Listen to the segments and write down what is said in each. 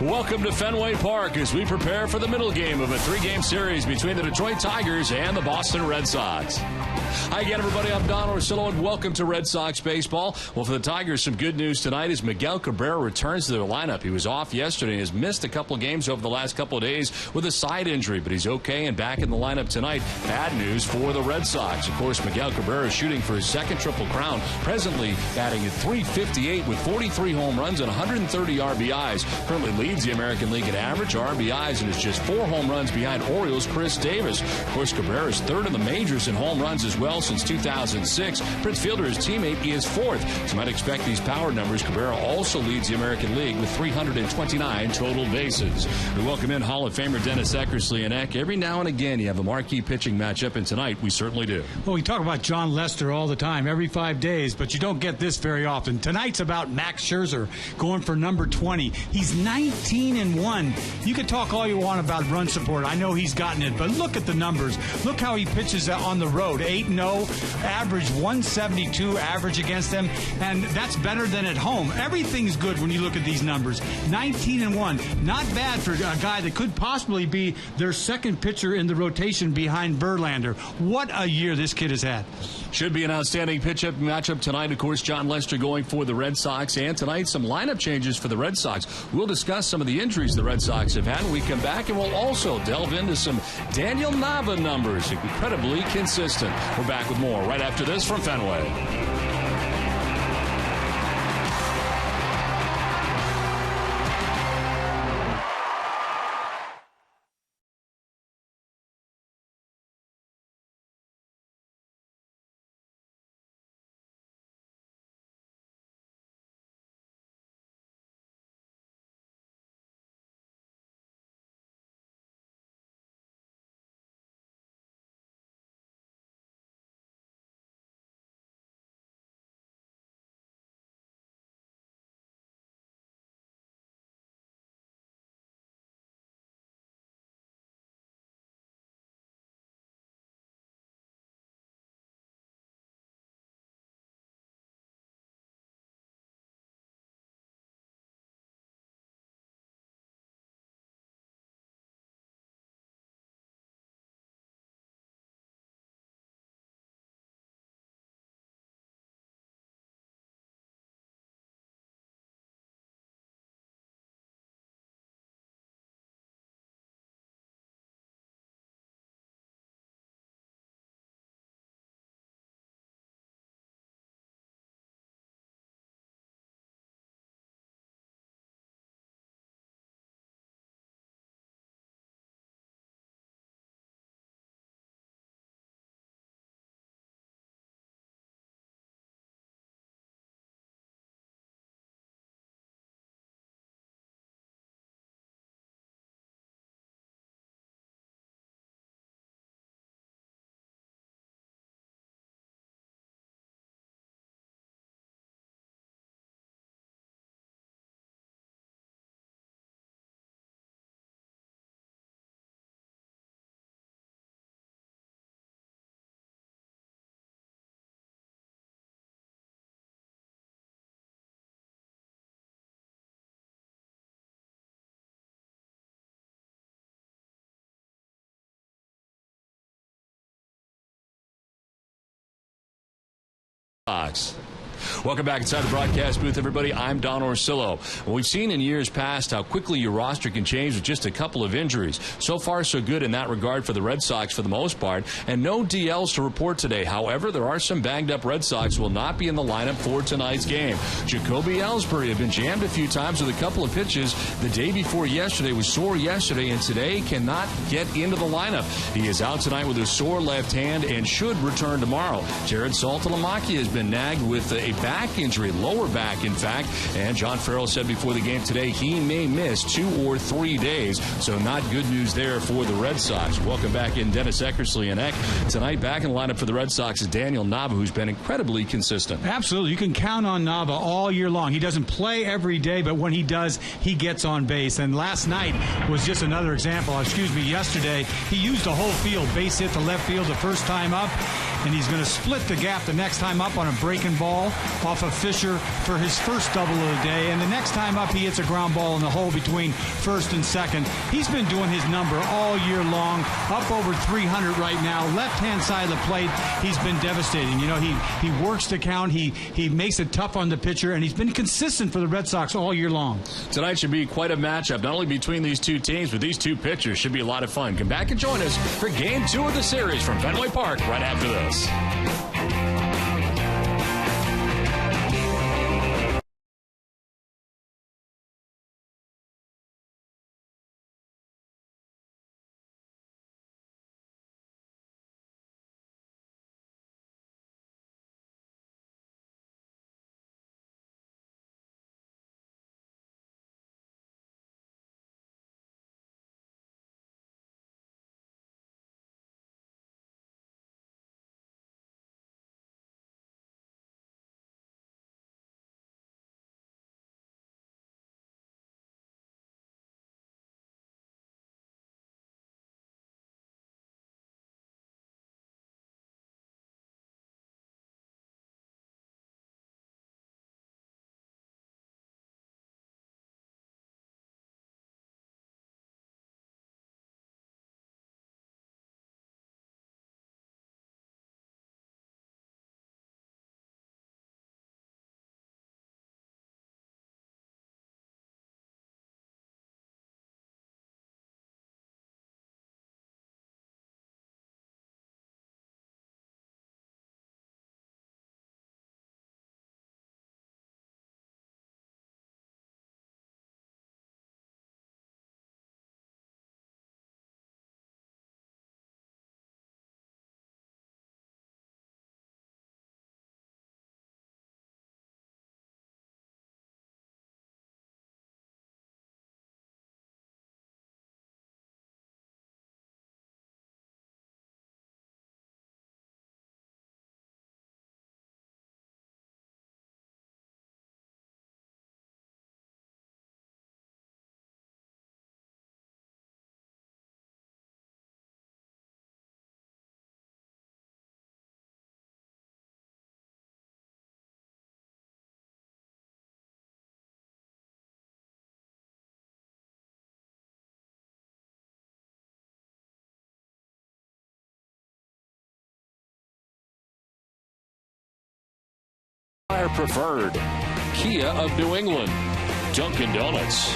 Welcome to Fenway Park as we prepare for the middle game of a three-game series between the Detroit Tigers and the Boston Red Sox. Hi again, everybody. I'm Don Orsillo, and welcome to Red Sox baseball. Well, for the Tigers, some good news tonight as Miguel Cabrera returns to their lineup. He was off yesterday and has missed a couple of games over the last couple of days with a side injury, but he's okay and back in the lineup tonight. Bad news for the Red Sox. Of course, Miguel Cabrera is shooting for his second Triple Crown, presently batting at .358 with 43 home runs and 130 RBIs. Currently leads the American League in average RBIs and is just 4 home runs behind Orioles' Chris Davis. Of course, Cabrera is third in the majors in home runs as well since 2006. Prince Fielder, his teammate, is fourth. So you might expect these power numbers. Cabrera also leads the American League with 329 total bases. We welcome in Hall of Famer Dennis Eckersley. And Eck, every now and again you have a marquee pitching matchup, and tonight we certainly do. Well, we talk about John Lester all the time, every 5 days, but you don't get this very often. Tonight's about Max Scherzer going for number 20. He's 19-1. You can talk all you want about run support. I know he's gotten it, but look at the numbers. Look how he pitches on the road. 8-0, average 172 average against them, and that's better than at home. Everything's good when you look at these numbers. 19-1, not bad for a guy that could possibly be their second pitcher in the rotation behind Verlander. What a year this kid has had. Should be an outstanding matchup tonight. Of course, John Lester going for the Red Sox, and tonight some lineup changes for the Red Sox. We'll discuss some of the injuries the Red Sox have had when we come back, and we'll also delve into some Daniel Nava numbers. Incredibly consistent. We're back with more right after this from Fenway. Welcome back inside the broadcast booth, everybody. I'm Don Orsillo. Well, we've seen in years past how quickly your roster can change with just a couple of injuries. So far, so good in that regard for the Red Sox for the most part, and no DLs to report today. However, there are some banged-up Red Sox who will not be in the lineup for tonight's game. Jacoby Ellsbury had been jammed a few times with a couple of pitches the day before yesterday, was sore yesterday, and today cannot get into the lineup. He is out tonight with a sore left hand and should return tomorrow. Jared Saltalamacchia has been nagged with a back injury, lower back, in fact, and John Farrell said before the game today he may miss 2 or 3 days, so not good news there for the Red Sox. Welcome back in Dennis Eckersley and Eck. Tonight, back in the lineup for the Red Sox is Daniel Nava, who's been incredibly consistent. Absolutely. You can count on Nava all year long. He doesn't play every day, but when he does, he gets on base. And last night was just another example. Yesterday, he used the whole field, base hit to left field the first time up, and he's going to split the gap the next time up on a breaking ball off of Fisher for his first double of the day, and the next time up he hits a ground ball in the hole between first and second. He's been doing his number all year long, up over 300 right now, left-hand side of the plate. He's been devastating. You know, he works the count, he makes it tough on the pitcher, and he's been consistent for the Red Sox all year long. Tonight should be quite a matchup, not only between these two teams, but these two pitchers. Should be a lot of fun. Come back and join us for Game 2 of the series from Fenway Park right after this. Preferred, Kia of New England, Dunkin' Donuts,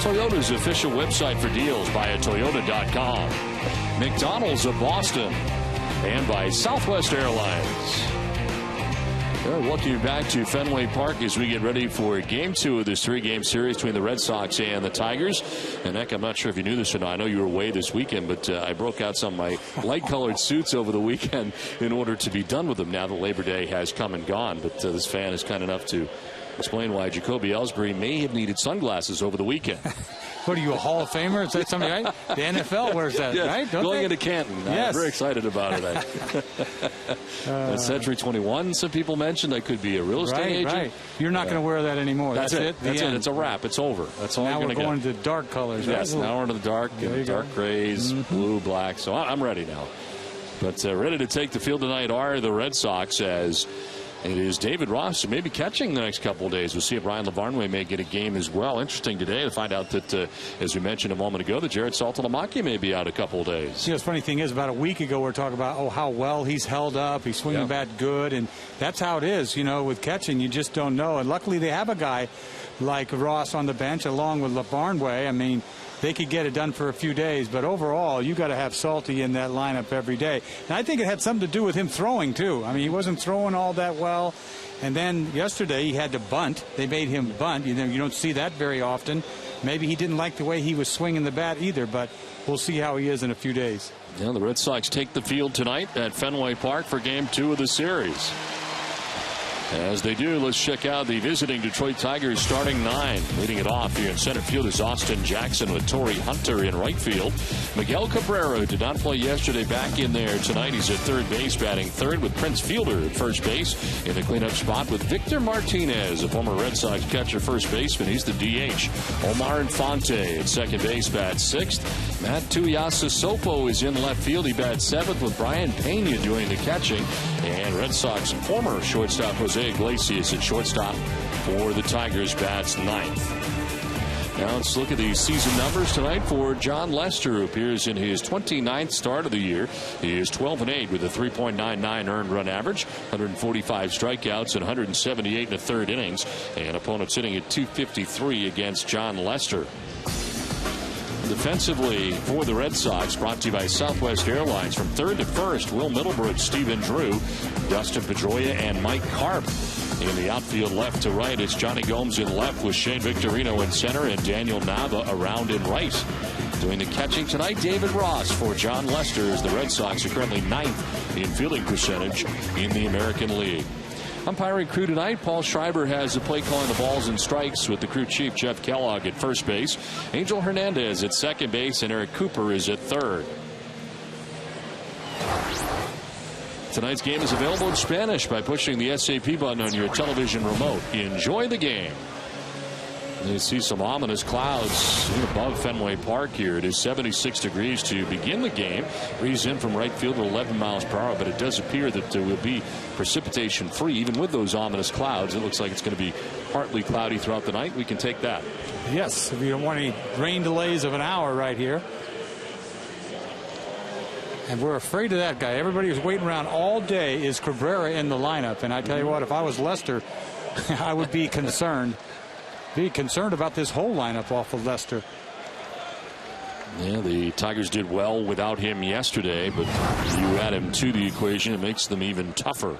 Toyota's official website for deals via Toyota.com, McDonald's of Boston, and by Southwest Airlines. Welcome you back to Fenway Park as we get ready for Game 2 of this 3-game series between the Red Sox and the Tigers. And Nick, I'm not sure if you knew this or not. I know you were away this weekend, but I broke out some of my light-colored suits over the weekend in order to be done with them now that Labor Day has come and gone. But this fan is kind enough to explain why Jacoby Ellsbury may have needed sunglasses over the weekend. What are you, a Hall of Famer? Is that something, right? The NFL wears that, yes, right? Going into Canton. Yes. I'm very excited about it. Century 21, some people mentioned I could be a real estate agent. Right. You're not going to wear that anymore. That's it. That's it. It's a wrap. It's over. That's all now you're going to get. Now we're going to dark colors. Yes, right? now we're into the dark, and dark grays, blue, black. So I'm ready now. But ready to take the field tonight are the Red Sox, as it is David Ross who may be catching the next couple of days. We'll see if Ryan LaVarnway may get a game as well. Interesting today to find out that, as we mentioned a moment ago, that Jared Saltalamacchia may be out a couple of days. You know, the funny thing is, about a week ago, we were talking about, how well he's held up. He's swinging the bat good, and that's how it is, with catching. You just don't know. And luckily, they have a guy like Ross on the bench along with LaVarnway. I mean, they could get it done for a few days, but overall, you got to have Salty in that lineup every day. And I think it had something to do with him throwing, too. I mean, he wasn't throwing all that well. And then yesterday, he had to bunt. They made him bunt. You don't see that very often. Maybe he didn't like the way he was swinging the bat either, but we'll see how he is in a few days. Yeah, the Red Sox take the field tonight at Fenway Park for Game 2 of the series. As they do, let's check out the visiting Detroit Tigers starting 9. Leading it off here in center field is Austin Jackson with Torrey Hunter in right field. Miguel Cabrera did not play yesterday, back in there tonight. He's at third base, batting third, with Prince Fielder at first base in the cleanup spot with Victor Martinez, a former Red Sox catcher, first baseman. He's the DH. Omar Infante at second base, bats sixth. Matt Tuiasosopo is in left field. He bats 7th with Brian Pena doing the catching. And Red Sox former shortstop Jose Iglesias at shortstop for the Tigers bats 9th. Now let's look at the season numbers tonight for John Lester, who appears in his 29th start of the year. He is 12-8 with a 3.99 earned run average, 145 strikeouts, and 178 1/3 innings. And opponents hitting at .253 against John Lester. Defensively for the Red Sox, brought to you by Southwest Airlines. From third to first, Will Middlebrook, Stephen Drew, Dustin Pedroia, and Mike Karp. In the outfield left to right, it's Johnny Gomes in left with Shane Victorino in center and Daniel Nava around in right. Doing the catching tonight, David Ross for John Lester, as the Red Sox are currently 9th in fielding percentage in the American League. Umpiring crew tonight, Paul Schreiber has the play calling the balls and strikes with the crew chief Jeff Kellogg at first base. Angel Hernandez at second base, and Eric Cooper is at third. Tonight's game is available in Spanish by pushing the SAP button on your television remote. Enjoy the game. You see some ominous clouds above Fenway Park here. It is 76 degrees to begin the game. Breeze in from right field at 11 miles per hour, but it does appear that there will be precipitation free. Even with those ominous clouds, it looks like it's going to be partly cloudy throughout the night. We can take that. Yes, if you don't want any rain delays of an hour right here. And we're afraid of that guy. Everybody who's waiting around all day is Cabrera in the lineup. And I tell you what, if I was Lester, I would be concerned. Be concerned about this whole lineup off of Lester. Yeah, the Tigers did well without him yesterday, but you add him to the equation, it makes them even tougher.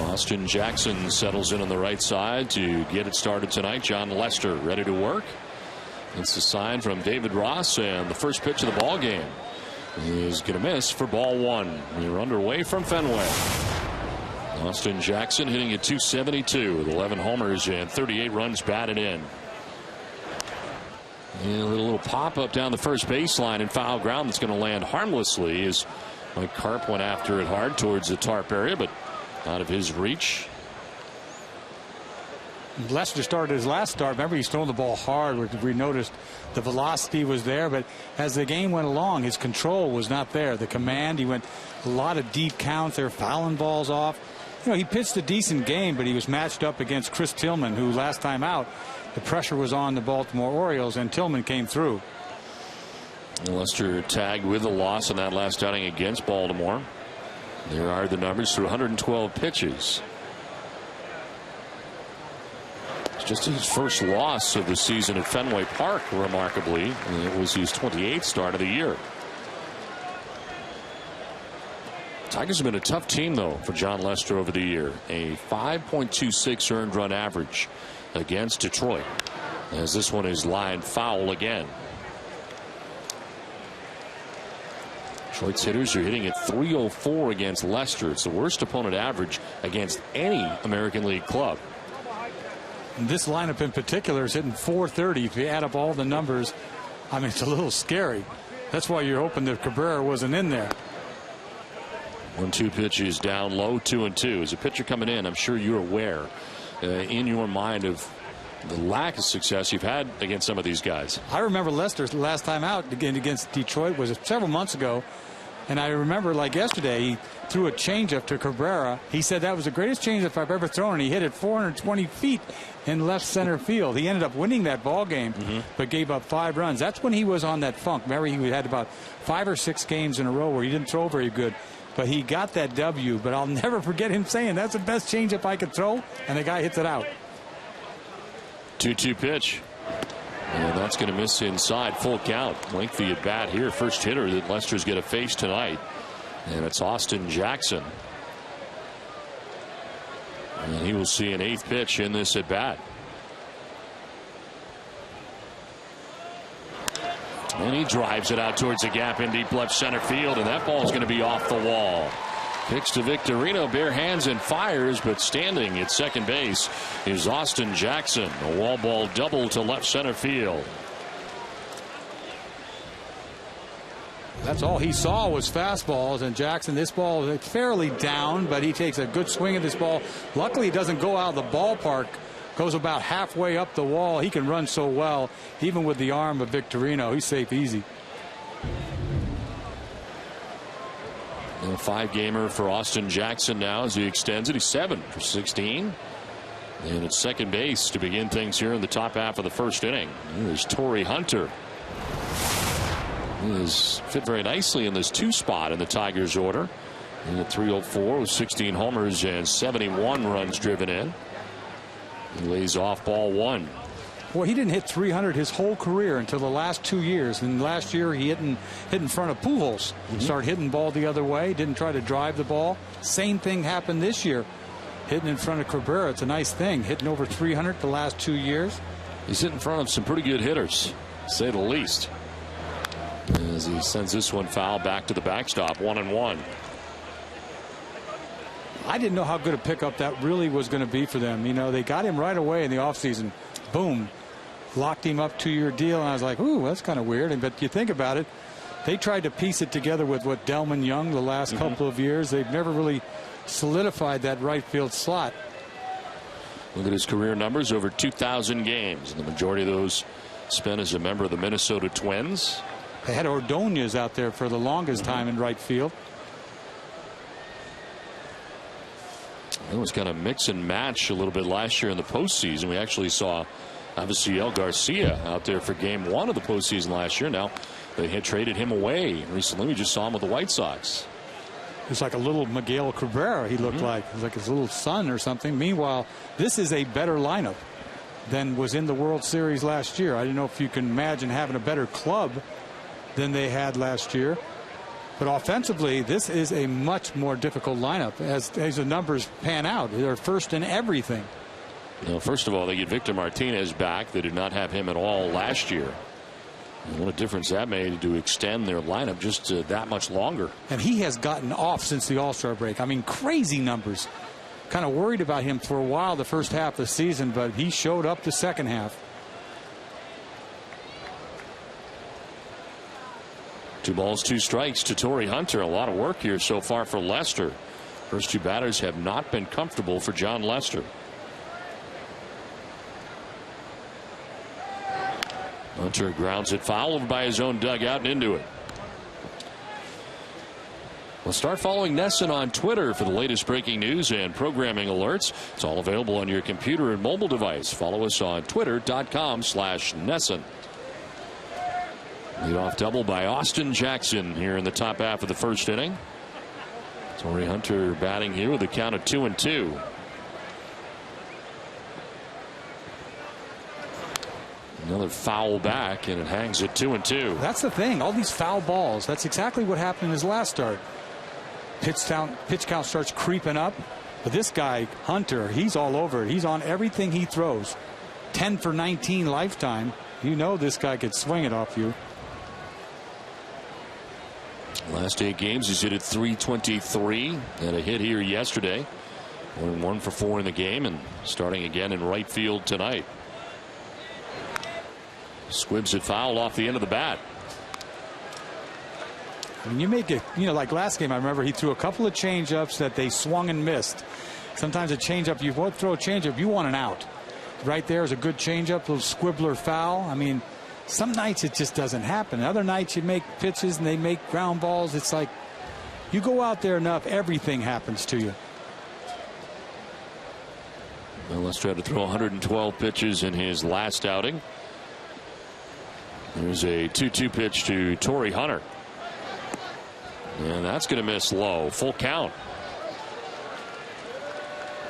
Austin Jackson settles in on the right side to get it started tonight. John Lester ready to work. It's a sign from David Ross, and the first pitch of the ball game is going to miss for ball one. We're underway from Fenway. Austin Jackson hitting at .272 with 11 homers and 38 runs batted in. And a little pop up down the first baseline and foul ground that's going to land harmlessly as Mike Karp went after it hard towards the tarp area, but out of his reach. Lester started his last start. Remember, he's throwing the ball hard. We noticed the velocity was there, but as the game went along, his control was not there. The command, he went a lot of deep counts there, fouling balls off. You know, he pitched a decent game, but he was matched up against Chris Tillman, who last time out, the pressure was on the Baltimore Orioles, and Tillman came through. Lester tagged with a loss in that last outing against Baltimore. There are the numbers through 112 pitches. It's just his first loss of the season at Fenway Park, remarkably. And it was his 28th start of the year. Tigers have been a tough team, though, for John Lester over the year. A 5.26 earned run average against Detroit, as this one is lined foul again. Detroit's hitters are hitting at .304 against Lester. It's the worst opponent average against any American League club. And this lineup in particular is hitting .430. If you add up all the numbers, I mean, it's a little scary. That's why you're hoping that Cabrera wasn't in there. 1-2 pitch is down low, 2-2. As a pitcher coming in, I'm sure you're aware in your mind of the lack of success you've had against some of these guys. I remember Lester's last time out against Detroit was several months ago. And I remember, like yesterday, he threw a changeup to Cabrera. He said that was the greatest changeup I've ever thrown, and he hit it 420 feet in left center field. He ended up winning that ball game, but gave up 5 runs. That's when he was on that funk. Remember, he had about 5 or 6 games in a row where he didn't throw very good. But he got that W. But I'll never forget him saying, that's the best changeup I could throw, and the guy hits it out. 2-2 pitch. And that's going to miss inside, full count. Lengthy at bat here. First hitter that Lester's going to face tonight. And it's Austin Jackson. And he will see an 8th pitch in this at bat. And he drives it out towards the gap in deep left center field. And that ball is going to be off the wall. Pitch to Victorino, bare hands and fires, but standing at second base is Austin Jackson. A wall ball double to left center field. That's all he saw was fastballs, and Jackson, this ball is fairly down, but he takes a good swing at this ball. Luckily, it doesn't go out of the ballpark goes about halfway up the wall. He can run so well, even with the arm of Victorino. He's safe easy. And a 5-gamer for Austin Jackson now as he extends it. He's 7 for 16. And at second base to begin things here in the top half of the first inning. Here's Torrey Hunter. He has fit very nicely in this 2 spot in the Tigers order. In at 304 with 16 homers and 71 runs driven in. He lays off ball 1. Well, he didn't hit 300 his whole career until the last 2 years. And last year he hit in front of Pujols. Started hitting ball the other way. Didn't try to drive the ball. Same thing happened this year. Hitting in front of Cabrera. It's a nice thing. Hitting over 300 the last 2 years. He's hitting in front of some pretty good hitters, to say the least. As he sends this one foul back to the backstop. 1-1. I didn't know how good a pickup that really was going to be for them. You know, they got him right away in the offseason. Boom. Locked him up 2-year deal. And I was like, ooh, that's kind of weird. But you think about it, they tried to piece it together with what Delman Young the last couple of years. They've never really solidified that right field slot. Look at his career numbers, over 2,000 games. And the majority of those spent as a member of the Minnesota Twins. They had Ordonez out there for the longest time in right field. It was kind of mix and match a little bit last year in the postseason. We actually saw Avisaíl Garcia out there for game 1 of the postseason last year. Now they had traded him away recently. We just saw him with the White Sox. It's like a little Miguel Cabrera. He looked like his little son or something. Meanwhile, this is a better lineup than was in the World Series last year. I don't know if you can imagine having a better club than they had last year. But offensively, this is a much more difficult lineup as the numbers pan out. They're first in everything. Now, first of all, they get Victor Martinez back. They did not have him at all last year. And what a difference that made to extend their lineup just that much longer. And he has gotten off since the All-Star break. I mean, crazy numbers. Kind of worried about him for a while the first half of the season, but he showed up the second half. 2 balls, 2 strikes to Torrey Hunter. A lot of work here so far for Lester. First 2 batters have not been comfortable for John Lester. Hunter grounds it foul over by his own dugout and into it. We'll start following NESN on Twitter for the latest breaking news and programming alerts. It's all available on your computer and mobile device. Follow us on twitter.com/NESN. Leadoff double by Austin Jackson here in the top half of the first inning. Torrey Hunter batting here with a count of 2-2. Another foul back, and it hangs at 2-2. That's the thing. All these foul balls. That's exactly what happened in his last start. Pitch count starts creeping up. But this guy, Hunter, he's all over it. He's on everything he throws. 10 for 19 lifetime. You know this guy could swing it off you. Last 8 games, he's hit at .323. Had a hit here yesterday. 1 for 4 in the game, and starting again in right field tonight. Squibs it foul off the end of the bat. I mean, you make it, like last game, I remember he threw a couple of changeups that they swung and missed. Sometimes a changeup, you won't throw a changeup, you want an out. Right there is a good changeup, little squibbler foul. I mean, some nights it just doesn't happen. Other nights you make pitches and they make ground balls. It's like you go out there enough, everything happens to you. Well, Lester had to throw 112 pitches in his last outing. There's a 2-2 pitch to Torrey Hunter. And that's going to miss low. Full count.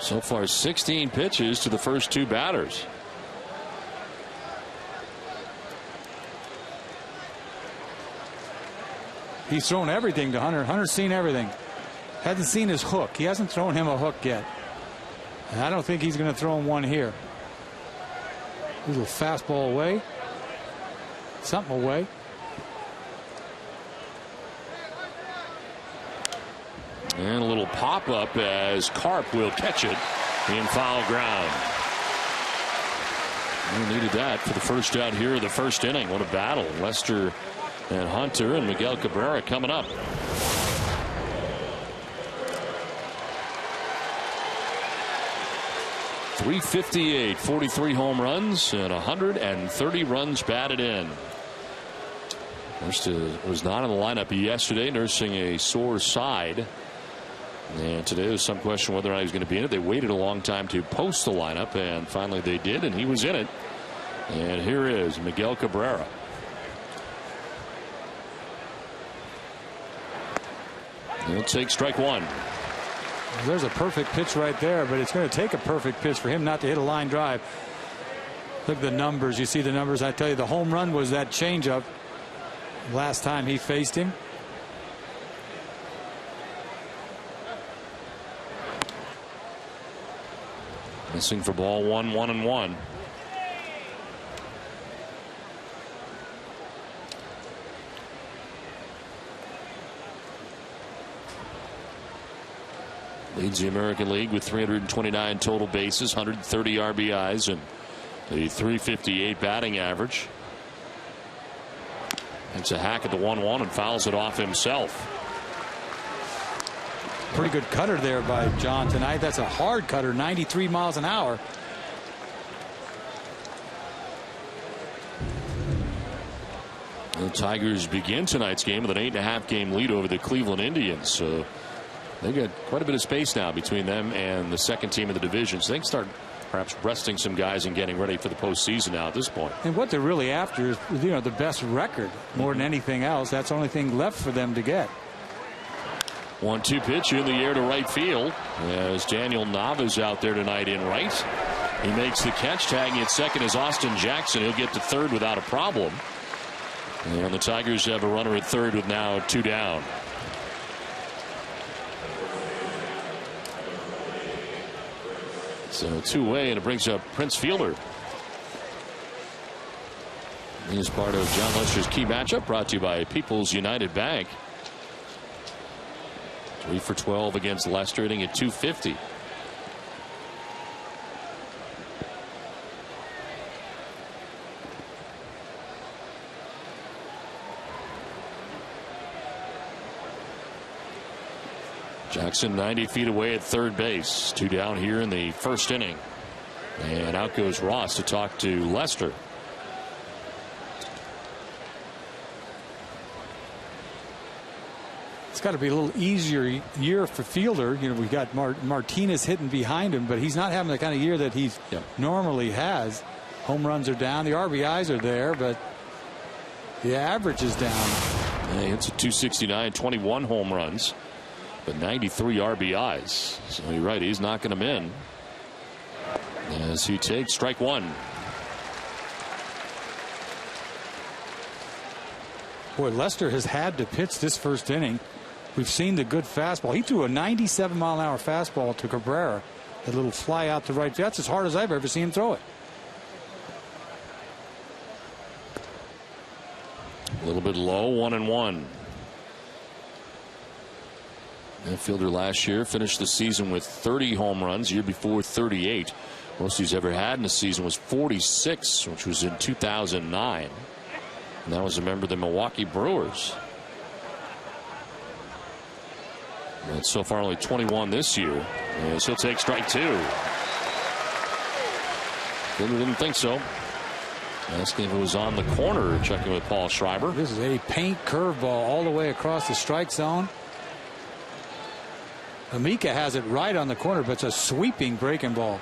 So far 16 pitches to the first 2 batters. He's thrown everything to Hunter. Hunter's seen everything. Hasn't seen his hook. He hasn't thrown him a hook yet. And I don't think he's going to throw him one here. A little fastball away. Something away. And a little pop up as Karp will catch it in foul ground. We needed that for the first out here of the first inning. What a battle. Lester and Hunter and Miguel Cabrera coming up. 358, 43 home runs, and 130 runs batted in. First was not in the lineup yesterday, nursing a sore side. And today there's some question whether or not he was going to be in it. They waited a long time to post the lineup, and finally they did, and he was in it. And here is Miguel Cabrera. He'll take strike one. There's a perfect pitch right there, but it's going to take a perfect pitch for him not to hit a line drive. Look at the numbers. You see the numbers. I tell you, the home run was that changeup last time he faced him. Missing for ball 1, 1-1. Leads the American League with 329 total bases, 130 RBIs, and the 358 batting average. It's a hack at the 1-1 and fouls it off himself. Pretty good cutter there by John tonight. That's a hard cutter, 93 miles an hour. The Tigers begin tonight's game with an 8.5 game lead over the Cleveland Indians. So they've got quite a bit of space now between them and the second team in the division. So they can start perhaps resting some guys and getting ready for the postseason now at this point. And what they're really after is, the best record more than anything else. That's the only thing left for them to get. 1-2 pitch in the air to right field as Daniel Nava's out there tonight in right. He makes the catch. Tagging at second is Austin Jackson. He'll get to third without a problem. And the Tigers have a runner at third with now 2 down. So 2-away, and it brings up Prince Fielder. He is part of John Lester's key matchup, brought to you by People's United Bank. 3 for 12 against Lester, hitting at .250. Jackson 90 feet away at third base. 2 down here in the first inning. And out goes Ross to talk to Lester. It's got to be a little easier year for Fielder. We got Martinez hitting behind him, but he's not having the kind of year that he normally has. Home runs are down. The RBIs are there, but the average is down. Yeah, it's a .269, 21 home runs, but 93 RBIs. So you're right, he's knocking them in as he takes strike one. Boy, Lester has had to pitch this first inning. We've seen the good fastball. He threw a 97-mile-an-hour fastball to Cabrera. A little fly out to right. That's as hard as I've ever seen him throw it. A little bit low, 1-1. That fielder last year finished the season with 30 home runs. Year before, 38. Most he's ever had in a season was 46, which was in 2009. And that was a member of the Milwaukee Brewers. And so far only 21 this year. And he'll take strike two. Fielder didn't think so. Asking if it was on the corner, checking with Paul Schreiber. This is a paint curveball all the way across the strike zone. Amica has it right on the corner, but it's a sweeping breaking ball.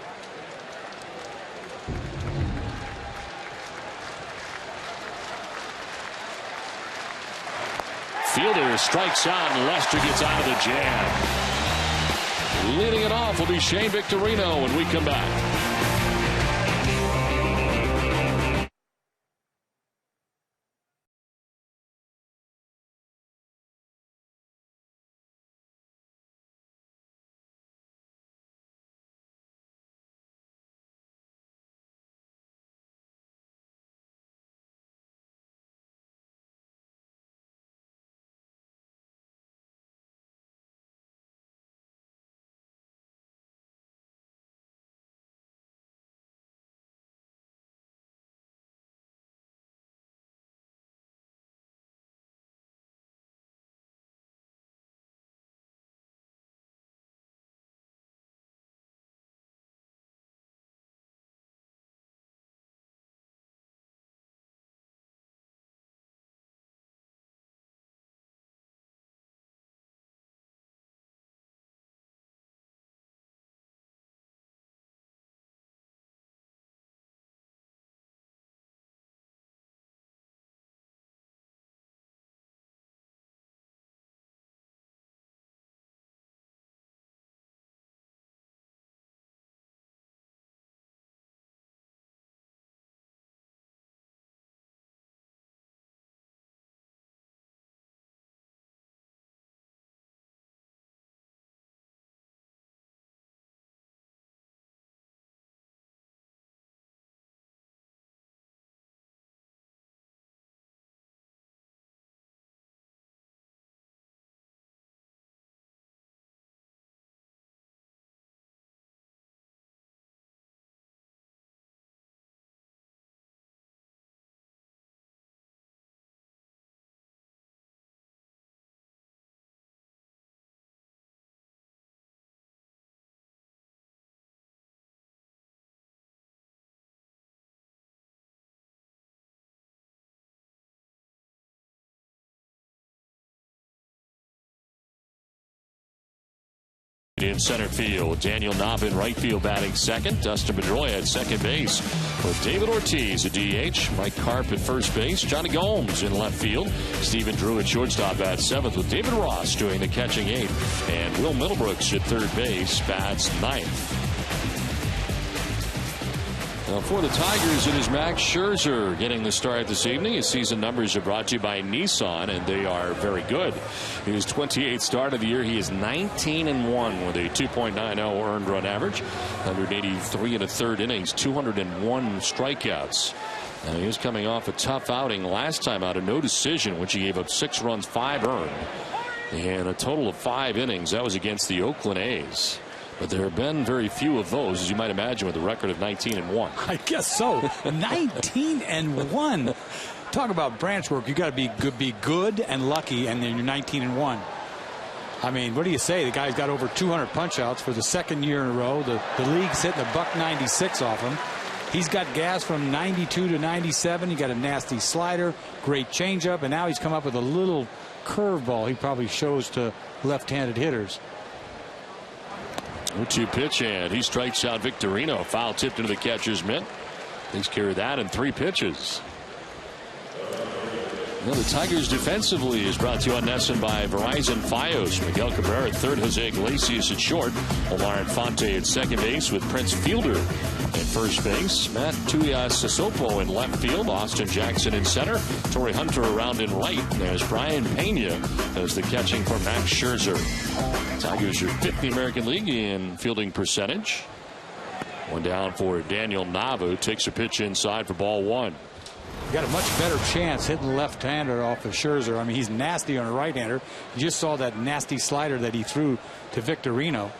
Fielder strikes out, and Lester gets out of the jam. Leading it off will be Shane Victorino when we come back. in center field. Daniel Nava in right field batting second. Dustin Pedroia at second base with David Ortiz at DH. Mike Karp at first base. Johnny Gomes in left field. Stephen Drew at shortstop at seventh with David Ross doing the catching eighth. And Will Middlebrooks at third base bats ninth. Now for the Tigers, it is Max Scherzer getting the start this evening. His season numbers are brought to you by Nissan, and they are very good. His 28th start of the year, he is 19-1 with a 2.90 earned run average, 183 and a third innings, 201 strikeouts. Now he is coming off a tough outing last time out, a no decision, which he gave up 6 runs, 5 earned, and a total of 5 innings. That was against the Oakland A's. But there have been very few of those, as you might imagine, with a record of 19-1. I guess so. 19-1. Talk about branch work. You got to be good and lucky, and then you're 19-1. I mean, what do you say? The guy's got over 200 punch-outs for the second year in a row. The league's hitting $196 off him. He's got gas from 92 to 97. He got a nasty slider, great changeup, and now he's come up with a little curveball he probably shows to left-handed hitters. 0-2 pitch, and he strikes out Victorino. Foul tipped into the catcher's mitt. He's carried that in 3 pitches. Now the Tigers defensively is brought to you on NESN by Verizon Fios. Miguel Cabrera at third, Jose Iglesias at short, Omar Infante at second base with Prince Fielder at first base, Matt Tuiasosopo in left field, Austin Jackson in center, Torrey Hunter around in right. There's Brian Pena as the catching for Max Scherzer. Tigers are 5th in the American League in fielding percentage. One down for Daniel Nava, takes a pitch inside for ball 1. You got a much better chance hitting left-hander off of Scherzer. I mean, he's nasty on a right-hander. You just saw that nasty slider that he threw to Victorino.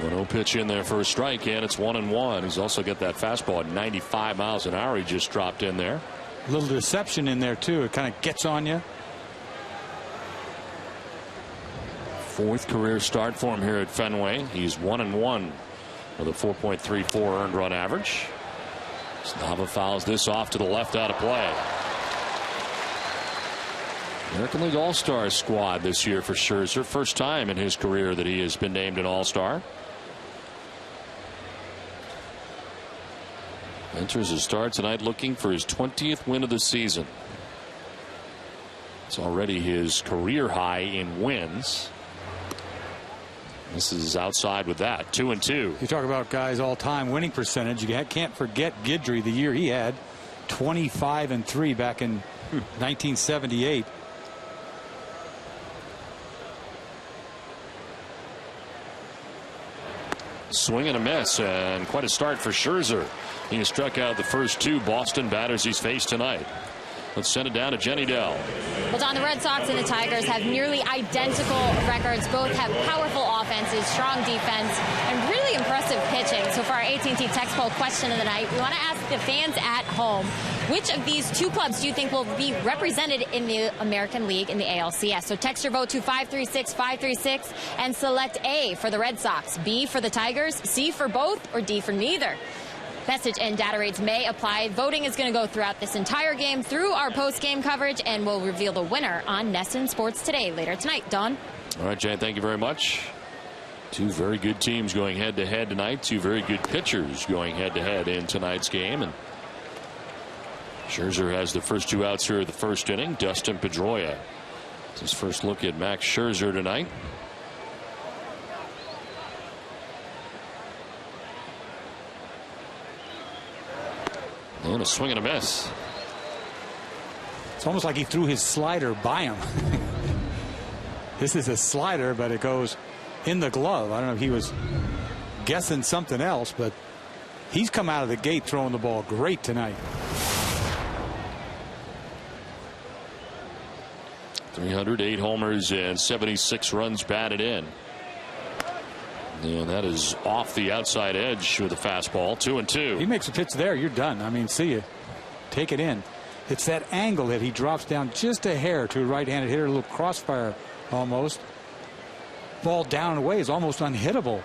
1-0 pitch in there for a strike, and it's 1-1. He's also got that fastball at 95 miles an hour he just dropped in there. A little deception in there, too. It kind of gets on you. 4th career start for him here at Fenway. He's 1-1 with a 4.34 earned run average. Nava fouls this off to the left out of play. American League All-Star squad this year for Scherzer. First time in his career that he has been named an All-Star. Enters his start tonight looking for his 20th win of the season. It's already his career high in wins. This is outside with that. 2-2. You talk about guys all-time winning percentage. You can't forget Guidry, the year he had 25-3 back in 1978. Swing and a miss, and quite a start for Scherzer. He has struck out the first 2 Boston batters he's faced tonight. Let's send it down to Jenny Dell. Well, Don, the Red Sox and the Tigers have nearly identical records. Both have powerful offenses, strong defense, and really impressive pitching. So for our AT&T text poll question of the night, we want to ask the fans at home, which of these 2 clubs do you think will be represented in the American League in the ALCS? So text your vote to 536-536 and select A for the Red Sox, B for the Tigers, C for both, or D for neither. Message and data rates may apply. Voting is going to go throughout this entire game through our post-game coverage, and we'll reveal the winner on NESN Sports Today later tonight. Don? All right, Jan, thank you very much. 2 very good teams going head-to-head tonight. 2 very good pitchers going head-to-head in tonight's game. And Scherzer has the first 2 outs here of the first inning. Dustin Pedroia. It's his first look at Max Scherzer tonight. And a swing and a miss. It's almost like he threw his slider by him. This is a slider, but it goes in the glove. I don't know if he was guessing something else, but he's come out of the gate throwing the ball great tonight. 308 homers and 76 runs batted in. And that is off the outside edge with a fastball. 2-2. He makes a pitch there, you're done. I mean, see you. Take it in. It's that angle that he drops down just a hair to a right-handed hitter, a little crossfire almost. Ball down and away is almost unhittable.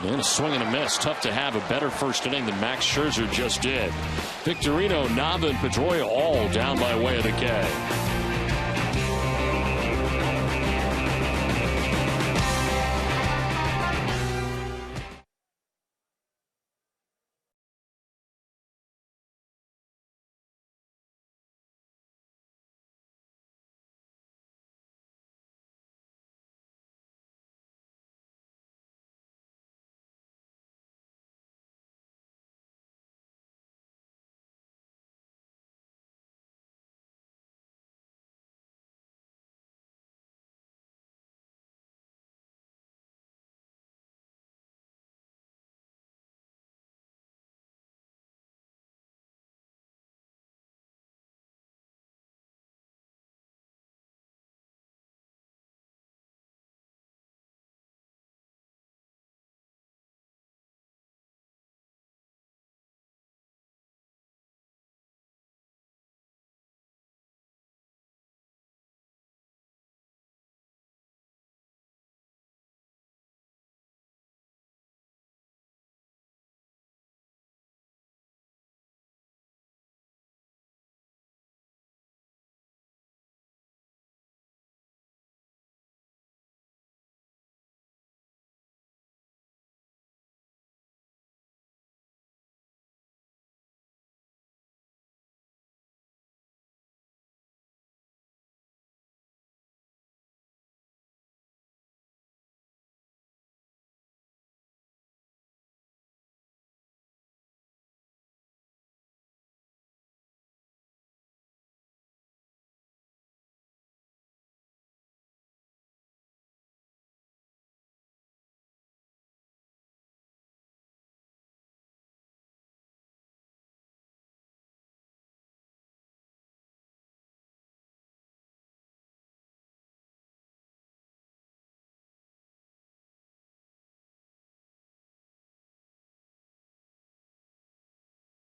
And a swing and a miss. Tough to have a better first inning than Max Scherzer just did. Victorino, Nava, and Pedroia all down by way of the K.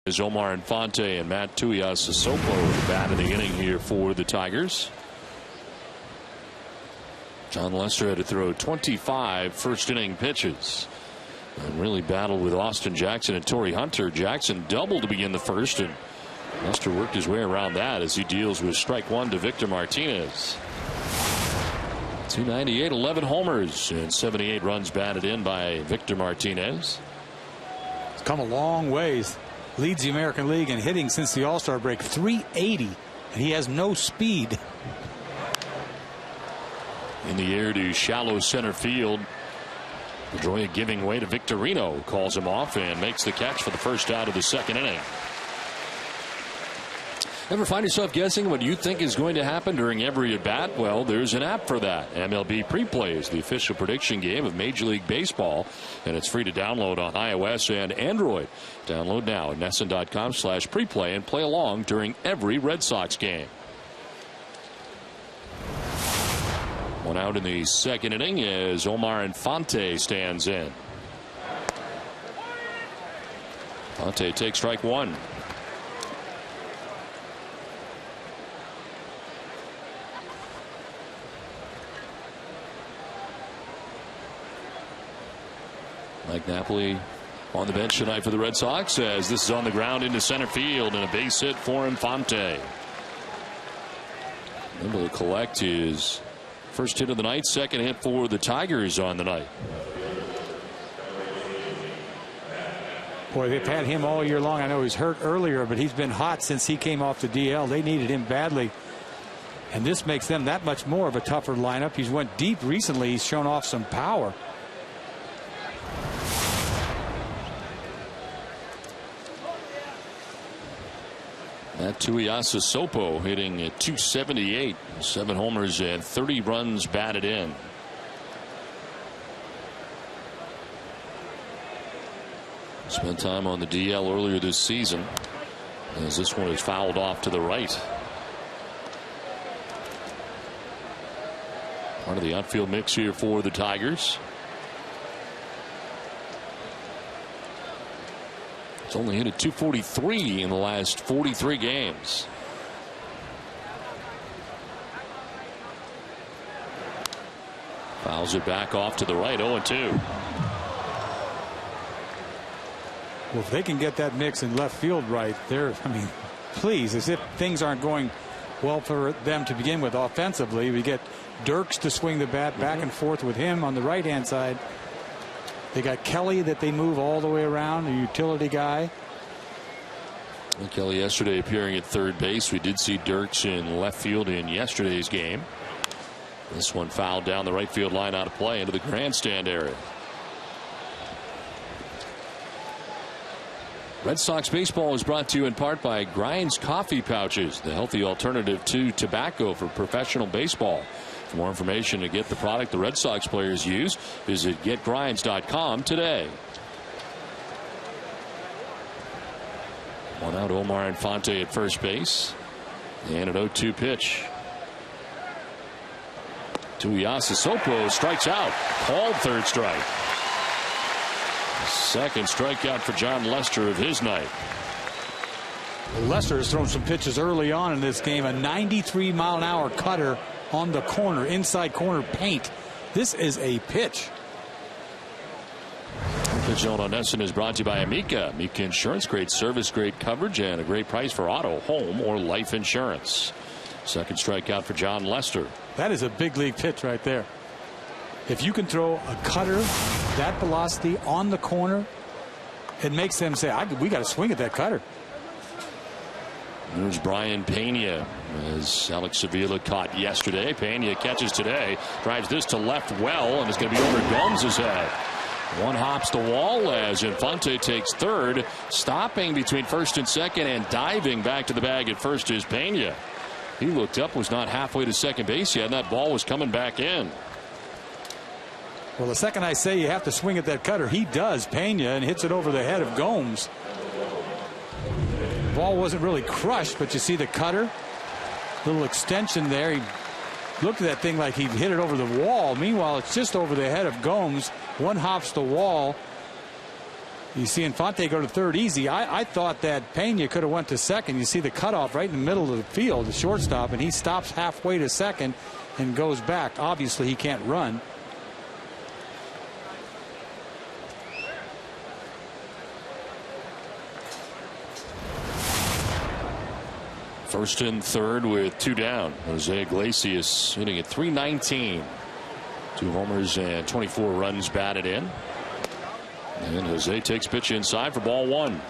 Is Omar Infante and Matt Tuiasosopo the bat of the inning here for the Tigers. John Lester had to throw 25 first inning pitches and really battled with Austin Jackson and Torrey Hunter. Jackson doubled to begin the first, and Lester worked his way around that as he deals with strike one to Victor Martinez. 298, 11 homers, and 78 runs batted in by Victor Martinez. It's come a long ways. Leads the American League in hitting since the All-Star break, 380, and he has no speed. In the air to shallow center field. Pedroia giving way to Victorino, calls him off and makes the catch for the first out of the second inning. Ever find yourself guessing what you think is going to happen during every at bat? Well, there's an app for that. MLB Pre-Play is the official prediction game of Major League Baseball, and it's free to download on iOS and Android. Download now at NESN.com/preplay and play along during every Red Sox game. One out in the second inning as Omar Infante stands in. Infante takes strike one. Mike Napoli on the bench tonight for the Red Sox as this is on the ground into center field and a base hit for Infante. Able to collect his first hit of the night, second hit for the Tigers on the night. Boy, they've had him all year long. I know he's hurt earlier, but he's been hot since he came off the DL. They needed him badly, and this makes them that much more of a tougher lineup. He's went deep recently. He's shown off some power. Matt Tuiasosopo hitting at 278, 7 homers and 30 runs batted in. Spent time on the DL earlier this season as this one is fouled off to the right. Part of the outfield mix here for the Tigers. It's only hit at 243 in the last 43 games. Fouls it back off to the right, 0-2. Well, if they can get that mix in left field right, I mean, please, as if things aren't going well for them to begin with offensively. We get Dirks to swing the bat back and forth with him on the right-hand side. They got Kelly that they move all the way around, a utility guy. Well, Kelly yesterday appearing at third base. We did see Dirks in left field in yesterday's game. This one fouled down the right field line, out of play into the grandstand area. Red Sox baseball is brought to you in part by Grinds Coffee Pouches, the healthy alternative to tobacco for professional baseball. For more information to get the product the Red Sox players use, visit getgrinds.com today. One out, Omar Infante at first base. And an 0-2 pitch. Tuiasosopo strikes out. Called third strike. Second strikeout for John Lester of his night. Lester has thrown some pitches early on in this game. A 93-mile-an-hour cutter on the corner, inside corner paint. This is a pitch. Pitch on Nesson is brought to you by Amica. Amica Insurance, great service, great coverage, and a great price for auto, home, or life insurance. Second strikeout for John Lester. That is a big league pitch right there. If you can throw a cutter that velocity on the corner, it makes them say, we got to swing at that cutter. There's Brian Pena, as Alex Sevilla caught yesterday. Pena catches today, drives this to left well, and it's going to be over Gomes' head. One hops the wall as Infante takes third, stopping between first and second and diving back to the bag at first is Pena. He looked up, was not halfway to second base yet, and that ball was coming back in. Well, the second I say you have to swing at that cutter, he does. Pena, and hits it over the head of Gomes. The ball wasn't really crushed, but you see the cutter, little extension there. He looked at that thing like he hit it over the wall. Meanwhile, it's just over the head of Gomes. One hops the wall. You see Infante go to third easy. I thought that Pena could have went to second. You see the cutoff right in the middle of the field, the shortstop, and he stops halfway to second and goes back. Obviously, he can't run. First and third with two down. Jose Iglesias hitting at .319. 2 homers and 24 runs batted in. And Jose takes pitch inside for ball one.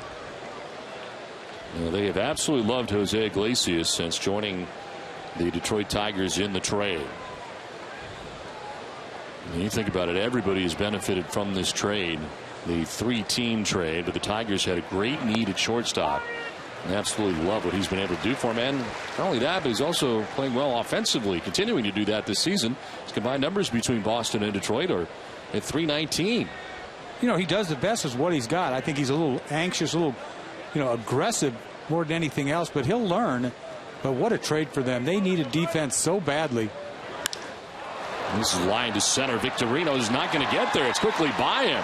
They have absolutely loved Jose Iglesias since joining the Detroit Tigers in the trade. When you think about it, everybody has benefited from this trade, the 3-team trade, but the Tigers had a great need at shortstop. And absolutely love what he's been able to do for him. And not only that, but he's also playing well offensively, continuing to do that this season. His combined numbers between Boston and Detroit are at .319. You know, he does the best with what he's got. I think he's a little anxious, a little, aggressive more than anything else, but he'll learn. But what a trade for them. They needed defense so badly. This is line to center. Victorino is not going to get there. It's quickly by him.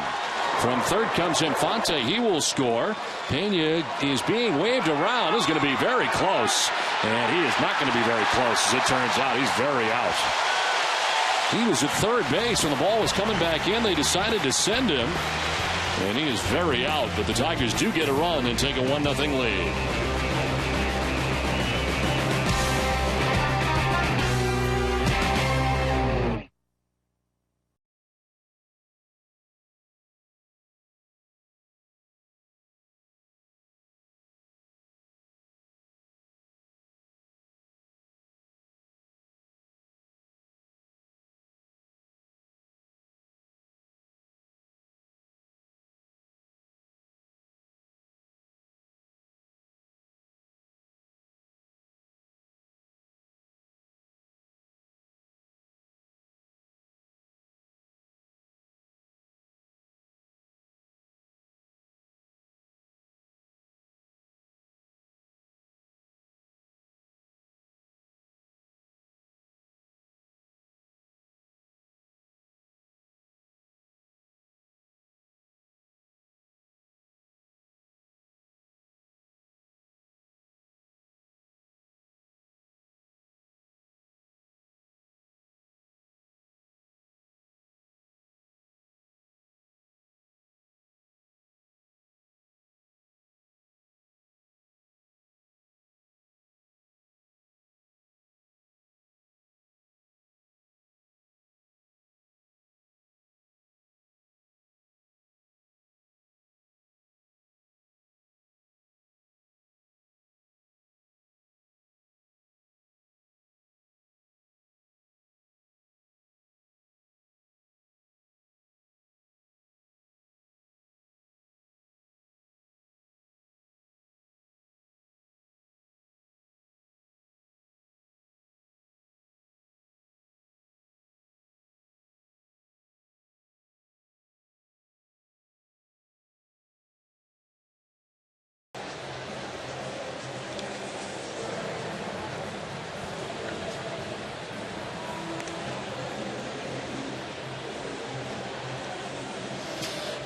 From third comes Infante. He will score. Pena is being waved around. Is going to be very close. And he is not going to be very close, as it turns out. He's very out. He was at third base when the ball was coming back in. They decided to send him. And he is very out. But the Tigers do get a run and take a 1-0 lead.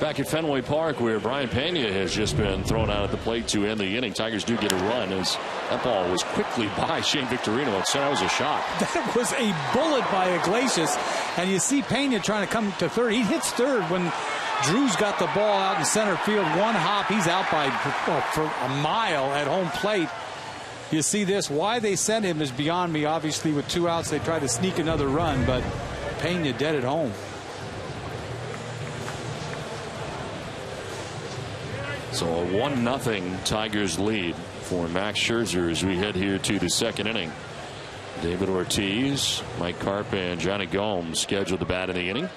Back at Fenway Park, where Brian Pena has just been thrown out at the plate to end the inning. Tigers do get a run as that ball was quickly by Shane Victorino. It said that was a shot. That was a bullet by Iglesias. And you see Pena trying to come to third. He hits third when Drew's got the ball out in center field. One hop, he's out by for a mile at home plate. You see this. Why they sent him is beyond me. Obviously, with 2 outs, they tried to sneak another run, but Pena dead at home. So a 1-0 Tigers lead for Max Scherzer as we head here to the second inning. David Ortiz, Mike Carp, and Johnny Gomes scheduled to bat in the inning.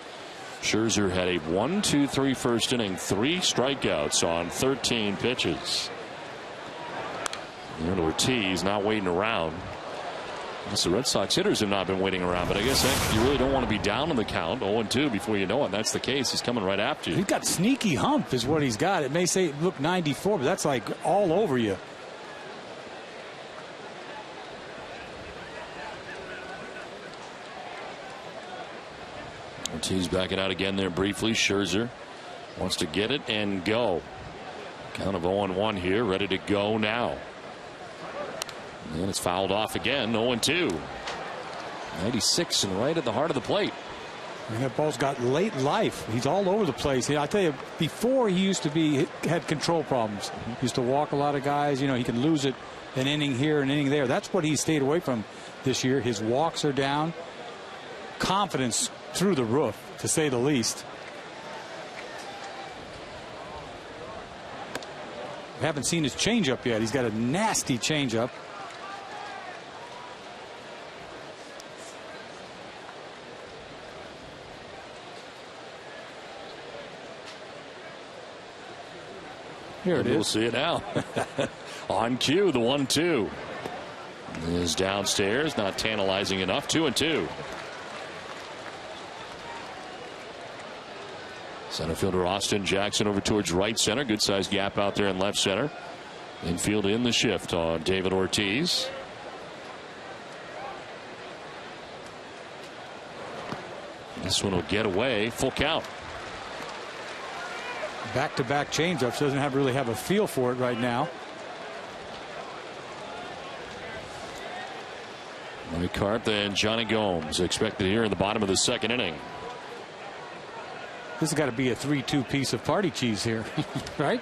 Scherzer had a 1-2-3 first inning, 3 strikeouts on 13 pitches. And Ortiz not waiting around. The Red Sox hitters have not been waiting around, but I guess you really don't want to be down on the count 0-2 before you know it. That's the case. He's coming right after you. He's got sneaky hump is what he's got. It may say look 94, but that's like all over you. Ortiz backing out again there briefly. Scherzer wants to get it and go. Count of 0-1 here, ready to go now. And it's fouled off again. 0-2. 96 and right at the heart of the plate. And that ball's got late life. He's all over the place. I tell you, before he used to had control problems. He used to walk a lot of guys. You know, he can lose it an inning here, an inning there. That's what he stayed away from this year. His walks are down. Confidence through the roof, to say the least. Haven't seen his changeup yet. He's got a nasty changeup. Here it is. We'll see it now. On cue, the 1-2 is downstairs, not tantalizing enough. 2-2. Center fielder Austin Jackson over towards right center. Good sized gap out there in left center. Infield in the shift on David Ortiz. This one will get away. Full count. Back-to-back changeups. Doesn't really have a feel for it right now. Mike Carp and Johnny Gomes expected here in the bottom of the second inning. This has got to be a 3-2 piece of party cheese here, right?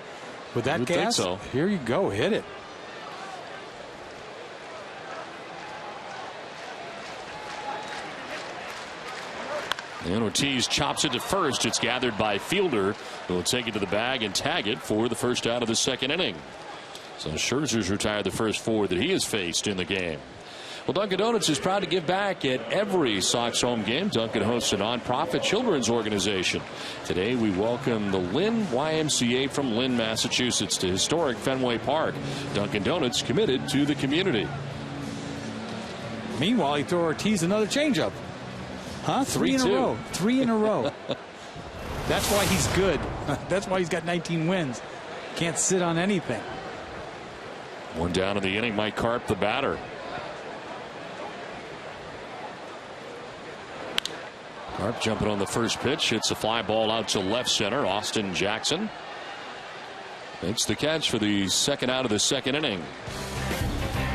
With that gas, think so. Here you go, hit it. And Ortiz chops it to first. It's gathered by Fielder, who will take it to the bag and tag it for the first out of the second inning. So Scherzer's retired the first 4 that he has faced in the game. Well, Dunkin' Donuts is proud to give back at every Sox home game. Dunkin' hosts a nonprofit children's organization. Today we welcome the Lynn YMCA from Lynn, Massachusetts to historic Fenway Park. Dunkin' Donuts committed to the community. Meanwhile, he threw Ortiz another changeup. Huh? 3 in a row. 3 in a row. That's why he's good. That's why he's got 19 wins. Can't sit on anything. One down in the inning. Mike Carp, the batter. Carp jumping on the first pitch. Hits a fly ball out to left center. Austin Jackson makes the catch for the second out of the second inning.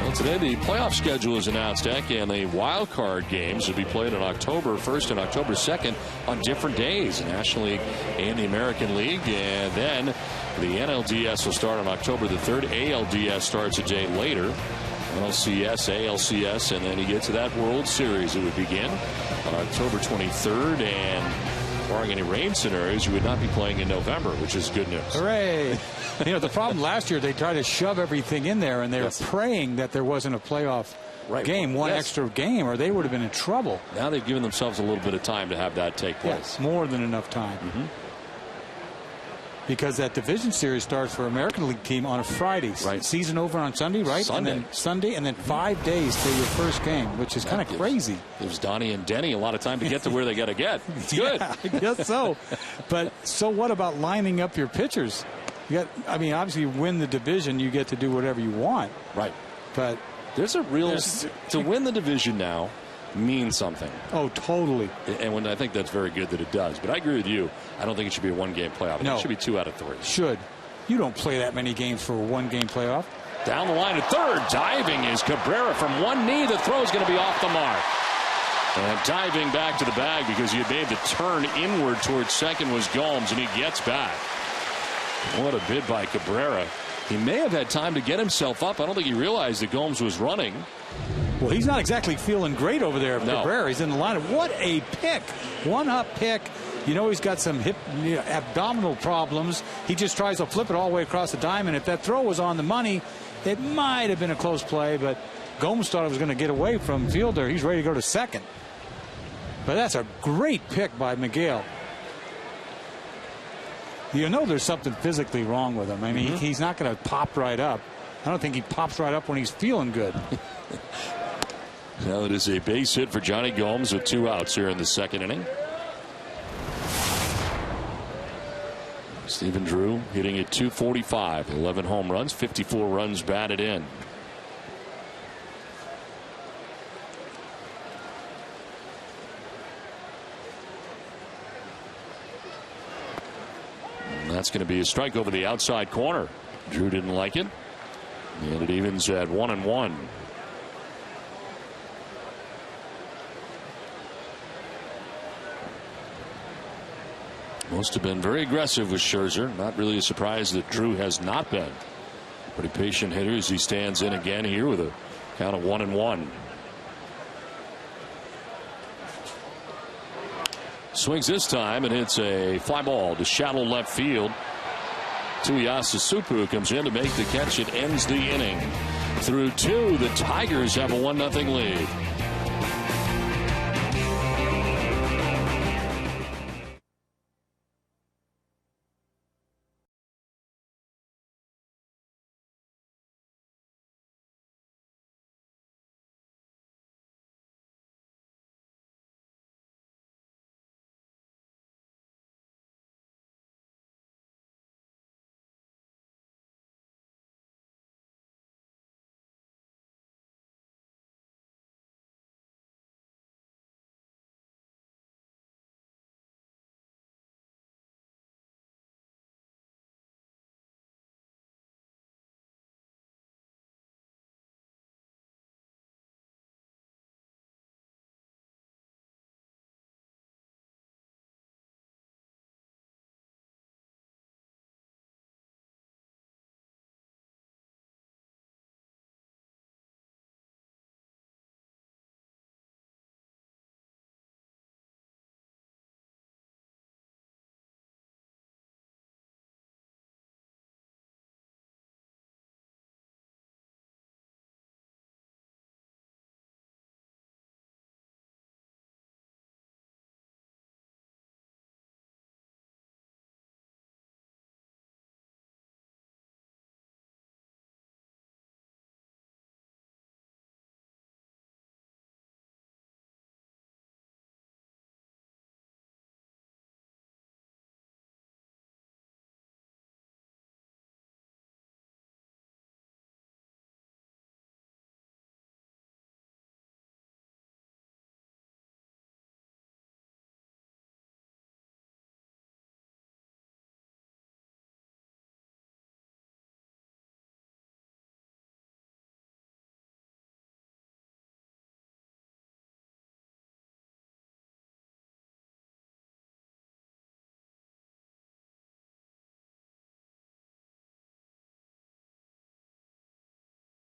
Well, today the playoff schedule is announced, Eck, and the wild card games will be played on October 1st and October 2nd on different days. The National League and the American League. And then the NLDS will start on October the 3rd. ALDS starts a day later. NLCS, ALCS, and then you get to that World Series. It would begin on October 23rd, and barring any rain scenarios, you would not be playing in November, which is good news. Hooray! You know, the problem last year, they tried to shove everything in there, and they were praying that there wasn't a playoff game, one extra game, or they would have been in trouble. Now they've given themselves a little bit of time to have that take place. Yes, more than enough time. Because that division series starts for American League team on a Friday. Right. Season over on Sunday, right? Sunday. And then Sunday, and then 5 days till your first game, which is kind of crazy. Gives Donnie and Denny a lot of time to get to where they got to get. It's good. Yeah, I guess so. But so what about lining up your pitchers? You got, I mean, obviously you win the division, you get to do whatever you want. Right. But there's a real to win the division now. mean something. Oh, totally. And I think that's very good that it does. But I agree with you. I don't think it should be a one-game playoff. No. It should be 2 out of 3. Should. You don't play that many games for a one-game playoff. Down the line at third. Diving is Cabrera from one knee. The throw is going to be off the mark. And diving back to the bag because he had made the turn inward towards second was Gomes, and he gets back. What a bid by Cabrera. He may have had time to get himself up. I don't think he realized that Gomes was running. Well, he's not exactly feeling great over there. No. Cabrera, he's in the lineup. What a pick. One-up pick. You know he's got some abdominal problems. He just tries to flip it all the way across the diamond. If that throw was on the money, it might have been a close play, but Gomes thought it was going to get away from Fielder. He's ready to go to second. But that's a great pick by Miguel. You know there's something physically wrong with him. I mean, he's not going to pop right up. I don't think he pops right up when he's feeling good. Now it is a base hit for Johnny Gomes with 2 outs here in the second inning. Stephen Drew hitting at .245, 11 home runs, 54 runs batted in. And that's going to be a strike over the outside corner. Drew didn't like it. And it evens at 1-1. Must have been very aggressive with Scherzer. Not really a surprise that Drew has not been. Pretty patient hitter as he stands in again here with a count of 1-1. Swings this time and hits a fly ball to shallow left field. Tuiasa Supu comes in to make the catch. It ends the inning. Through 2, the Tigers have a 1-0 lead.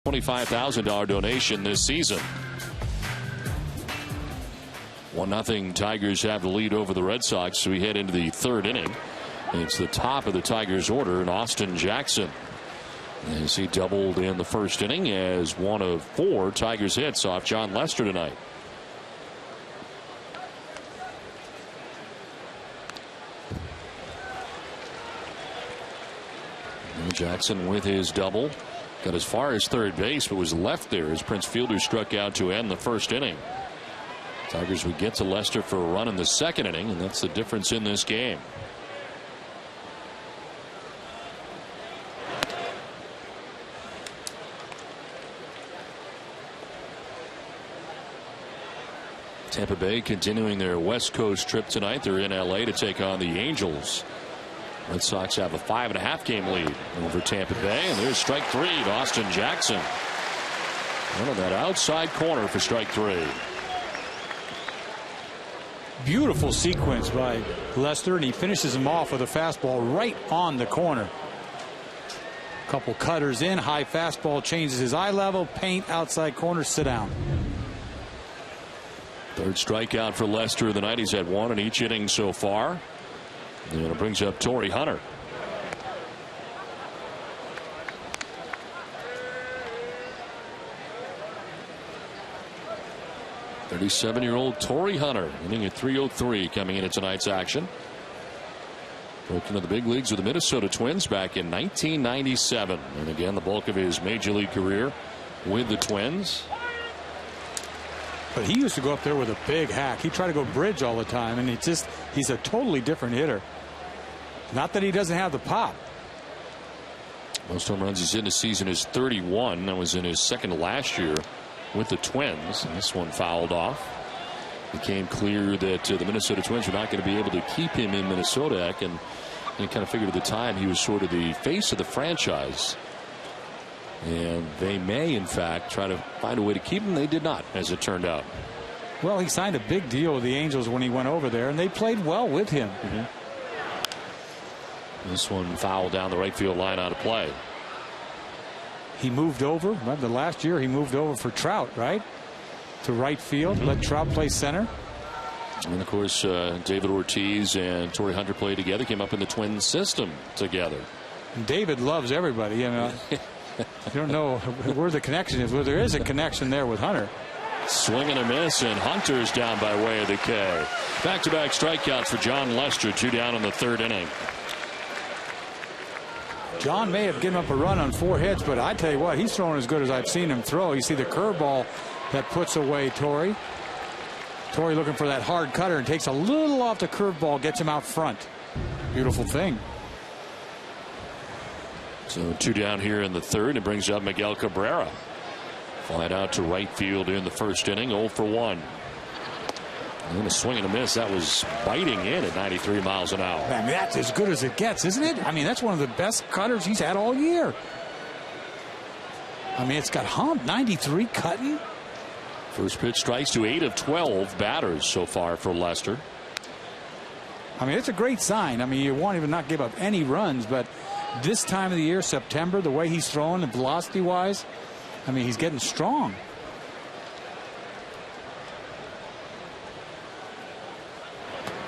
$25,000 donation this season. 1-0 Tigers have the lead over the Red Sox. So we head into the third inning. It's the top of the Tigers order, and Austin Jackson, as he doubled in the first inning as one of 4 Tigers hits off John Lester tonight. And Jackson with his double got as far as third base, but was left there as Prince Fielder struck out to end the first inning. Tigers would get to Lester for a run in the second inning, and that's the difference in this game. Tampa Bay continuing their West Coast trip tonight. They're in LA to take on the Angels. Red Sox have a 5.5 game lead over Tampa Bay, and there's strike three to Austin Jackson. One of that outside corner for strike three. Beautiful sequence by Lester, and he finishes him off with a fastball right on the corner. Couple cutters in, high fastball, changes his eye level, paint, outside corner, sit down. Third strikeout for Lester of the night. He's had one in each inning so far. And it brings up Torrey Hunter. '37-year-old Torrey Hunter, inning at 303 coming into tonight's action. Broke into the big leagues with the Minnesota Twins back in 1997. And again, the bulk of his major league career with the Twins. But he used to go up there with a big hack. He tried to go bridge all the time, and he's a totally different hitter. Not that he doesn't have the pop. Most home runs he's in this season is 31. That was in his second last year with the Twins, and this one fouled off. It became clear that the Minnesota Twins were not going to be able to keep him in Minnesota, and kind of figured at the time he was sort of the face of the franchise. And they may, in fact, try to find a way to keep him. They did not, as it turned out. Well, he signed a big deal with the Angels when he went over there, and they played well with him. This one fouled down the right field line out of play. He moved over. Remember last year he moved over for Trout, right? To right field, let Trout play center. And, of course, David Ortiz and Torrey Hunter played together, came up in the Twins system together. And David loves everybody, you know. I don't know where the connection is. Well, there is a connection there with Hunter. Swing and a miss, and Hunter's down by way of the K. Back-to-back strikeouts for John Lester, 2 down in the third inning. John may have given up a run on 4 hits, but I tell you what, he's throwing as good as I've seen him throw. You see the curveball that puts away Torrey. Torrey looking for that hard cutter and takes a little off the curveball, gets him out front. Beautiful thing. So 2 down here in the third. It brings up Miguel Cabrera. Flied out to right field in the first inning, 0 for 1. And then a swing and a miss that was biting in at 93 miles an hour. I mean, that's as good as it gets, isn't it? I mean, that's one of the best cutters he's had all year. I mean, it's got hump, 93 cutting. First pitch strikes to 8 of 12 batters so far for Lester. I mean, it's a great sign. I mean, you want him to not give up any runs, but this time of the year, September, the way he's throwing and velocity-wise, I mean, he's getting strong.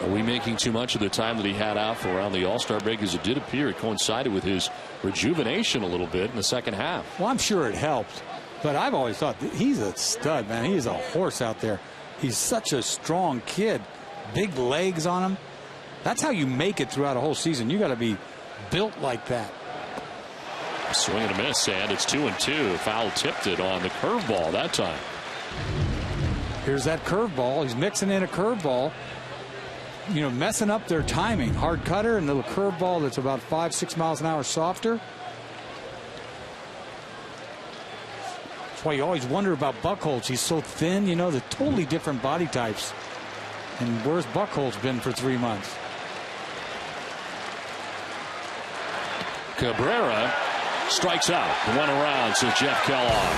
Are we making too much of the time that he had out for around the All-Star break? As it did appear it coincided with his rejuvenation a little bit in the second half. Well, I'm sure it helped, but I've always thought he's a stud, man. He is a horse out there. He's such a strong kid. Big legs on him. That's how you make it throughout a whole season. You got to be built like that. Swing and a miss, and it's 2-2. Foul tipped it on the curveball that time. Here's that curveball. He's mixing in a curveball. You know, messing up their timing. Hard cutter and little curveball that's about 5-6 miles an hour softer. That's why you always wonder about Buchholz. He's so thin, you know, they're totally different body types. And where's Buchholz been for 3 months? Cabrera strikes out. 1 around to Jeff Kellogg.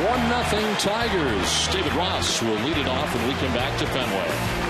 1-0 Tigers. David Ross will lead it off when we come back to Fenway.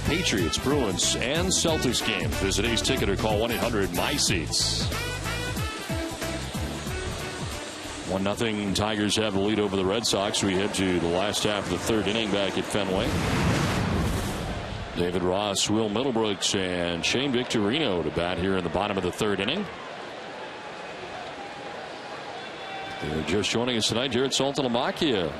Patriots, Bruins, and Celtics game. Visit Ace Ticket or call 1-800-MySeats. 1-0 Tigers have the lead over the Red Sox. We head to the last half of the third inning back at Fenway. David Ross, Will Middlebrooks, and Shane Victorino to bat here in the bottom of the third inning. They're just joining us tonight. Jared Saltalamacchia,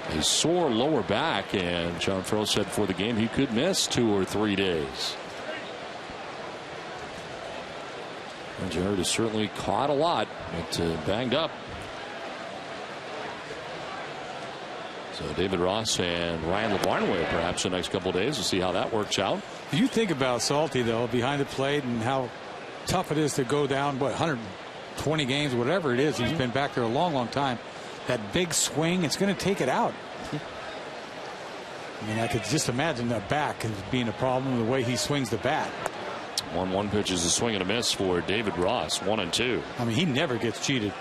a sore lower back, and John Farrell said before the game he could miss 2 or 3 days. And Jared has certainly caught a lot, but banged up. So David Ross and Ryan LeBarnway perhaps the next couple of days. We'll see how that works out. You think about Salty, though, behind the plate and how tough it is to go down, 120 games, whatever it is. He's been back there a long, long time. That big swing, it's going to take it out. I mean, I could just imagine the back as being a problem, the way he swings the bat. 1-1 pitch is a swing and a miss for David Ross. 1-2. I mean, he never gets cheated.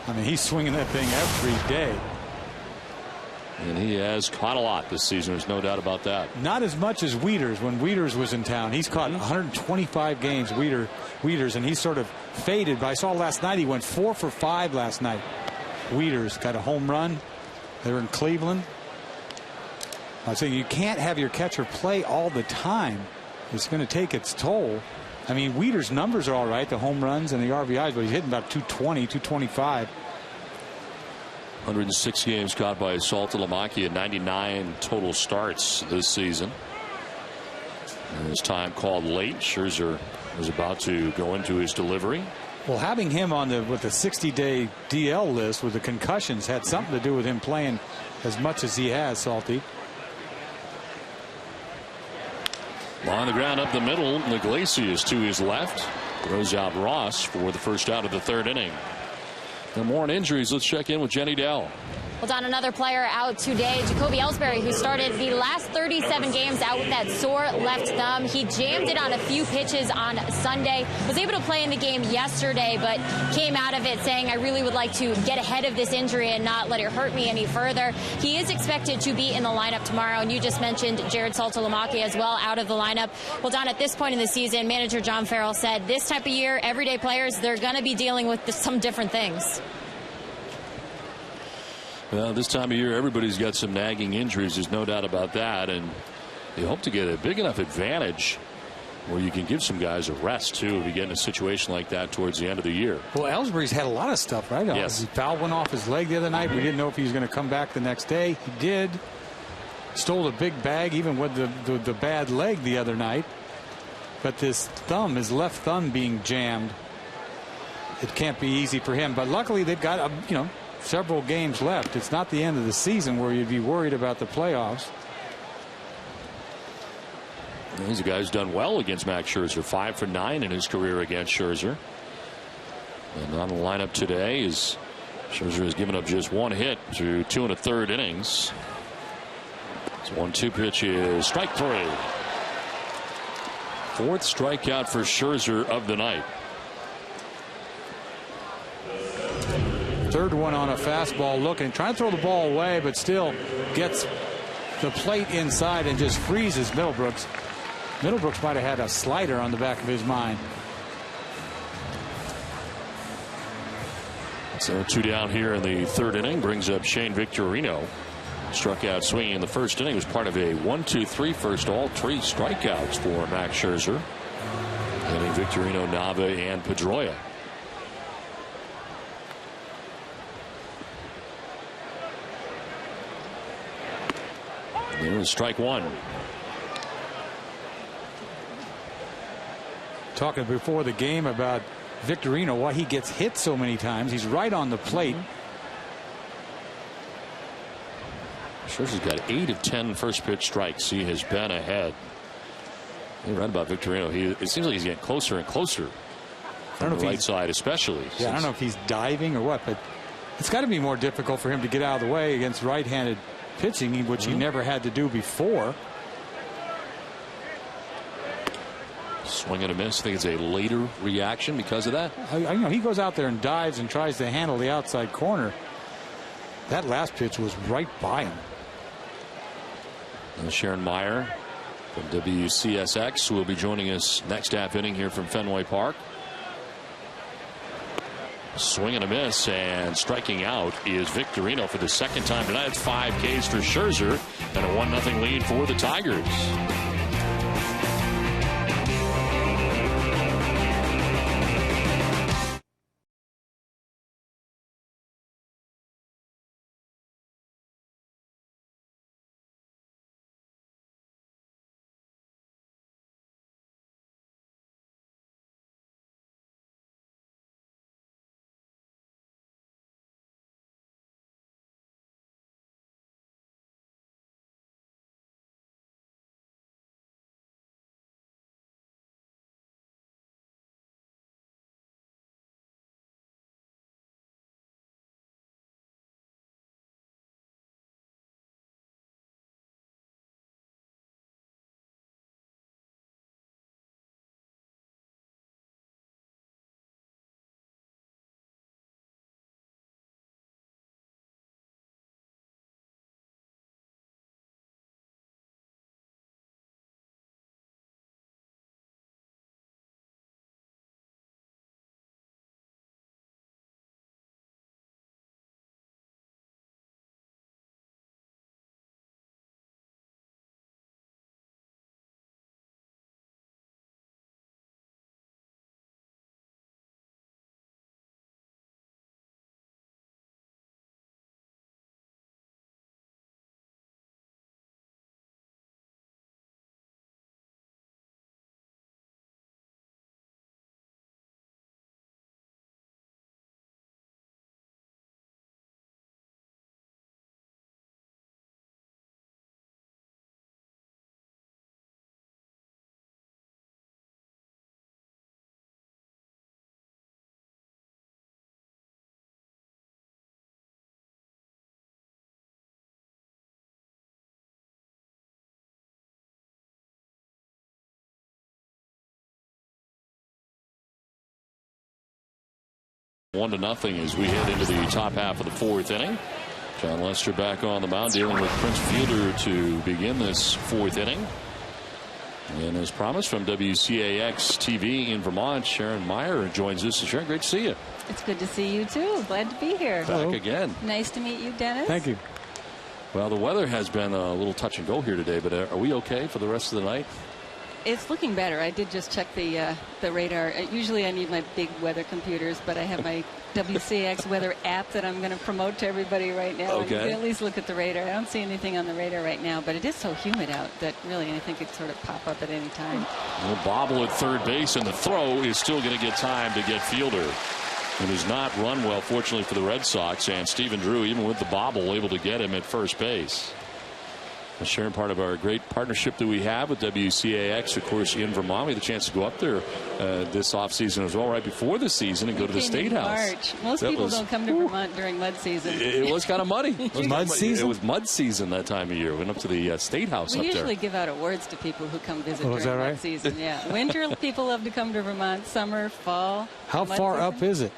I mean, he's swinging that thing every day. And he has caught a lot this season. There's no doubt about that. Not as much as Wieters when Wieters was in town. He's caught 125 games, Wieters, and he's sort of faded. But I saw last night he went 4 for 5 last night. Wieters got a home run. They were in Cleveland. I say you can't have your catcher play all the time. It's going to take its toll. I mean, Wieters' numbers are all right, the home runs and the RBIs, but he's hitting about 220, 225. 106 games caught by Saltalamacchia, 99 total starts this season. And his time called late. Scherzer was about to go into his delivery. Well, having him on with the 60-day DL list with the concussions had something to do with him playing as much as he has, Salty. On the ground up the middle, Iglesias to his left. Throws out Ross for the first out of the third inning. No more on injuries. Let's check in with Jenny Dell. Well, Don, another player out today, Jacoby Ellsbury, who started the last 37 games out with that sore left thumb. He jammed it on a few pitches on Sunday, was able to play in the game yesterday, but came out of it saying, I really would like to get ahead of this injury and not let it hurt me any further. He is expected to be in the lineup tomorrow, and you just mentioned Jared Saltalamacchia as well, out of the lineup. Well, Don, at this point in the season, manager John Farrell said this type of year, everyday players, they're going to be dealing with some different things. Well, this time of year, everybody's got some nagging injuries. There's no doubt about that. And you hope to get a big enough advantage where you can give some guys a rest, too, if you get in a situation like that towards the end of the year. Well, Ellsbury's had a lot of stuff, right? Yes. He fouled one off his leg the other night. We didn't know if he was going to come back the next day. He did. Stole a big bag, even with the bad leg the other night. But this thumb, his left thumb being jammed, it can't be easy for him. But luckily, they've got, several games left. It's not the end of the season where you'd be worried about the playoffs. He's a guy who's done well against Max Scherzer, 5 for 9 in his career against Scherzer. And on the lineup today is Scherzer has given up just 1 hit through 2 1/3 innings. His 1-2 pitch is strike 3. 4th strikeout for Scherzer of the night. Third one on a fastball, looking, trying to throw the ball away, but still gets the plate inside and just freezes Middlebrooks. Middlebrooks might have had a slider on the back of his mind. So 2 down here in the third inning brings up Shane Victorino. Struck out swinging in the first inning. Was part of a 1-2-3 first, all 3 strikeouts for Max Scherzer. And Victorino, Nava, and Pedroia. There's strike 1. Talking before the game about Victorino, why he gets hit so many times. He's right on the plate. Scherzer's got 8 of 10 first pitch strikes. He has been ahead. You're right about Victorino. It seems like he's getting closer and closer from the right side, especially. Yeah, I don't know if he's diving or what, but it's got to be more difficult for him to get out of the way against right-handed pitching, which he never had to do before. Swing and a miss. I think it's a later reaction because of that. He goes out there and dives and tries to handle the outside corner. That last pitch was right by him. And Sharon Meyer from WCSX, who will be joining us next half inning here from Fenway Park. Swing and a miss, and striking out is Victorino for the second time tonight. It's 5 Ks for Scherzer and a 1-0 lead for the Tigers. One to nothing as we head into the top half of the 4th inning. John Lester back on the mound dealing with Prince Fielder to begin this 4th inning. And as promised from WCAX TV in Vermont, Sharon Meyer joins us. Sharon, great to see you. It's good to see you too. Glad to be here. Back again. Nice to meet you, Dennis. Thank you. Well, the weather has been a little touch and go here today, but are we okay for the rest of the night? It's looking better. I did just check the radar. Usually I need my big weather computers, but I have my WCAX weather app that I'm going to promote to everybody right now. Okay. And you can at least look at the radar. I don't see anything on the radar right now, but it is so humid out that really anything could sort of pop up at any time. A bobble at third base, and the throw is still going to get time to get Fielder. It has not run well, fortunately, for the Red Sox, and Stephen Drew, even with the bobble, able to get him at first base. Sharon, part of our great partnership that we have with WCAX, of course, in Vermont. We had the chance to go up there this offseason as well, right before the season, and go to the State House. March. Most people don't come to Vermont during mud season. It was kind of muddy. It was mud season? It was mud season that time of year. We went up to the State House up there. We usually give out awards to people who come visit during that mud right? season. Yeah, winter people love to come to Vermont. Summer, fall. How far season. up is it?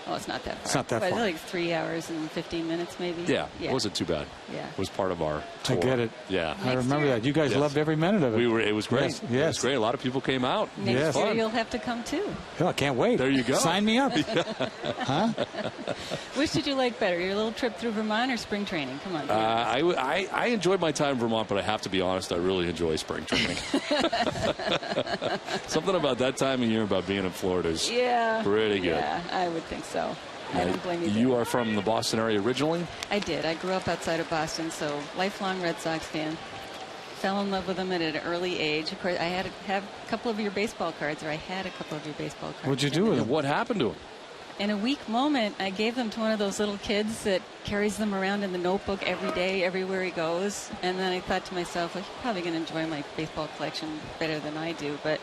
Oh, it's not that far. It's not that far. Like 3 hours and 15 minutes, maybe. Yeah, it wasn't too bad. Yeah, it was part of our tour. I get it. Yeah, I remember that. You guys loved every minute of it. It was great. Yes. It was great. A lot of people came out. Next year you'll have to come too. Oh, I can't wait. There you go. Sign me up. Huh? Which did you like better, your little trip through Vermont or spring training? Come on. I enjoyed my time in Vermont, but I have to be honest, I really enjoy spring training. Something about that time of year about being in Florida is pretty good. Yeah, I would think so. I don't blame you. You are from the Boston area originally? I did. I grew up outside of Boston, so lifelong Red Sox fan. Fell in love with them at an early age. Of course, I had to have a couple of your baseball cards, or I had a couple of your baseball cards. What'd you do with them? What happened to them? In a weak moment, I gave them to one of those little kids that carries them around in the notebook every day, everywhere he goes. And then I thought to myself, well, he's probably going to enjoy my baseball collection better than I do. But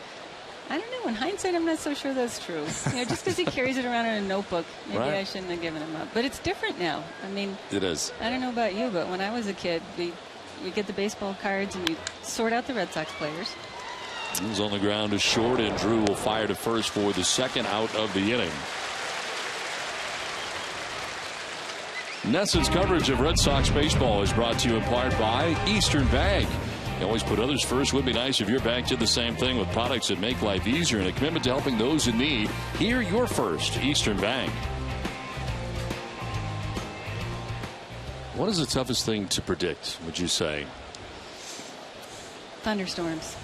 I don't know. In hindsight, I'm not so sure that's true. Just because he carries it around in a notebook, maybe I shouldn't have given him up. But it's different now. I mean, it is. I don't know about you, but when I was a kid, we get the baseball cards and we sort out the Red Sox players. He's on the ground to short, and Drew will fire to first for the second out of the inning. NESN's coverage of Red Sox baseball is brought to you in part by Eastern Bank. You always put others first. Would be nice if your bank did the same thing with products that make life easier and a commitment to helping those in need. Here, your first, Eastern Bank. What is the toughest thing to predict, would you say? Thunderstorms,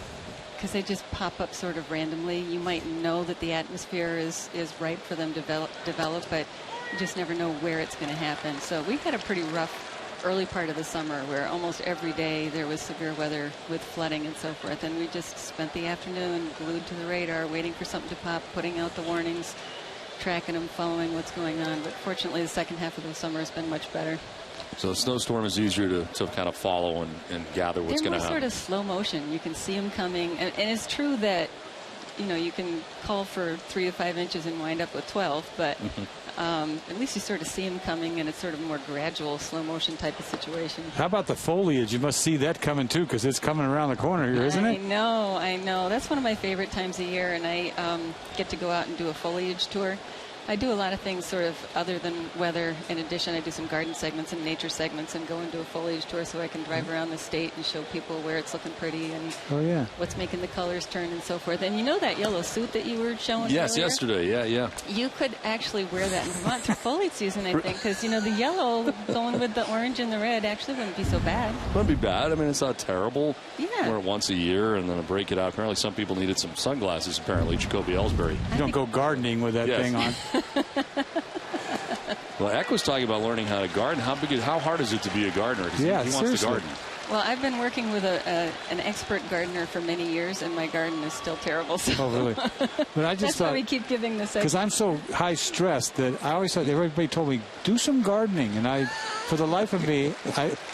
because they just pop up sort of randomly. You might know that the atmosphere is ripe for them to develop, but you just never know where it's going to happen. So we had a pretty rough early part of the summer where almost every day there was severe weather with flooding and so forth. And we just spent the afternoon glued to the radar, waiting for something to pop, putting out the warnings, tracking them, following what's going on. But fortunately, the second half of the summer has been much better. So a snowstorm is easier to kind of follow and gather what's going to happen. They're more sort of slow motion. You can see them coming. And it's true that, you can call for 3 to 5 inches and wind up with 12. But at least you sort of see them coming, and it's sort of a more gradual, slow motion type of situation. How about the foliage? You must see that coming, too, because it's coming around the corner here, isn't it? I know. That's one of my favorite times of year, and I get to go out and do a foliage tour. I do a lot of things sort of other than weather. In addition, I do some garden segments and nature segments and go and do a foliage tour so I can drive around the state and show people where it's looking pretty and what's making the colors turn and so forth. And that yellow suit that you were showing Yes, earlier? yesterday. Yeah. You could actually wear that in Vermont through foliage season, I think, because, the yellow going with the orange and the red actually wouldn't be so bad. Wouldn't be bad. I mean, it's not terrible. Yeah. Wear it once a year and then I break it out. Apparently some people needed some sunglasses, apparently, Jacoby Ellsbury. You don't go gardening with that thing on. Well, Eck was talking about learning how to garden. How hard is it to be a gardener? He wants to garden. Well, I've been working with an expert gardener for many years, and my garden is still terrible. So. Oh, really? But I just That's why we keep giving this. Because I'm so high stressed that I always thought everybody told me do some gardening, and for the life of me,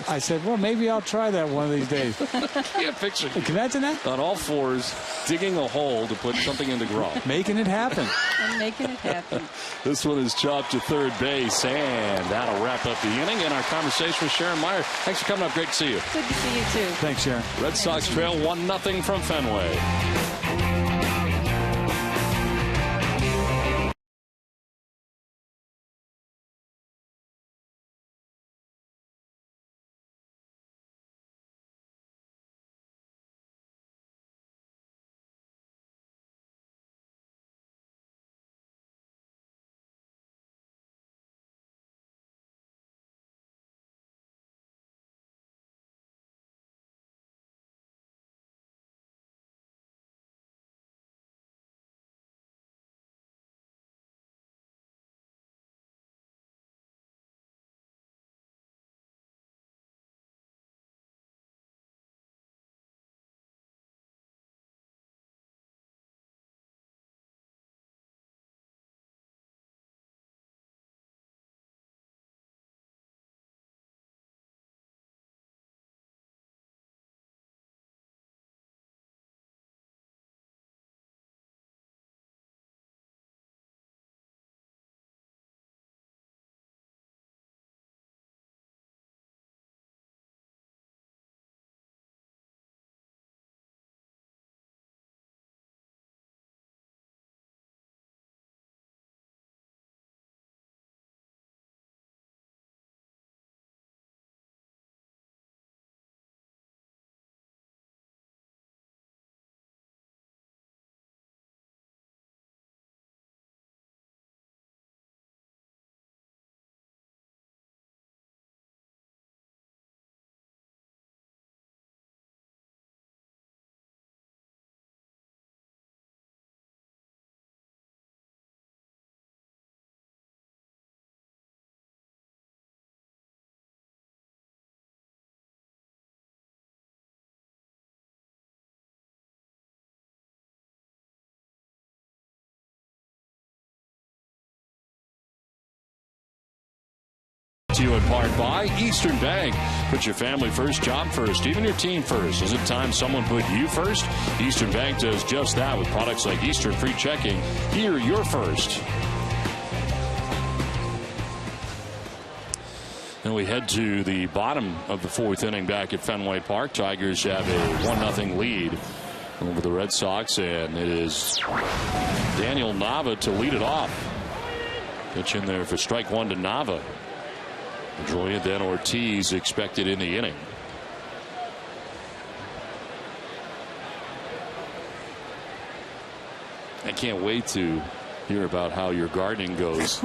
I said, well, maybe I'll try that one of these days. Can't picture. Can you imagine that? On all fours, digging a hole to put something in the ground. Making it happen. I'm making it happen. This one is chopped to third base, and that'll wrap up the inning and our conversation with Sharon Meyer. Thanks for coming up. Great to see you. Good to see you, too. Thanks, Sharon. Red Sox trail 1-0 from Fenway. To you in part by Eastern Bank. Put your family first, job first, even your team first. Is it time someone put you first? Eastern Bank does just that with products like Eastern Free Checking. Here, you're first. And we head to the bottom of the fourth inning back at Fenway Park. Tigers have a 1-0 lead over the Red Sox, and it is Daniel Nava to lead it off. Pitch in there for strike one to Nava. Pedroia, then Ortiz expected in the inning. I can't wait to hear about how your gardening goes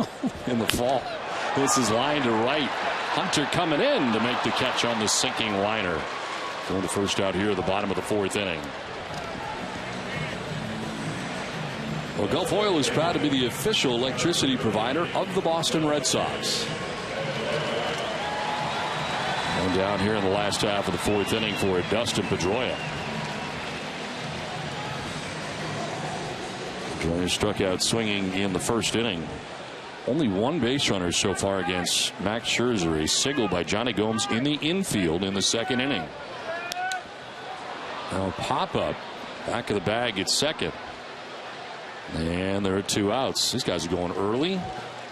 in the fall. This is line to right. Hunter coming in to make the catch on the sinking liner. Going to first out here at the bottom of the 4th inning. Well, Gulf Oil is proud to be the official electricity provider of the Boston Red Sox. Going down here in the last half of the 4th inning for Dustin Pedroia. Pedroia struck out swinging in the 1st inning. Only 1 base runner so far against Max Scherzer. A single by Johnny Gomes in the infield in the 2nd inning. Now a pop-up back of the bag at second. And there are 2 outs. These guys are going early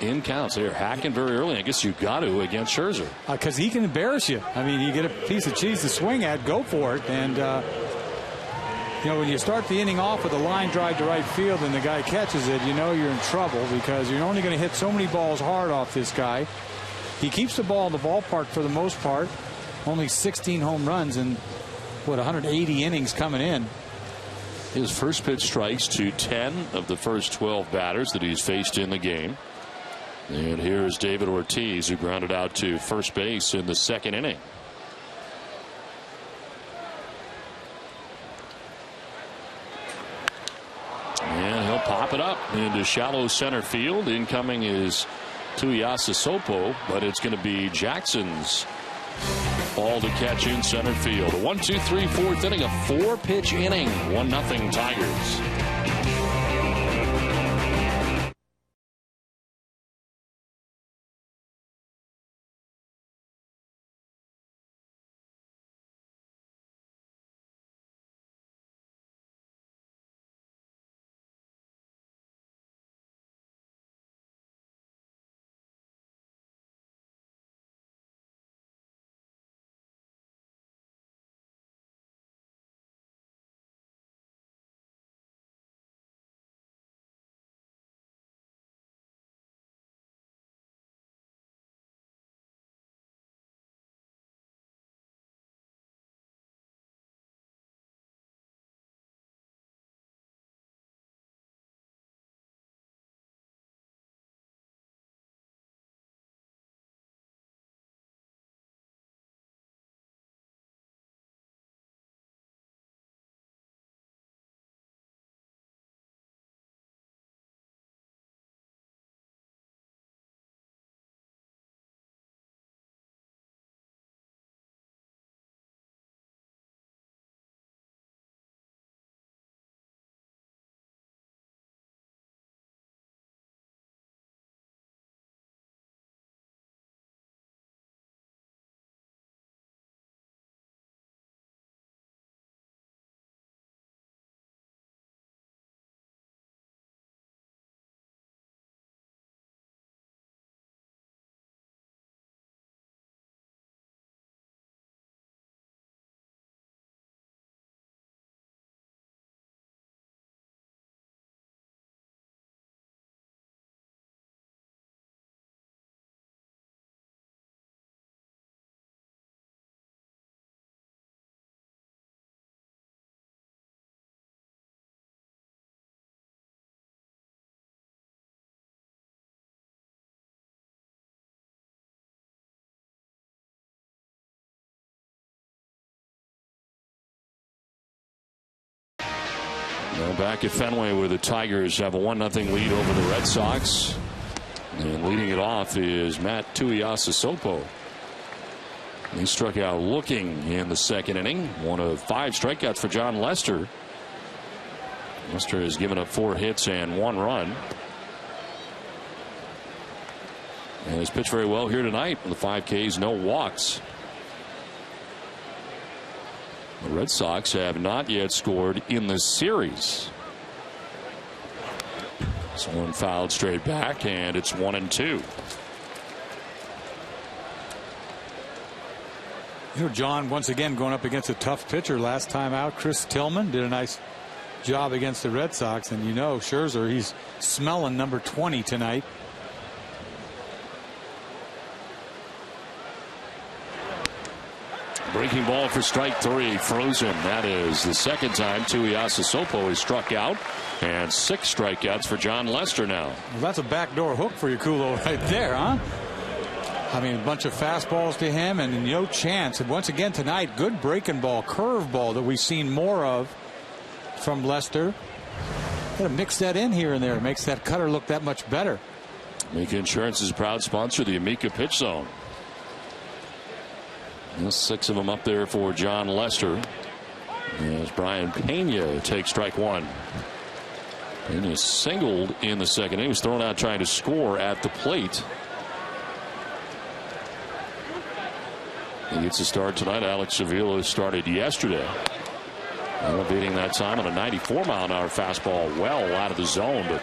in counts. They're hacking very early. I guess you got to against Scherzer. Because he can embarrass you. I mean, you get a piece of cheese to swing at, go for it. And, you know, when you start the inning off with a line drive to right field and the guy catches it, you know you're in trouble because you're only going to hit so many balls hard off this guy. He keeps the ball in the ballpark for the most part. Only 16 home runs and, 180 innings coming in. His first pitch strikes to 10 of the first 12 batters that he's faced in the game. And here's David Ortiz, who grounded out to first base in the 2nd inning. And he'll pop it up into shallow center field. Incoming is Tuiasa Sopo, but it's going to be Jackson's ball to catch in center field. A 1-2-3 4th inning, a 4-pitch inning. 1-0 Tigers. Now back at Fenway, where the Tigers have a 1-0 lead over the Red Sox. And leading it off is Matt Tuiasa Sopo. He struck out looking in the 2nd inning. 1 of 5 strikeouts for John Lester. Lester has given up 4 hits and 1 run. And he's pitched very well here tonight with the 5 Ks, no walks. The Red Sox have not yet scored in the series. Someone fouled straight back, and it's 1-2. You know, John, once again going up against a tough pitcher last time out. Chris Tillman did a nice job against the Red Sox, and you know Scherzer, he's smelling number 20 tonight. Breaking ball for strike 3, frozen. That is the second time Tuiasa Sopo is struck out, and 6 strikeouts for John Lester now. Well, that's a backdoor hook for Yakulo right there, huh? I mean, a bunch of fastballs to him and no chance. And once again tonight, good breaking ball, curve ball that we've seen more of from Lester. Got to mix that in here and there. It makes that cutter look that much better. Amica Insurance is a proud sponsor of the Amica Pitch Zone. There's 6 of them up there for John Lester. As Brian Pena takes strike 1. Pena singled in the second. He was thrown out trying to score at the plate. He gets a start tonight. Alex Sevilla started yesterday. Elevating that time on a 94-mile-an-hour fastball well out of the zone, but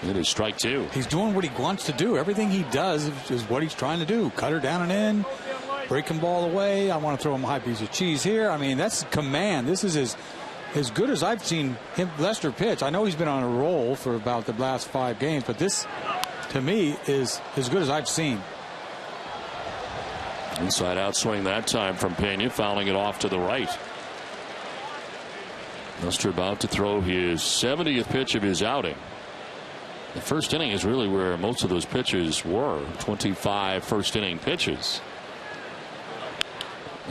it is strike 2. He's doing what he wants to do. Everything he does is what he's trying to do. Cutter down and in, breaking ball away. I want to throw him a high piece of cheese here. I mean, that's command. This is as good as I've seen him, Lester pitch. I know he's been on a roll for about the last 5 games, but this, to me, is as good as I've seen. Inside out swing that time from Pena, fouling it off to the right. Lester about to throw his 70th pitch of his outing. The first inning is really where most of those pitches were. 25 first inning pitches.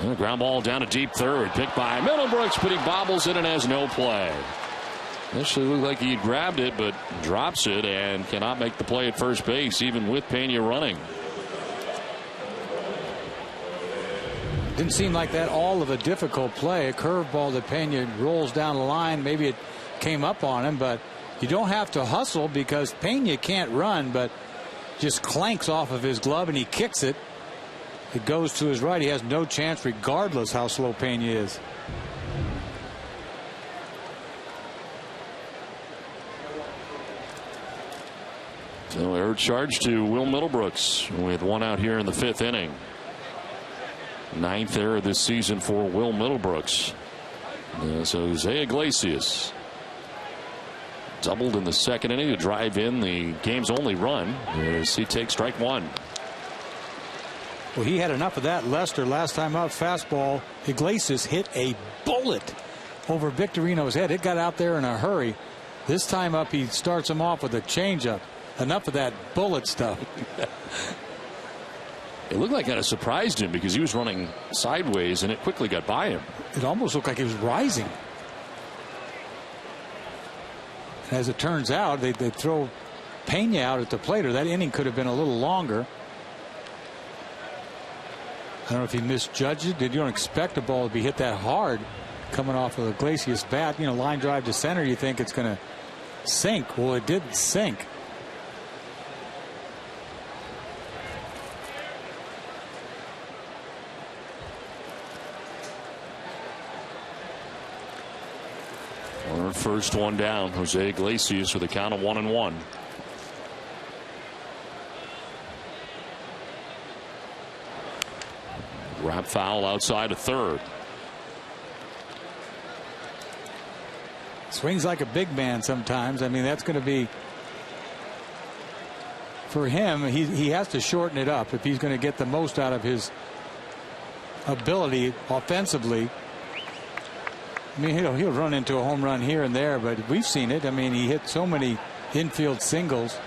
And a ground ball down to deep third, picked by Middlebrooks, but he bobbles it and has no play. Initially looked like he grabbed it, but drops it and cannot make the play at first base, even with Pena running. Didn't seem like that all of a difficult play. A curveball that Pena rolls down the line. Maybe it came up on him, but you don't have to hustle because Pena can't run, but just clanks off of his glove and he kicks it. It goes to his right. He has no chance regardless how slow Pena is. So error charge to Will Middlebrooks with 1 out here in the 5th inning. 9th error this season for Will Middlebrooks. So Jose Iglesias doubled in the second inning to drive in the game's only run as he takes strike 1. Well, he had enough of that. Lester last time out, fastball. Iglesias hit a bullet over Victorino's head. It got out there in a hurry. This time up, he starts him off with a changeup. Enough of that bullet stuff. It looked like it surprised him because he was running sideways and it quickly got by him. It almost looked like he was rising. As it turns out, they throw Pena out at the plate, or that inning could have been a little longer. I don't know if he misjudged it. You don't expect a ball to be hit that hard coming off of Iglesias' bat. You know, line drive to center, you think it's going to sink. Well, it didn't sink. First one down. Jose Iglesias with a count of 1-1. Wrap foul outside of third. Swings like a big man sometimes. I mean, that's going to be, for him, he has to shorten it up if he's going to get the most out of his ability offensively. I mean, he'll run into a home run here and there, but we've seen it. I mean, he hit so many infield singles.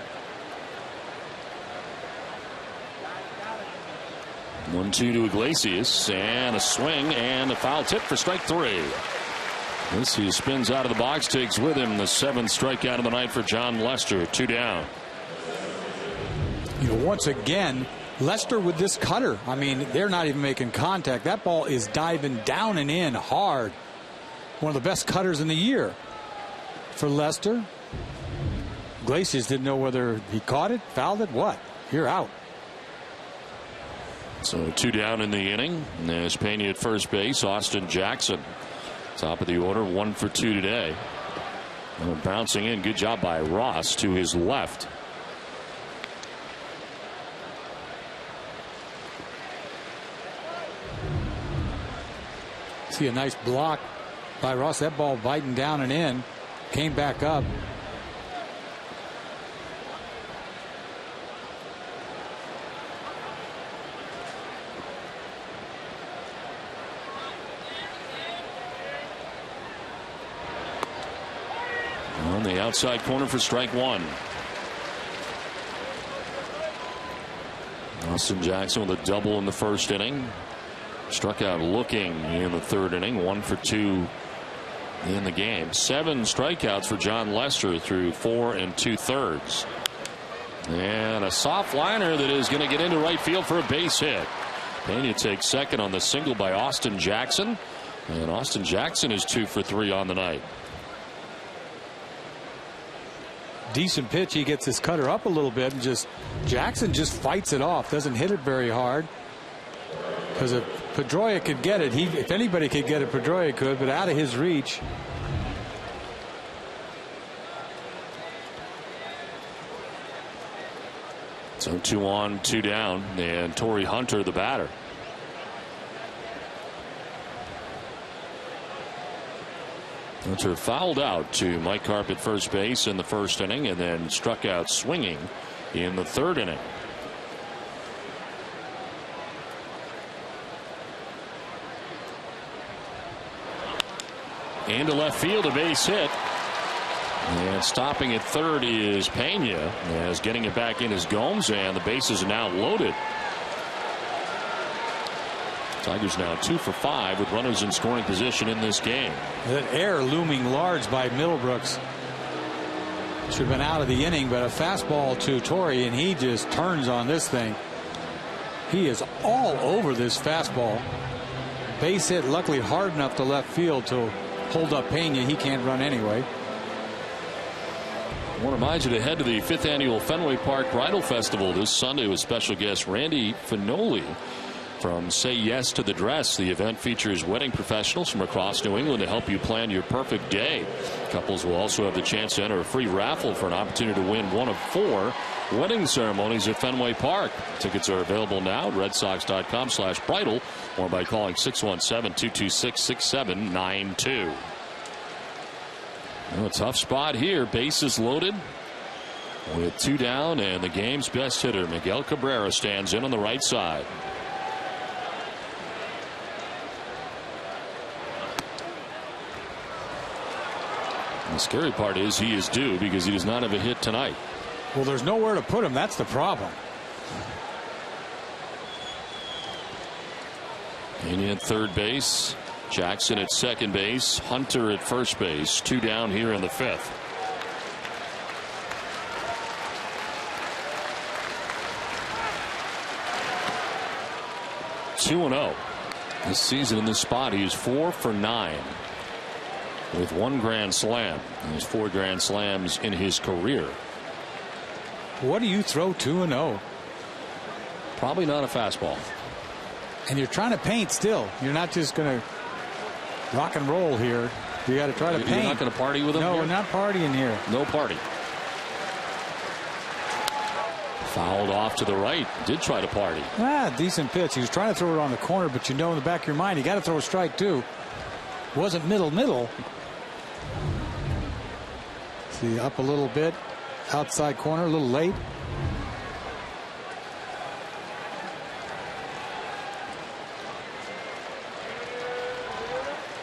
1-2 to Iglesias, and a swing and a foul tip for strike 3. Iglesias spins out of the box, takes with him the 7th strikeout of the night for John Lester. 2 down. You know, once again, Lester with this cutter. I mean, they're not even making contact. That ball is diving down and in hard. One of the best cutters in the year for Lester. Iglesias didn't know whether he caught it, fouled it, what. You're out. So 2 down in the inning. There's Pena at first base. Austin Jackson top of the order, 1 for 2 today. Bouncing in, good job by Ross to his left. See a nice block by Ross. That ball biting down and in. Came back up. On the outside corner for strike one. Austin Jackson with a double in the first inning. Struck out looking in the third inning. 1 for 2 in the game. 7 strikeouts for John Lester through 4 2/3. And a soft liner that is going to get into right field for a base hit. Pena takes second on the single by Austin Jackson. And Austin Jackson is 2 for 3 on the night. Decent pitch. He gets his cutter up a little bit and Jackson just fights it off. Doesn't hit it very hard. Because if Pedroia could get it, if anybody could get it, Pedroia could, but out of his reach. So 2 on, 2 down, and Torrey Hunter, the batter. Hunter fouled out to Mike Carp at first base in the first inning and then struck out swinging in the third inning. Into left field, a base hit. And stopping at third is Pena, as getting it back in is Gomes, and the bases are now loaded. Tigers now 2 for 5 with runners in scoring position in this game. That error looming large by Middlebrooks. Should have been out of the inning, but a fastball to Torrey, and he just turns on this thing. He is all over this fastball. Base hit, luckily hard enough to left field to hold up Pena. He can't run anyway. I want to remind you to head to the 5th annual Fenway Park Bridal Festival this Sunday with special guest Randy Finoli from Say Yes to the Dress. The event features wedding professionals from across New England to help you plan your perfect day. Couples will also have the chance to enter a free raffle for an opportunity to win one of 4 wedding ceremonies at Fenway Park. Tickets are available now at redsox.com/bridal or by calling 617-226-6792. A tough spot here. Bases loaded with 2 down, and the game's best hitter Miguel Cabrera stands in on the right side. The scary part is he is due because he does not have a hit tonight. Well, there's nowhere to put him. That's the problem. Pena at third base. Jackson at second base. Hunter at first base. 2 down here in the 5th. (2-0) this season in this spot. He is 4 for 9 with 1 grand slam. He has 4 grand slams in his career. What do you throw 2-0? Probably not a fastball. And you're trying to paint still. You're not just going to rock and roll here. You got to try to paint. You're not going to party with him? No, here? we're not partying here. No party. Fouled off to the right. Did try to party. Decent pitch. He was trying to throw it on the corner, but you know in the back of your mind, you got to throw a strike too. Wasn't middle. See, up a little bit. Outside corner, a little late.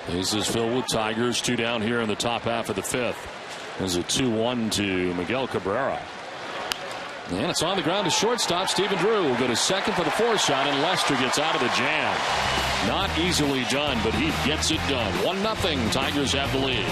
Bases filled with Tigers. 2 down here in the top half of the 5th. There's a 2-1 to Miguel Cabrera. And it's on the ground to shortstop. Stephen Drew will go to second for the 4th shot, and Lester gets out of the jam. Not easily done, but he gets it done. 1-0. Tigers have the lead.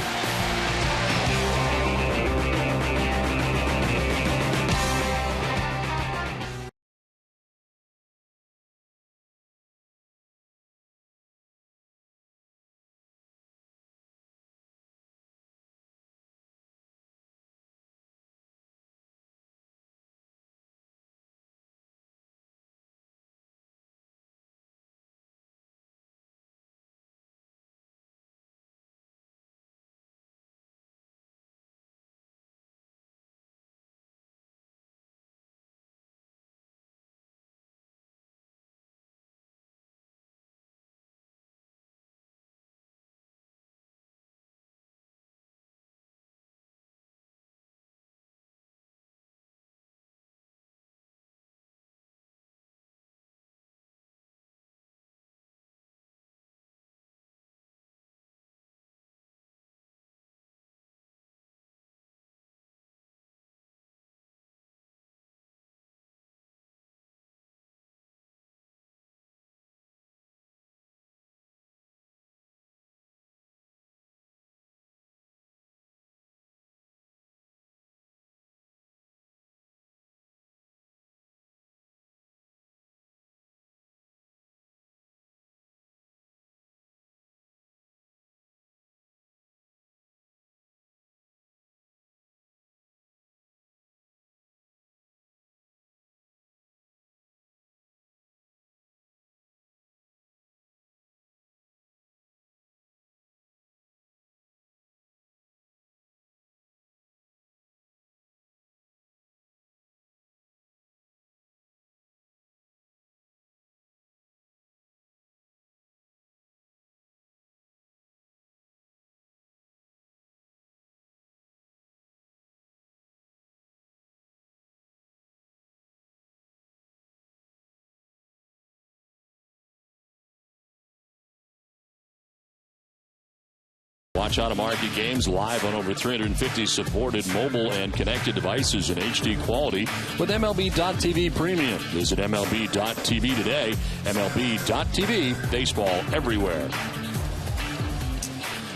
Watch out-of-market games live on over 350 supported mobile and connected devices in HD quality with MLB.TV Premium. Visit MLB.TV today. MLB.TV, baseball everywhere.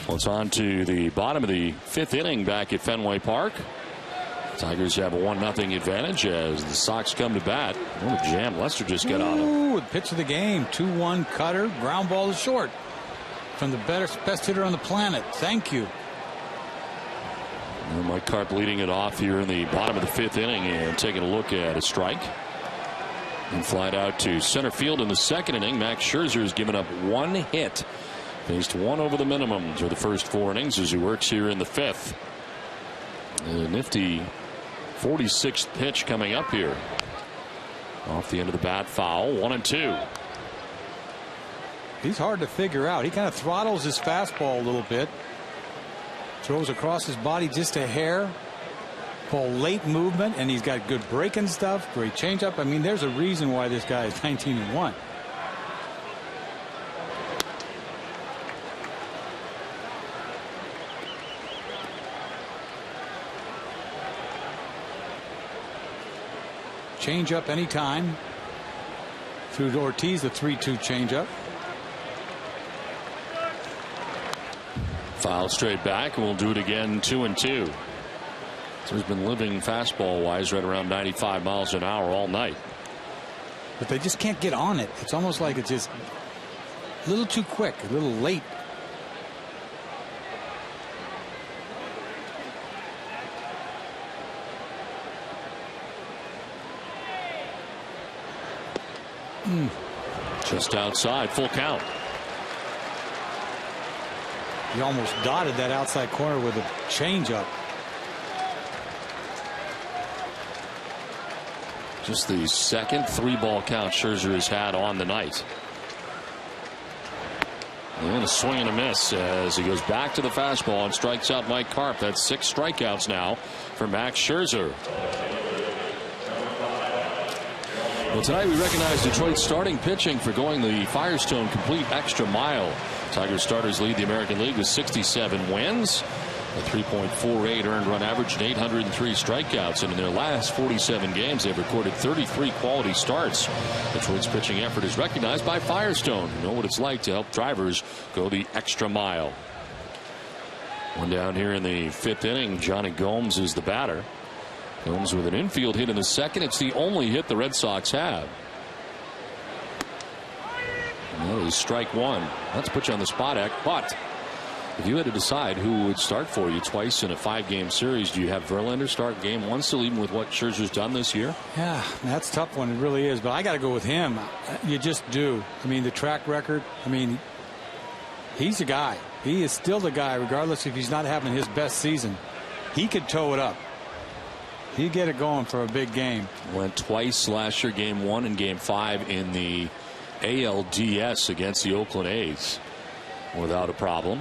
Well, it's on to the bottom of the fifth inning back at Fenway Park. Tigers have a 1-0 advantage as the Sox come to bat. What a jam Lester just got on him. Ooh, pitch of the game. 2-1 cutter. Ground ball to short. From the best hitter on the planet. Thank you. And Mike Karp leading it off here in the bottom of the fifth inning and taking a look at a strike. And flied out to center field in the second inning. Max Scherzer has given up 1 hit. Faced 1 over the minimum through the first 4 innings as he works here in the fifth. A nifty 46th pitch coming up here. Off the end of the bat, foul. 1-2. He's hard to figure out. He kind of throttles his fastball a little bit. Throws across his body just a hair. Ball late movement, and he's got good breaking stuff. Great changeup. I mean, there's a reason why this guy is 19-1. Changeup anytime. Through to Ortiz, the 3-2 changeup. Foul straight back, and we'll do it again. 2-2. So he's been living fastball wise right around 95 miles an hour all night. But they just can't get on it. It's almost like it's just a little too quick, a little late. Just outside, full count. He almost dotted that outside corner with a changeup. Just the second 3-ball count Scherzer has had on the night. And a swing and a miss as he goes back to the fastball and strikes out Mike Karp. That's 6 strikeouts now for Max Scherzer. Well, tonight we recognize Detroit's starting pitching for going the Firestone complete extra mile. Tigers starters lead the American League with 67 wins, a 3.48 earned run average, and 803 strikeouts. And in their last 47 games, they've recorded 33 quality starts. Detroit's pitching effort is recognized by Firestone, who know what it's like to help drivers go the extra mile. One down here in the fifth inning. Johnny Gomes is the batter. Gomes with an infield hit in the second. It's the only hit the Red Sox have. And that is strike 1. Let's put you on the spot, Eck. But if you had to decide who would start for you twice in a 5-game series, do you have Verlander start game 1 still, even with what Scherzer's done this year? Yeah, that's a tough one. It really is. But I got to go with him. You just do. I mean, the track record. I mean, he's the guy. He is still the guy, regardless if he's not having his best season. He could tow it up. He get it going for a big game. Went twice last year, game 1 and game 5 in the ALDS against the Oakland A's without a problem.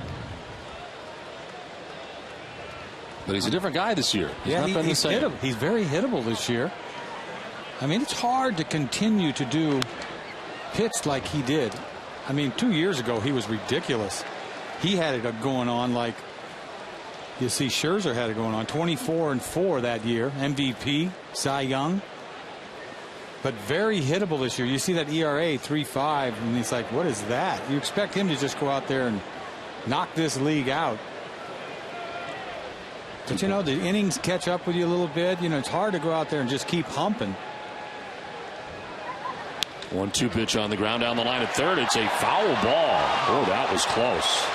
But he's a different guy this year. He's not been the same. He's very hittable this year. I mean, it's hard to continue to do pitch like he did. I mean, 2 years ago he was ridiculous. He had it going on like you see Scherzer had it going on. 24-4 that year. MVP, Cy Young. But very hittable this year. You see that ERA 3.5, and it's like, what is that? You expect him to just go out there and knock this league out. But you know, the innings catch up with you a little bit. You know, it's hard to go out there and just keep humping. 1-2 pitch on the ground down the line at third. It's a foul ball. Oh, that was close.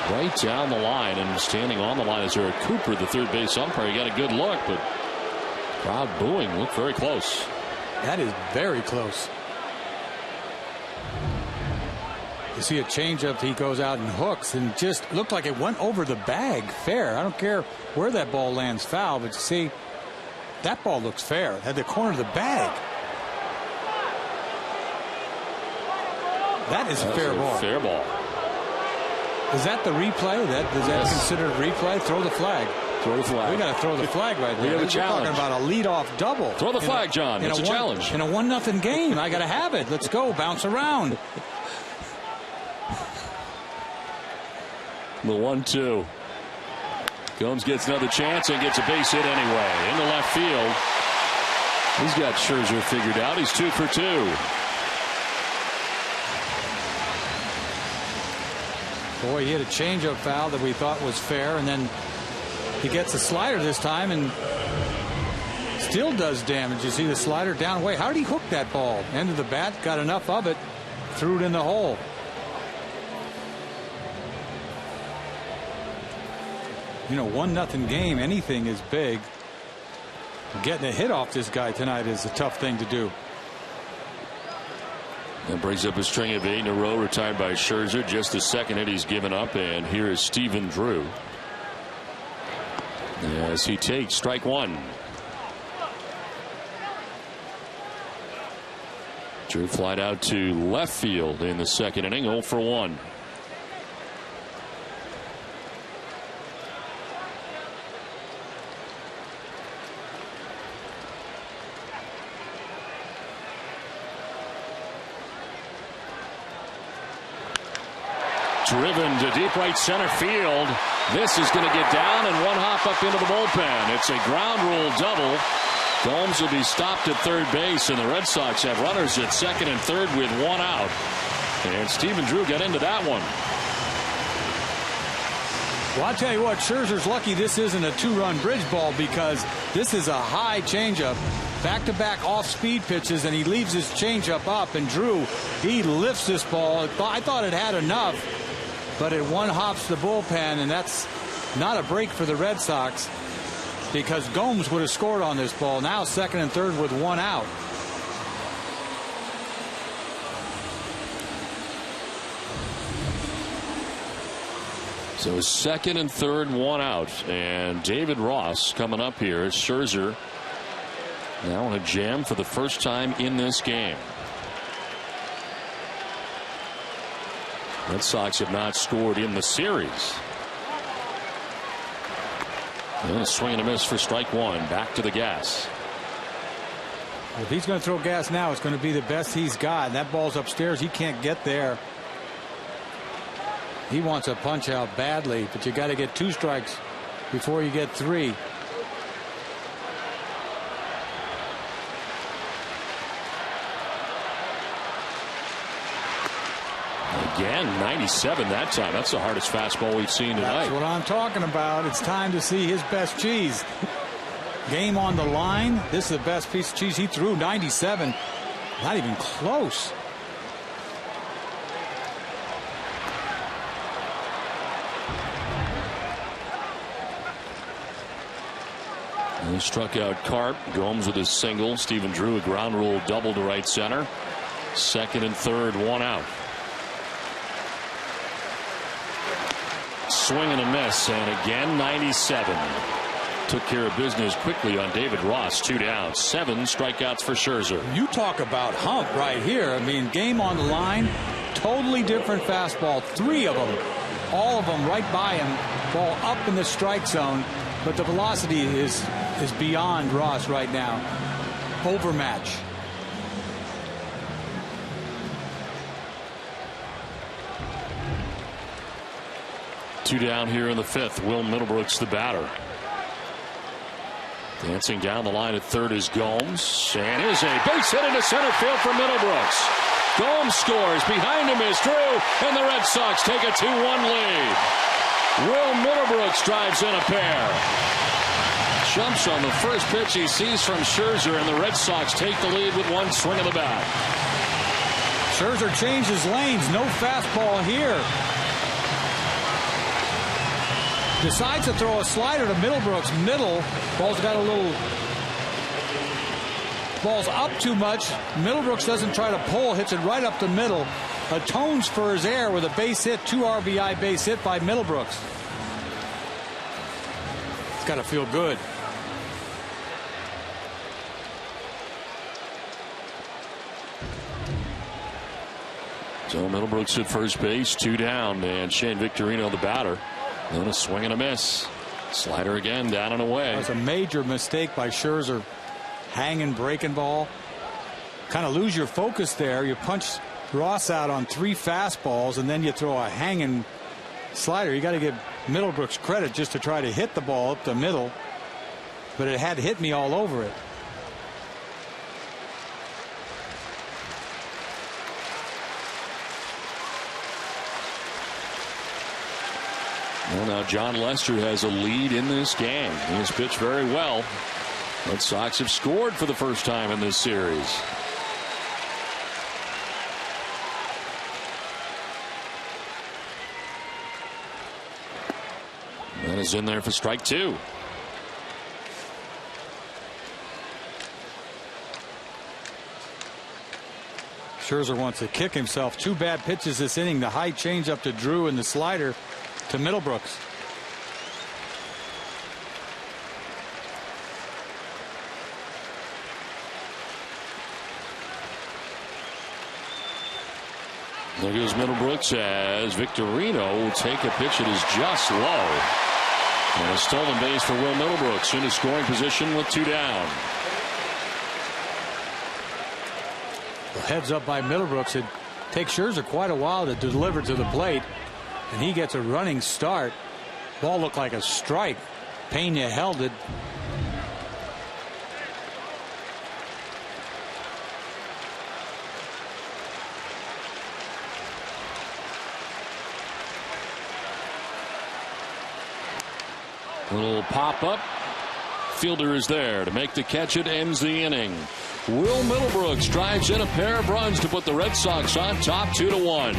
Right down the line, and standing on the line is Eric Cooper, the third base umpire. He got a good look, but crowd booing. Looked very close. That is very close. You see a changeup, he goes out and hooks, and just looked like it went over the bag. Fair. I don't care where that ball lands foul, but you see, that ball looks fair. It had the corner of the bag. That is a fair ball. Fair ball. Is that the replay? Is that considered replay? Throw the flag. Throw the flag. We got to throw the flag right there. We have a We're challenge. talking about a leadoff double. Throw the flag, John. It's a challenge. In a 1-0 game, I got to have it. Let's go. Bounce around. The 1-2. Gomes gets another chance and gets a base hit anyway. Into left field. He's got Scherzer figured out. He's 2 for 2. Boy, he hit a changeup foul that we thought was fair, and then he gets a slider this time and still does damage. You see the slider down away. How did he hook that ball? End of the bat, got enough of it, threw it in the hole. You know, 1-0 game, anything is big. Getting a hit off this guy tonight is a tough thing to do. That brings up a string of 8 in a row retired by Scherzer. Just the second hit he's given up, and here is Stephen Drew as he takes strike 1. Drew flied out to left field in the second inning, 0 for 1. Driven to deep right center field. This is going to get down and one hop up into the bullpen. It's a ground rule double. Gomes will be stopped at third base, and the Red Sox have runners at second and third with 1 out. And Stephen Drew got into that one. Well, I'll tell you what, Scherzer's lucky this isn't a 2-run bridge ball, because this is a high changeup. Back-to-back off-speed pitches, and he leaves his changeup up, and Drew, he lifts this ball. I thought it had enough, but it one-hops the bullpen, and that's not a break for the Red Sox, because Gomes would have scored on this ball. Now second and third with 1 out. So second and third, 1 out, and David Ross coming up here. Scherzer now in a jam for the first time in this game. Red Sox have not scored in the series. And a swing and a miss for strike 1. Back to the gas. If he's going to throw gas now, it's going to be the best he's got. And that ball's upstairs. He can't get there. He wants a punch out badly, but you got to get 2 strikes before you get 3. Again, 97 that time. That's the hardest fastball we've seen tonight. That's what I'm talking about. It's time to see his best cheese. Game on the line. This is the best piece of cheese he threw. 97. Not even close. And he struck out Carp. Gomes with his single. Stephen Drew a ground rule double to right center. Second and third, 1 out. Swing and a miss, and again 97. Took care of business quickly on David Ross. 2 down. 7 strikeouts for Scherzer. You talk about hump right here. I mean, game on the line. Totally different fastball. 3 of them. All of them right by him. Ball up in the strike zone. But the velocity is beyond Ross right now. Overmatch. Two down here in the 5th. Will Middlebrooks the batter. Dancing down the line at third is Gomes. And is a base hit into center field for Middlebrooks. Gomes scores. Behind him is Drew. And the Red Sox take a 2-1 lead. Will Middlebrooks drives in a pair. Jumps on the first pitch he sees from Scherzer, and the Red Sox take the lead with 1 swing of the bat. Scherzer changes lanes. No fastball here. Decides to throw a slider to Middlebrooks. Middle. Ball's got a little. Ball's up too much. Middlebrooks doesn't try to pull. Hits it right up the middle. Atones for his error with a base hit. 2 RBI base hit by Middlebrooks. It's got to feel good. So Middlebrooks at first base. 2 down. And Shane Victorino the batter. Then a swing and a miss. Slider again, down and away. That was a major mistake by Scherzer. Hanging, breaking ball. Kind of lose your focus there. You punch Ross out on 3 fastballs, and then you throw a hanging slider. You got to give Middlebrooks credit just to try to hit the ball up the middle, but it had hit me all over it. Well, now John Lester has a lead in this game. He has pitched very well. Red Sox have scored for the first time in this series. That is in there for strike 2. Scherzer wants to kick himself. 2 bad pitches this inning. The high changeup to Drew and the slider to Middlebrooks. There goes Middlebrooks as Victorino will take a pitch that is just low. And a stolen base for Will Middlebrooks in a scoring position with 2 down. Well, heads up by Middlebrooks. It takes Scherzer quite a while to deliver to the plate, and he gets a running start. Ball looked like a strike. Pena held it. Little pop up. Fielder is there to make the catch. It ends the inning. Will Middlebrooks drives in a pair of runs to put the Red Sox on top 2-1.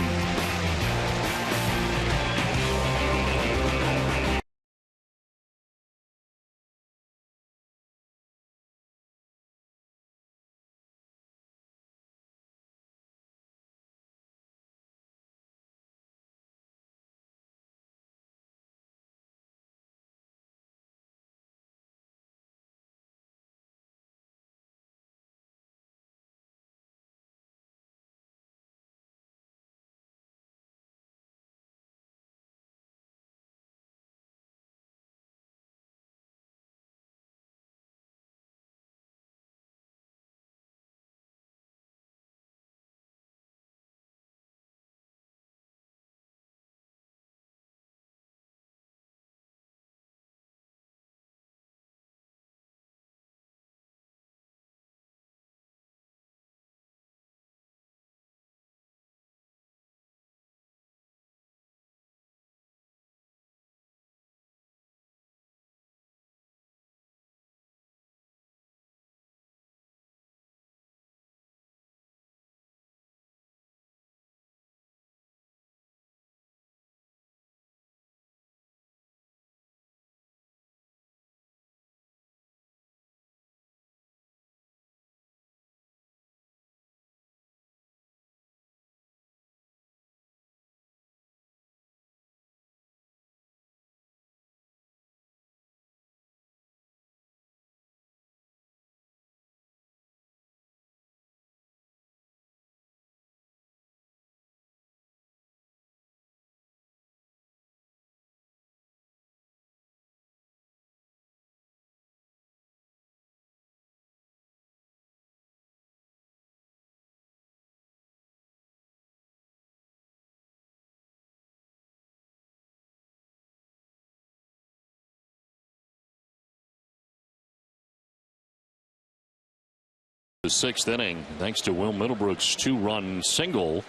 The 6th inning, thanks to Will Middlebrooks' 2-run single.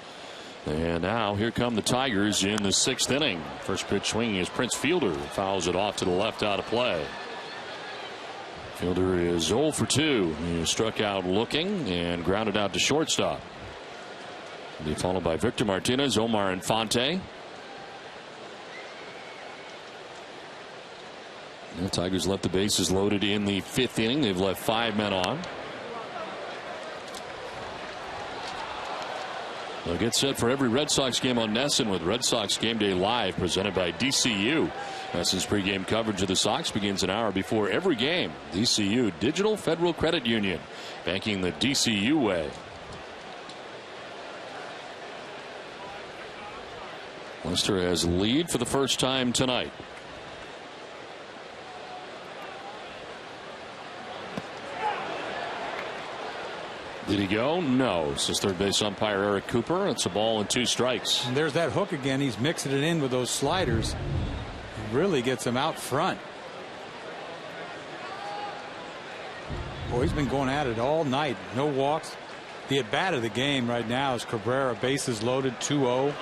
And now here come the Tigers in the 6th inning. First pitch swinging is Prince Fielder. Fouls it off to the left out of play. Fielder is 0 for 2. He struck out looking and grounded out to shortstop. He'll be followed by Victor Martinez, Omar Infante. The Tigers left the bases loaded in the 5th inning. They've left 5 men on. They'll get set for every Red Sox game on NESN with Red Sox Game Day Live, presented by DCU. NESN's pregame coverage of the Sox begins an hour before every game. DCU, Digital Federal Credit Union, banking the DCU way. Lester has lead for the first time tonight. Did he go? No. Says third base umpire Eric Cooper. It's a ball and 2 strikes. And there's that hook again. He's mixing it in with those sliders. Really gets him out front. Boy, he's been going at it all night. No walks. The at bat of the game right now is Cabrera, bases loaded, 2-0.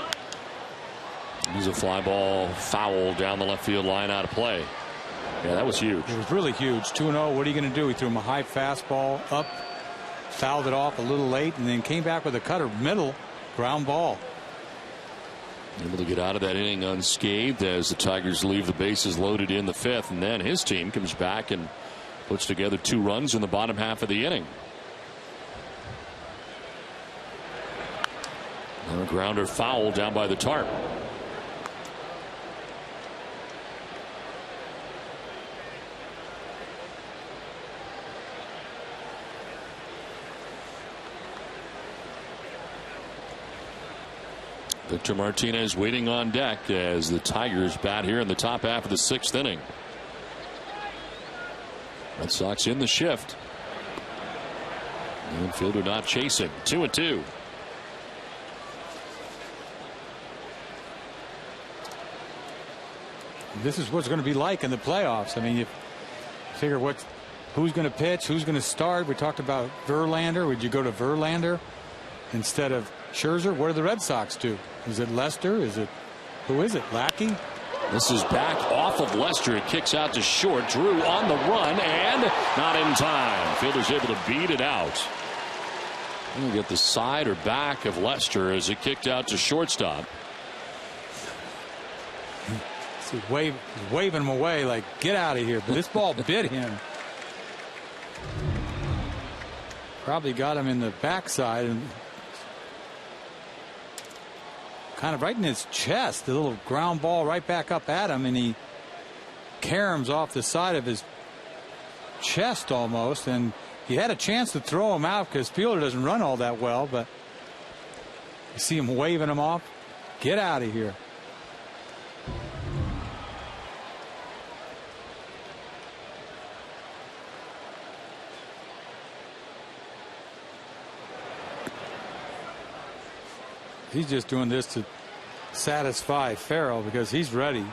He's a fly ball foul down the left field line, out of play. Yeah, that was huge. It was really huge. 2-0. What are you going to do? He threw him a high fastball up, fouled it off a little late, and then came back with a cutter, middle, ground ball. Able to get out of that inning unscathed as the Tigers leave the bases loaded in the 5th, and then his team comes back and puts together 2 runs in the bottom half of the inning. And a grounder foul down by the tarp. Victor Martinez waiting on deck as the Tigers bat here in the top half of the 6th inning. Red Sox in the shift. The infielder not chasing. 2-2. This is what it's going to be like in the playoffs. I mean, you figure who's going to pitch, who's going to start. We talked about Verlander. Would you go to Verlander instead of Scherzer? What do the Red Sox do? Is it Lester? Who is it? Lackey? This is back off of Lester. It kicks out to short. Drew on the run and not in time. Fielder's able to beat it out. You get the side or back of Lester as it kicked out to shortstop. He's waving him away like, get out of here. But this ball bit him. Probably got him in the backside and kind of right in his chest. The little ground ball right back up at him, and he caroms off the side of his chest almost. And he had a chance to throw him out because fielder doesn't run all that well, but you see him waving him off. Get out of here. He's just doing this to satisfy Farrell because he's ready.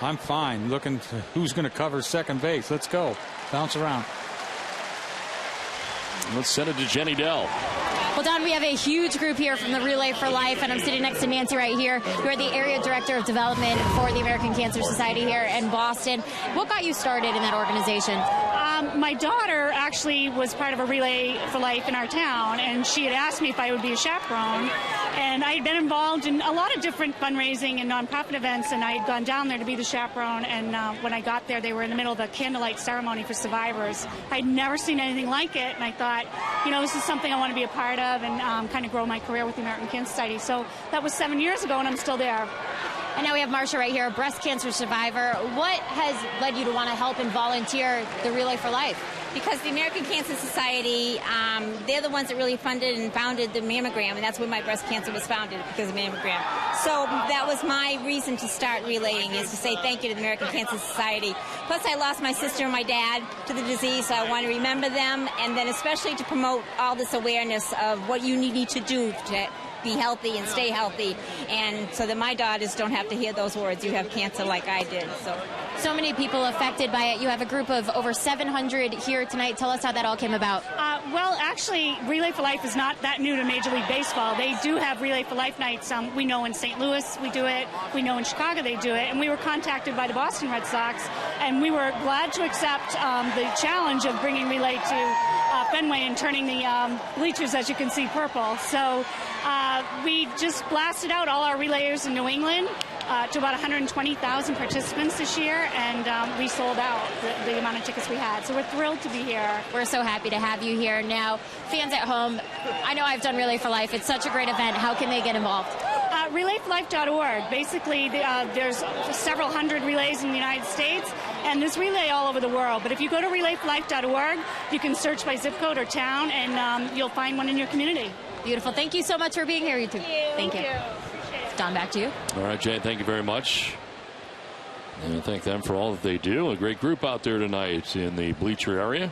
I'm fine. Looking for who's going to cover second base. Let's go. Bounce around. Let's send it to Jenny Dell. Well, Don, we have a huge group here from the Relay for Life, and I'm sitting next to Nancy right here. You're the Area Director of Development for the American Cancer Society here in Boston. What got you started in that organization? My daughter actually was part of a Relay for Life in our town, and she had asked me if I would be a chaperone. And I had been involved in a lot of different fundraising and nonprofit events, and I had gone down there to be the chaperone. And when I got there, they were in the middle of a candlelight ceremony for survivors. I'd never seen anything like it, and I thought, this is something I want to be a part of and kind of grow my career with the American Cancer Society. So that was 7 years ago, and I'm still there. And now we have Marcia right here, a breast cancer survivor. What has led you to want to help and volunteer the Relay for Life? Because the American Cancer Society, they're the ones that really funded and founded the mammogram, and that's when my breast cancer was founded, because of mammogram. So that was my reason to start relaying, is to say thank you to the American Cancer Society. Plus, I lost my sister and my dad to the disease, so I want to remember them, and then especially to promote all this awareness of what you need to do to be healthy and stay healthy, and so that my daughters don't have to hear those words, you have cancer, like I did. So many people affected by it. You have a group of over 700 here tonight. Tell us how that all came about. Well, actually, Relay for Life is not that new to Major League Baseball. They do have Relay for Life nights. We know in St. Louis we do it. We know in Chicago they do it. And we were contacted by the Boston Red Sox, and we were glad to accept the challenge of bringing Relay to Fenway and turning the bleachers, as you can see, purple. So we just blasted out all our relayers in New England to about 120,000 participants this year, and we sold out the amount of tickets we had. So we're thrilled to be here. We're so happy to have you here. Now, fans at home, I know I've done Relay for Life. It's such a great event. How can they get involved? RelayForLife.org. Basically, there's several hundred relays in the United States, and there's relay all over the world. But if you go to RelayForLife.org, you can search by zip code or town, and you'll find one in your community. Beautiful. Thank you so much for being here, you two. Thank you. Don, back to you. All right, Jane, thank you very much. And thank them for all that they do. A great group out there tonight in the bleacher area.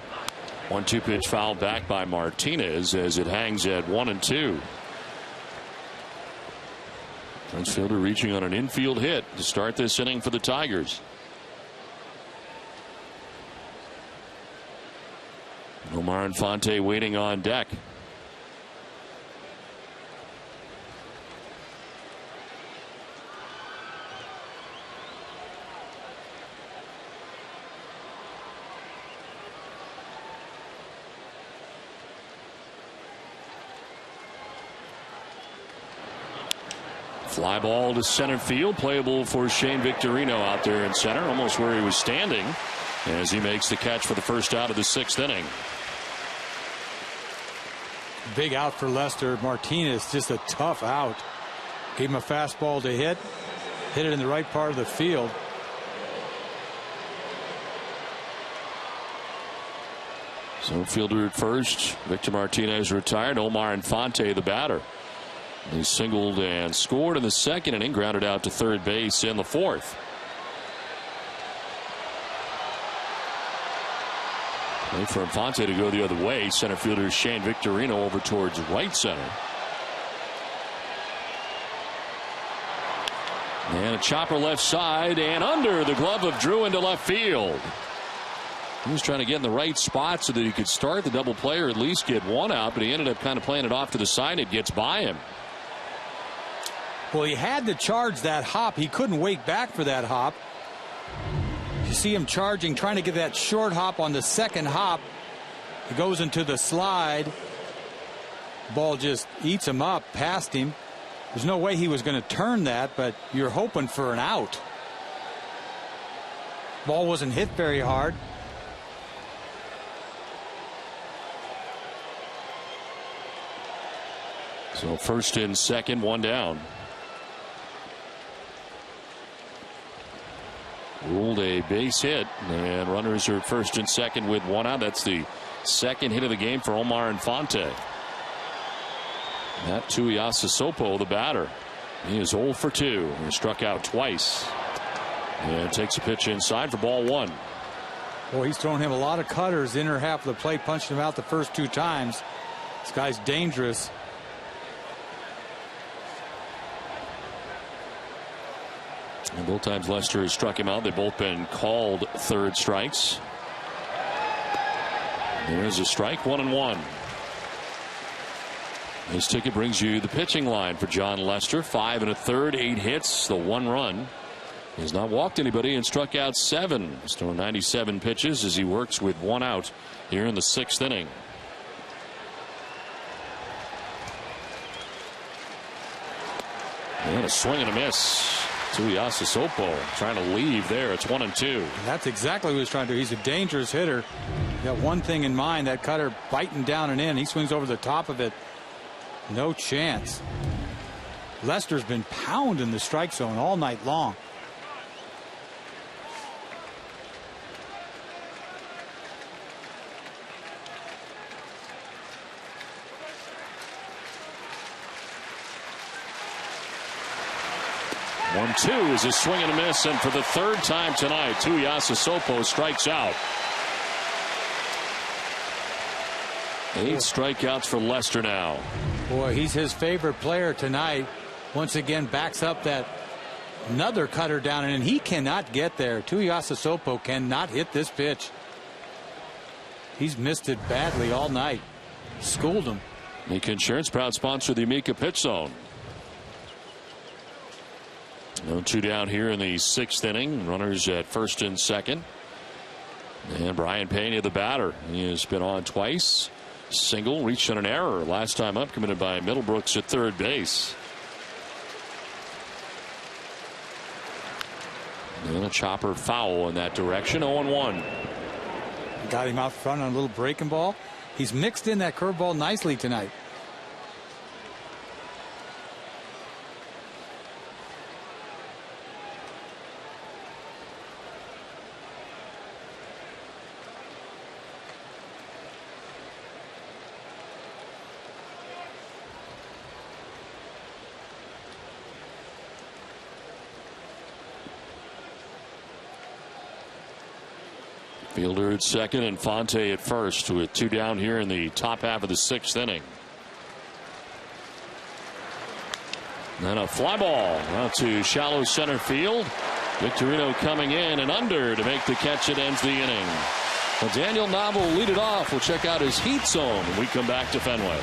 1-2 pitch foul back by Martinez as it hangs at 1-2. Prince Fielder reaching on an infield hit to start this inning for the Tigers. Omar Infante waiting on deck. Fly ball to center field, playable for Shane Victorino out there in center, almost where he was standing, as he makes the catch for the first out of the 6th inning. Big out for Lester. Martinez, just a tough out. Gave him a fastball to hit it in the right part of the field. So fielder at first, Victor Martinez retired. Omar Infante the batter. He singled and scored in the 2nd inning, grounded out to third base in the 4th. Wait for Infante to go the other way. Center fielder Shane Victorino over towards right center. And a chopper left side and under the glove of Drew into left field. He was trying to get in the right spot so that he could start the double play or at least get one out, but he ended up kind of playing it off to the side. It gets by him. Well, he had to charge that hop. He couldn't wait back for that hop. You see him charging, trying to get that short hop on the second hop. He goes into the slide. Ball just eats him up past him. There's no way he was going to turn that, but you're hoping for an out. Ball wasn't hit very hard. So first and second, one down. Ruled a base hit, and runners are first and second with one out. That's the second hit of the game for Omar Infante. Matt Tuiasosopo, the batter. He is 0 for 2. He struck out twice. And takes a pitch inside for ball 1. Boy, he's thrown him a lot of cutters. Inner half of the plate, punched him out the first 2 times. This guy's dangerous. And both times Lester has struck him out. They've both been called third strikes. There's a strike, 1-1. This ticket brings you the pitching line for John Lester. 5 1/3, 8 hits, the 1 run. He has not walked anybody and struck out 7. He's thrown 97 pitches as he works with 1 out here in the 6th inning. And a swing and a miss. Tuiasosopo trying to leave there. It's 1-2. That's exactly what he's trying to do. He's a dangerous hitter. He got one thing in mind, that cutter biting down and in. He swings over the top of it. No chance. Lester's been pounding the strike zone all night long. One, two is a swing and a miss, and for the 3rd time tonight, Tuiasosopo strikes out. 8 strikeouts for Lester now. Boy, he's his favorite player tonight. Once again, backs up that another cutter down, and he cannot get there. Tuiasosopo cannot hit this pitch. He's missed it badly all night. Schooled him. Amica Insurance, proud sponsor of the Amica Pitch Zone. 0-2 down here in the 6th inning. Runners at first and second. And Brian Pena, the batter. He has been on twice. Single, reached on an error last time up, committed by Middlebrooks at third base. And a chopper foul in that direction. 0-1. Got him out front on a little breaking ball. He's mixed in that curveball nicely tonight. Fielder at second and Fonte at first with 2 down here in the top half of the 6th inning. And a fly ball out to shallow center field. Victorino coming in and under to make the catch that ends the inning. Well, Daniel Nava will lead it off. We'll check out his heat zone when we come back to Fenway.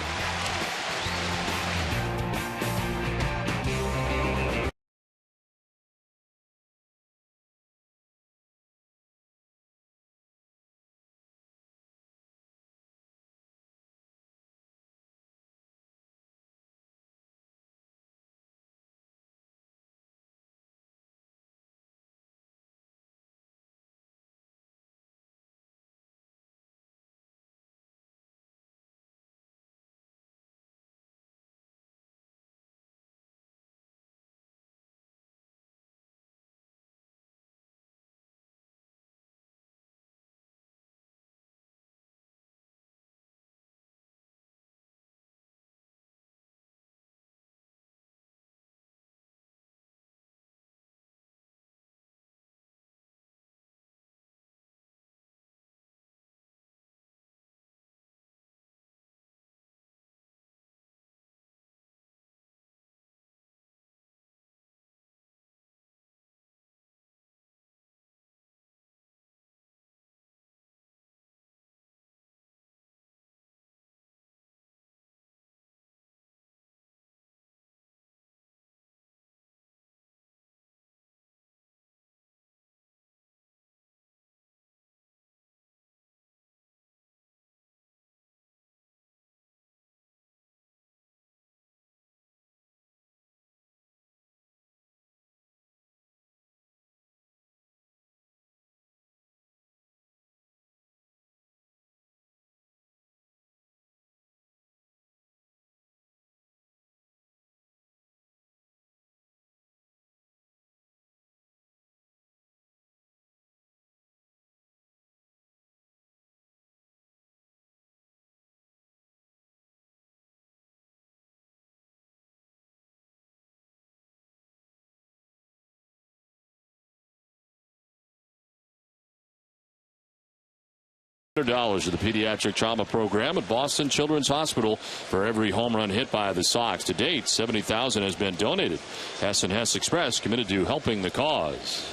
$100 to the pediatric trauma program at Boston Children's Hospital for every home run hit by the Sox. To date, $70,000 has been donated. Hess and Hess Express committed to helping the cause.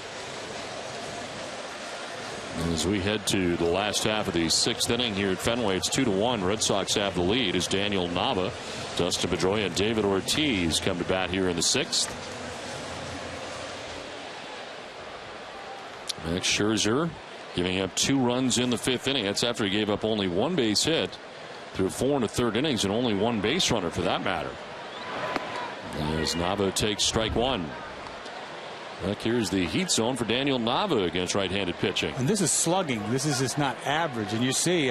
And as we head to the last half of the 6th inning here at Fenway, it's 2-1. Red Sox have the lead as Daniel Nava, Dustin Pedroia, and David Ortiz come to bat here in the 6th. Max Scherzer giving up 2 runs in the 5th inning. That's after he gave up only 1 base hit through 4 1/3 innings and only 1 base runner for that matter. As Nava takes strike 1. Back here's the heat zone for Daniel Nava against right-handed pitching. And this is slugging. This is just not average. And you see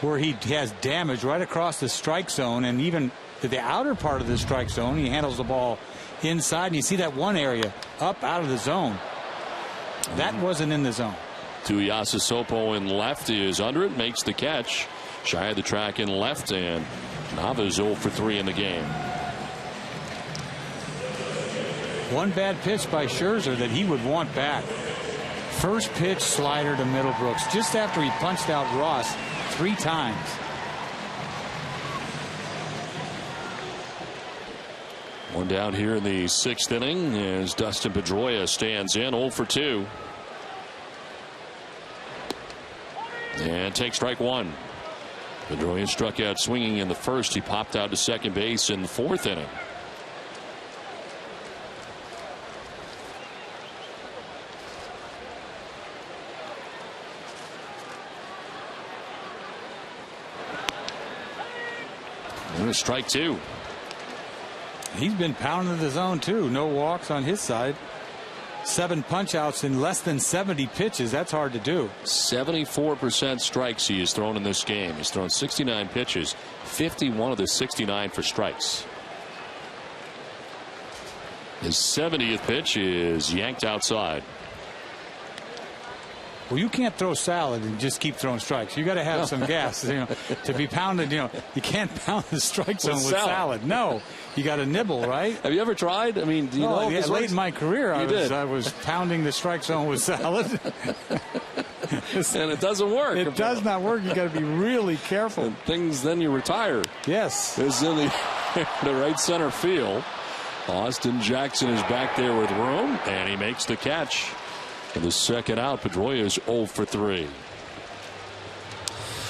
where he has damage right across the strike zone, and even to the outer part of the strike zone, he handles the ball inside. And you see that one area up out of the zone. That wasn't in the zone. Tuiasosopo in left is under it, makes the catch. Shy of the track in left, and Nava's 0 for 3 in the game. One bad pitch by Scherzer that he would want back. First pitch slider to Middlebrooks just after he punched out Ross 3 times. One down here in the 6th inning as Dustin Pedroia stands in 0 for 2. And takes strike 1. Pedroia struck out swinging in the 1st. He popped out to second base in the 4th inning. And strike 2. He's been pounding the zone too. No walks on his side. 7 punch outs in less than 70 pitches. That's hard to do. 74% strikes he has thrown in this game. He's thrown 69 pitches, 51 of the 69 for strikes. His 70th pitch is yanked outside. Well, you can't throw salad and just keep throwing strikes. You got to have some gas, to be pounded. You can't pound the strike zone with salad. No, you got to nibble, right? Have you ever tried? I mean, do you know? Yeah, late in my career, I was pounding the strike zone with salad. and it doesn't work. It does not work. You got to be really careful. And then you retire. Yes. This is in the right center field. Austin Jackson is back there with room, and he makes the catch. And the second out, Pedroia is 0 for 3.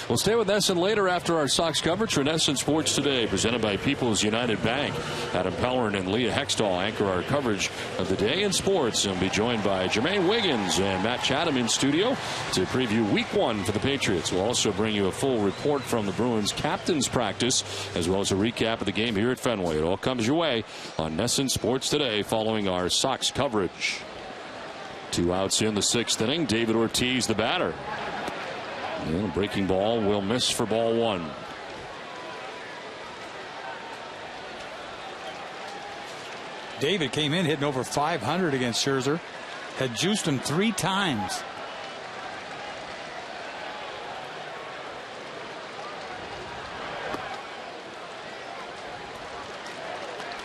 We'll stay with Nesson later after our Sox coverage for Nesson Sports Today, presented by People's United Bank. Adam Pellerin and Leah Hextall anchor our coverage of the day in sports, and will be joined by Jermaine Wiggins and Matt Chatham in studio to preview Week 1 for the Patriots. We'll also bring you a full report from the Bruins captain's practice, as well as a recap of the game here at Fenway. It all comes your way on Nesson Sports Today following our Sox coverage. 2 outs in the 6th inning. David Ortiz, the batter. And a breaking ball will miss for ball 1. David came in hitting over 500 against Scherzer. Had juiced him 3 times.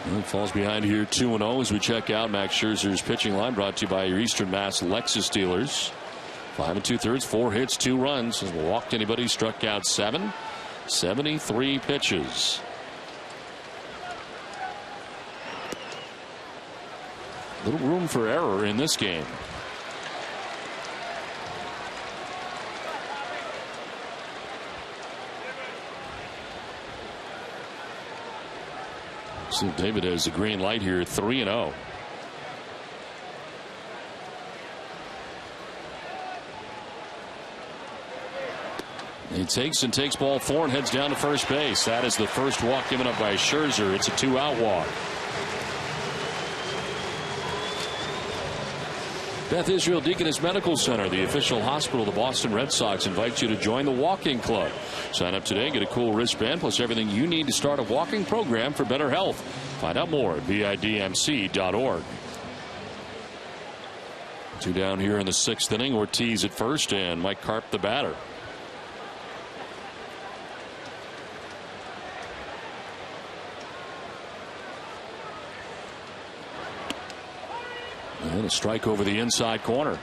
Well, it falls behind here 2-0 as we check out Max Scherzer's pitching line, brought to you by your Eastern Mass Lexus dealers. 5 2/3, 4 hits, 2 runs. Hasn't walked anybody, struck out 7. 73 pitches. Little room for error in this game. So David has the green light here, 3-0. He takes ball 4 and heads down to first base. That is the first walk given up by Scherzer. It's a 2-out walk. Beth Israel Deaconess Medical Center, the official hospital of the Boston Red Sox, invites you to join the walking club. Sign up today, get a cool wristband, plus everything you need to start a walking program for better health. Find out more at vidmc.org. 2 down here in the 6th inning. Ortiz at first and Mike Karp the batter. And a strike over the inside corner.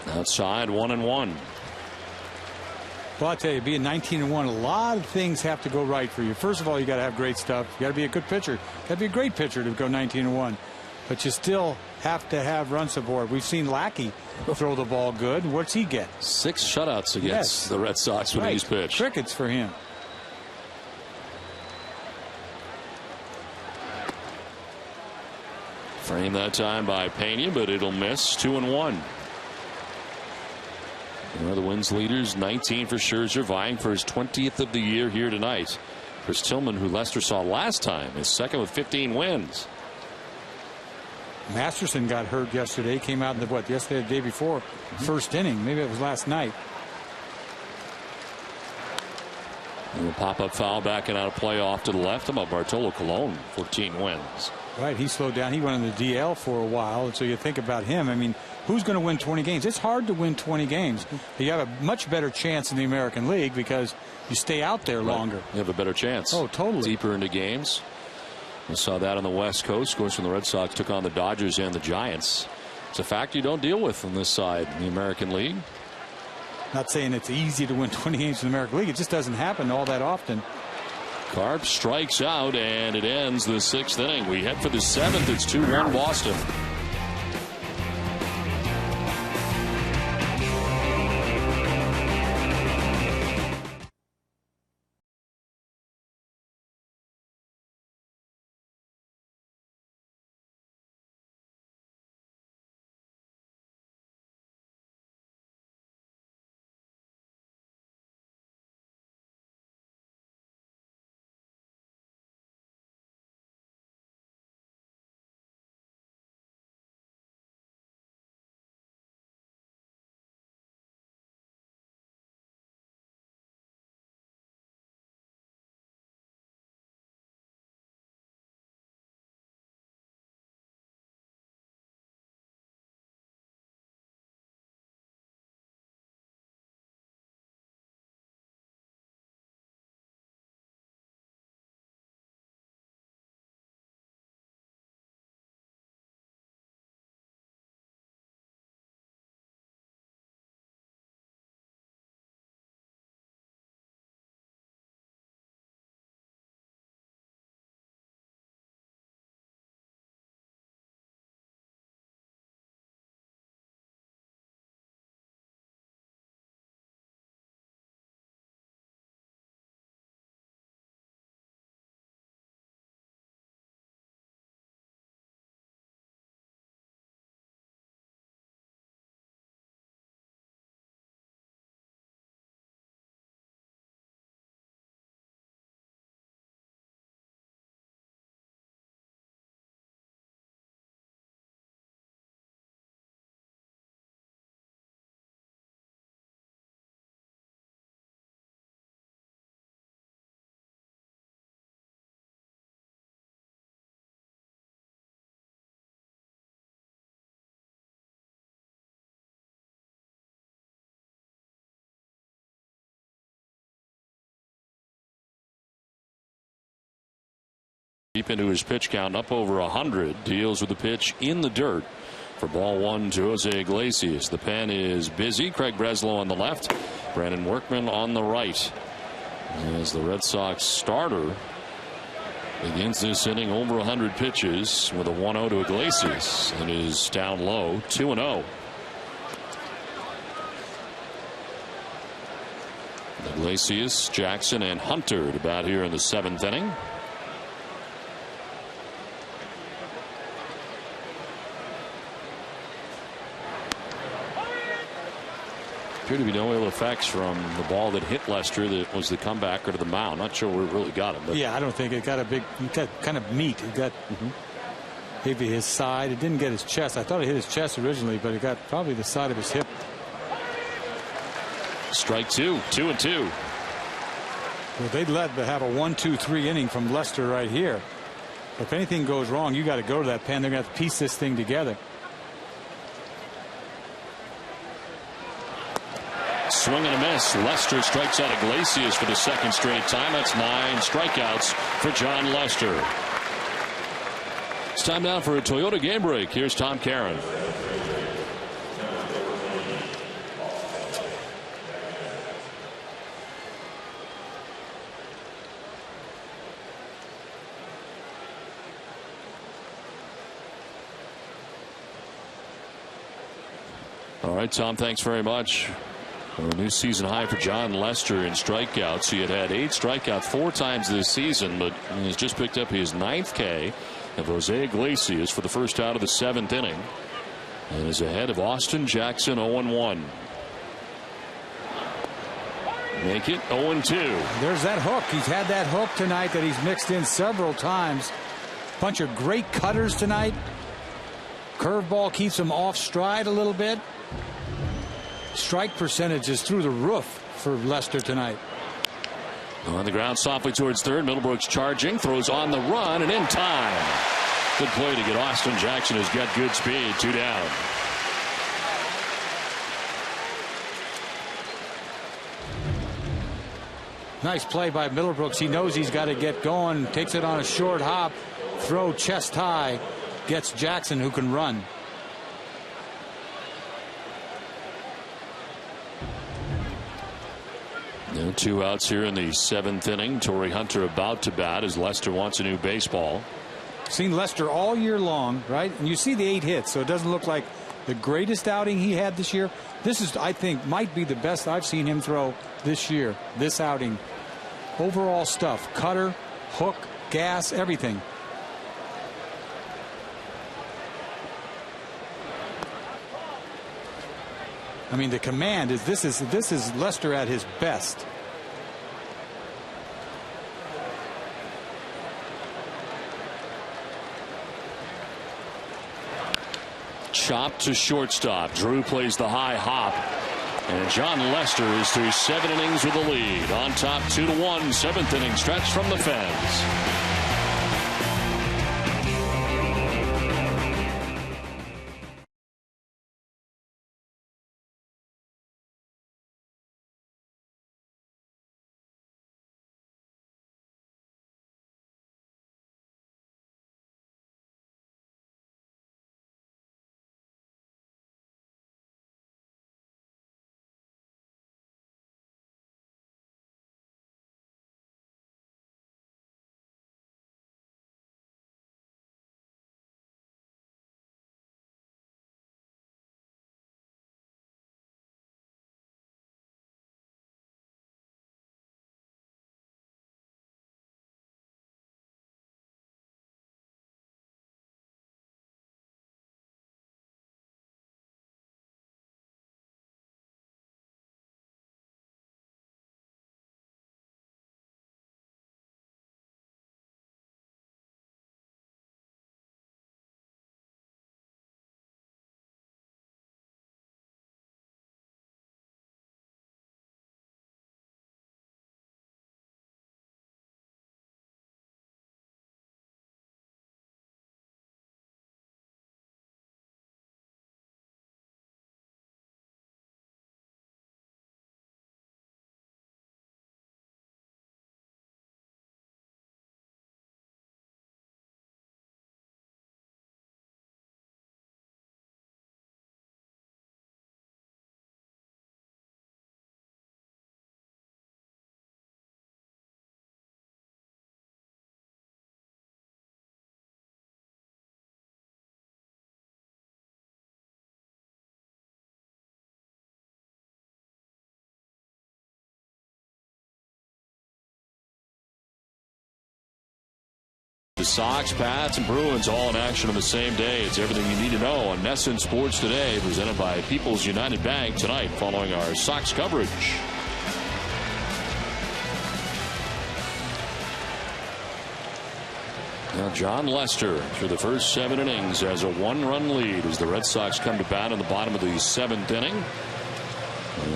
Outside, 1-1. Well, I tell you, being 19-1, a lot of things have to go right for you. First of all, you got to have great stuff. You got to be a good pitcher. You got to be a great pitcher to go 19-1. But you still have to have run support. We've seen Lackey throw the ball good. What's he get? 6 shutouts against the Red Sox when he's pitched. Crickets for him. Frame that time by Pena, but it'll miss. 2-1. One of the wins leaders, 19 for Scherzer, vying for his 20th of the year here tonight. Chris Tillman, who Lester saw last time, is second with 15 wins. Masterson got hurt yesterday. Came out in the yesterday, the day before, first inning. Maybe it was last night. And a pop-up foul backing out of play off to the left. How about Bartolo Colon, 14 wins. Right, he slowed down. He went on the DL for a while, and so you think about him. I mean, who's going to win 20 games? It's hard to win 20 games. You have a much better chance in the American League because you stay out there longer. You have a better chance. Oh, totally. Deeper into games. We saw that on the West Coast. Of course, when the Red Sox took on the Dodgers and the Giants. It's a fact you don't deal with on this side in the American League. Not saying it's easy to win 20 games in the American League. It just doesn't happen all that often. Karp strikes out, and it ends the 6th inning. We head for the 7th. It's 2-1 Boston. deep into his pitch count, up over 100. Deals with the pitch in the dirt for ball one to Jose Iglesias. The pen is busy. Craig Breslow on the left, Brandon Workman on the right. As the Red Sox starter begins this inning, over 100 pitches with a 1-0 to Iglesias. It is down low, 2-0. Iglesias, Jackson, and Hunter to bat here in the 7th inning. Appear to be no ill effects from the ball that hit Lester that was the comebacker to the mound. Not sure where it really got him. But yeah, I don't think it got it got kind of meat. It got maybe his side. It didn't get his chest. I thought it hit his chest originally, but it got probably the side of his hip. Strike two, 2-2. Well, they'd led to have a 1-2-3 inning from Lester right here. If anything goes wrong, you got to go to that pen. They're going to have to piece this thing together. Swing and a miss. Lester strikes out Iglesias for the 2nd straight time. That's 9 strikeouts for John Lester. It's time now for a Toyota game break. Here's Tom Caron. All right, Tom, thanks very much. A new season high for John Lester in strikeouts. He had 8 strikeouts 4 times this season, but he's just picked up his 9th K of Jose Iglesias for the first out of the 7th inning, and is ahead of Austin Jackson 0-1. Make it 0-2. There's that hook. He's had that hook tonight that he's mixed in several times. Bunch of great cutters tonight. Curveball keeps him off stride a little bit. Strike percentage is through the roof for Lester tonight. On the ground softly towards third. Middlebrooks charging, throws on the run and in time. Good play to get Austin Jackson, who's got good speed. 2 down. Nice play by Middlebrooks. He knows he's got to get going. Takes it on a short hop. Throw chest high. Gets Jackson, who can run. Now 2 outs here in the 7th inning. Torrey Hunter about to bat as Lester wants a new baseball. Seen Lester all year long, right? And you see the 8 hits, so it doesn't look like the greatest outing he had this year. This is, I think, might be the best I've seen him throw this year. This outing. Overall stuff. Cutter, hook, gas, everything. I mean, the command is this is Lester at his best. Chop to shortstop. Drew plays the high hop. And John Lester is through 7 innings with the lead. On top 2-1. 7th inning stretch from the Fens. The Sox, Pats, and Bruins all in action on the same day. It's everything you need to know on NESN Sports Today, presented by People's United Bank tonight following our Sox coverage. Now John Lester through the first 7 innings has a 1-run lead as the Red Sox come to bat in the bottom of the 7th inning.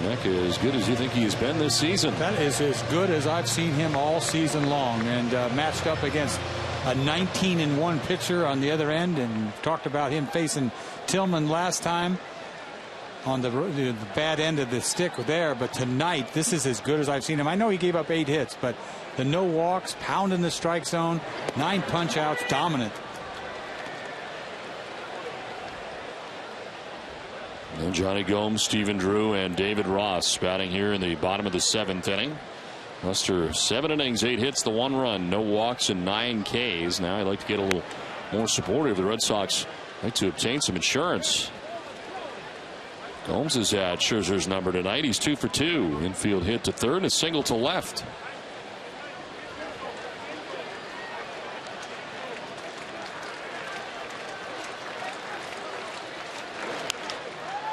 That is as good as you think he has been this season. That is as good as I've seen him all season long, and matched up against a 19-1 pitcher on the other end, and talked about him facing Tillman last time on the bad end of the stick there. But tonight, this is as good as I've seen him. I know he gave up 8 hits, but the no walks, pounding the strike zone, 9 punch outs, dominant. And Johnny Gomes, Stephen Drew, and David Ross batting here in the bottom of the 7th inning. Lester 7 innings, 8 hits, the 1 run, no walks, and 9 Ks. Now I'd like to get a little more supportive. The Red Sox like to obtain some insurance. Gomes is at Scherzer's number tonight. He's 2 for 2. Infield hit to third and a single to left.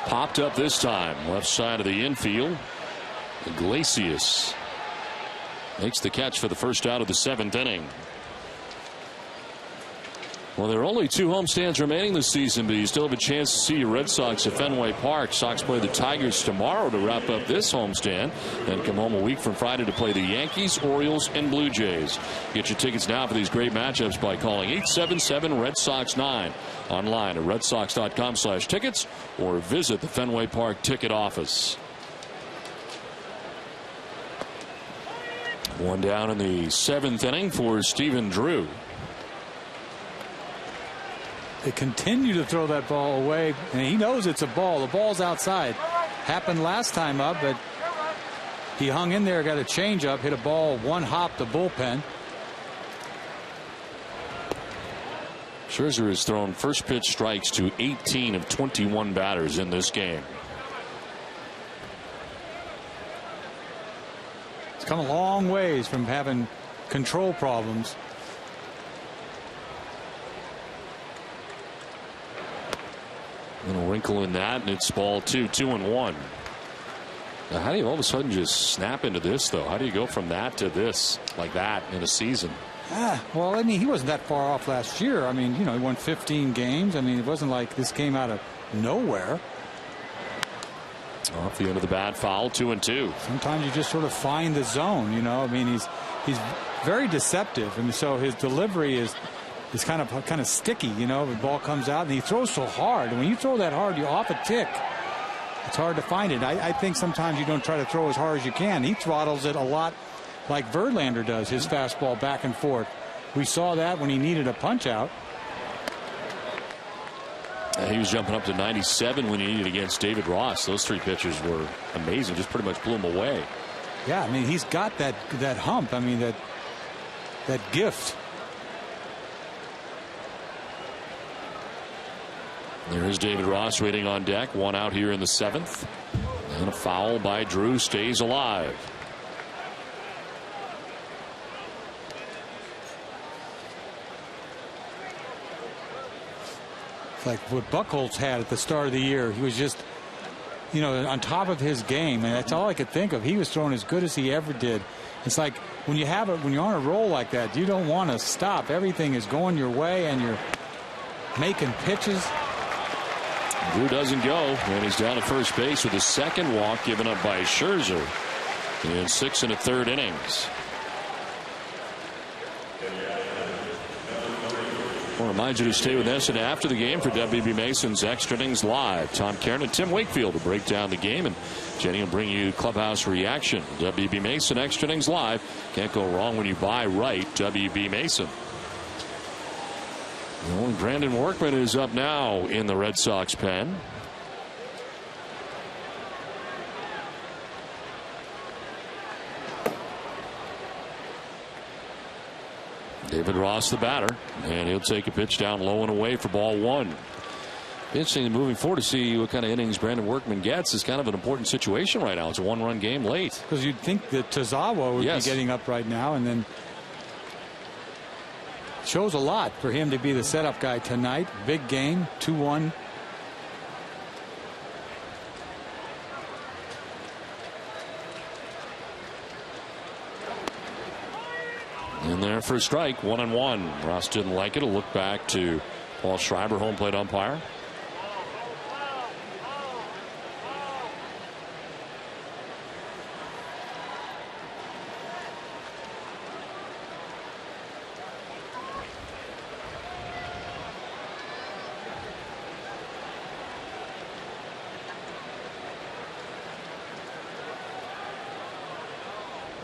Popped up this time, left side of the infield. Iglesias makes the catch for the first out of the 7th inning. Well, there are only 2 homestands remaining this season, but you still have a chance to see your Red Sox at Fenway Park. Sox play the Tigers tomorrow to wrap up this homestand, then come home a week from Friday to play the Yankees, Orioles, and Blue Jays. Get your tickets now for these great matchups by calling 877-RED-SOX-9. Online at redsox.com/tickets or visit the Fenway Park ticket office. 1 down in the 7th inning for Stephen Drew. They continue to throw that ball away, and he knows it's a ball. The ball's outside. Happened last time up, but he hung in there, got a changeup, hit a ball, 1 hop the bullpen. Scherzer has thrown first pitch strikes to 18 of 21 batters in this game. It's come a long ways from having control problems. Little wrinkle in that, and it's ball 2, 2-1. Now, how do you all of a sudden just snap into this, though? How do you go from that to this like that in a season? Well, I mean, he wasn't that far off last year. I mean, you know, he won 15 games. I mean, it wasn't like this came out of nowhere. Off the end of the bat, foul, 2-2. Sometimes you just sort of find the zone, you know. I mean, he's very deceptive, and so his delivery is kind of sticky, you know. The ball comes out, and he throws so hard. And when you throw that hard, you're off a tick. It's hard to find it. I think sometimes you don't try to throw as hard as you can. He throttles it a lot like Verlander does, his fastball back and forth. We saw that when he needed a punch out. He was jumping up to 97 when he needed against David Ross. Those 3 pitches were amazing. Just pretty much blew him away. Yeah, I mean, he's got that hump. I mean, that gift. There is David Ross waiting on deck. 1 out here in the 7th. And a foul by Drew stays alive. It's like what Buchholz had at the start of the year. He was just, you know, on top of his game, and that's all I could think of. He was throwing as good as he ever did. It's like when you're on a roll like that, you don't want to stop. Everything is going your way, and you're making pitches. Drew doesn't go, and he's down to first base with his 2nd walk given up by Scherzer in 6 1/3 innings. I want to remind you to stay with us and after the game for WB Mason's Extra Innings Live. Tom Karen and Tim Wakefield will break down the game, and Jenny will bring you clubhouse reaction. WB Mason Extra Innings Live. Can't go wrong when you buy right. WB Mason. Well, Brandon Workman is up now in the Red Sox pen. David Ross, the batter, and he'll take a pitch down low and away for ball 1. Interesting moving forward to see what kind of innings Brandon Workman gets. Is kind of an important situation right now. It's a 1-run game late. Because you'd think that Tozawa would be getting up right now, and then shows a lot for him to be the setup guy tonight. Big game, 2-1. In there for a strike, 1-1. Ross didn't like it. A look back to Paul Schreiber, home plate umpire.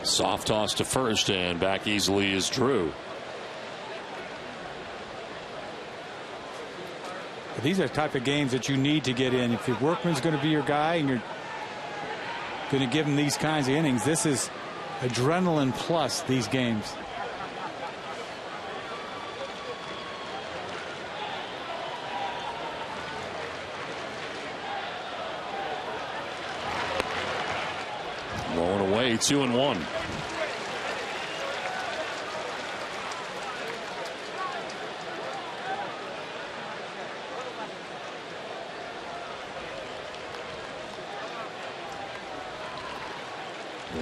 Soft toss to first, and back easily is Drew. These are the type of games that you need to get in. If your Workman's going to be your guy and you're going to give him these kinds of innings, this is adrenaline plus these games. Rolling away, 2-1.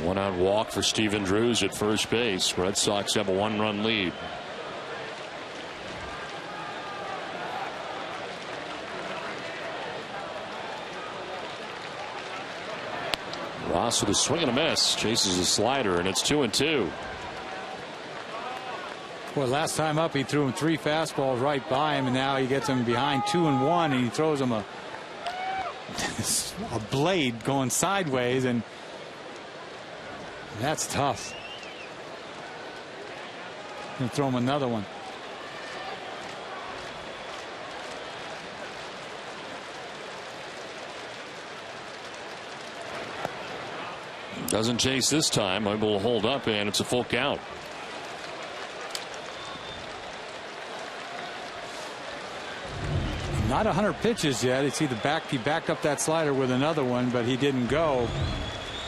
One out walk for Stephen Drews at first base. Red Sox have a 1-run lead. Ross with a swing and a miss, chases a slider, and it's 2-2. Well, last time up he threw him 3 fastballs right by him, and now he gets him behind 2-1, and he throws him a blade going sideways, and that's tough. And throw him another one. Doesn't chase this time, able to hold up, and it's a full count. Not 100 pitches yet. It's either he backed up that slider with another one, but he didn't go.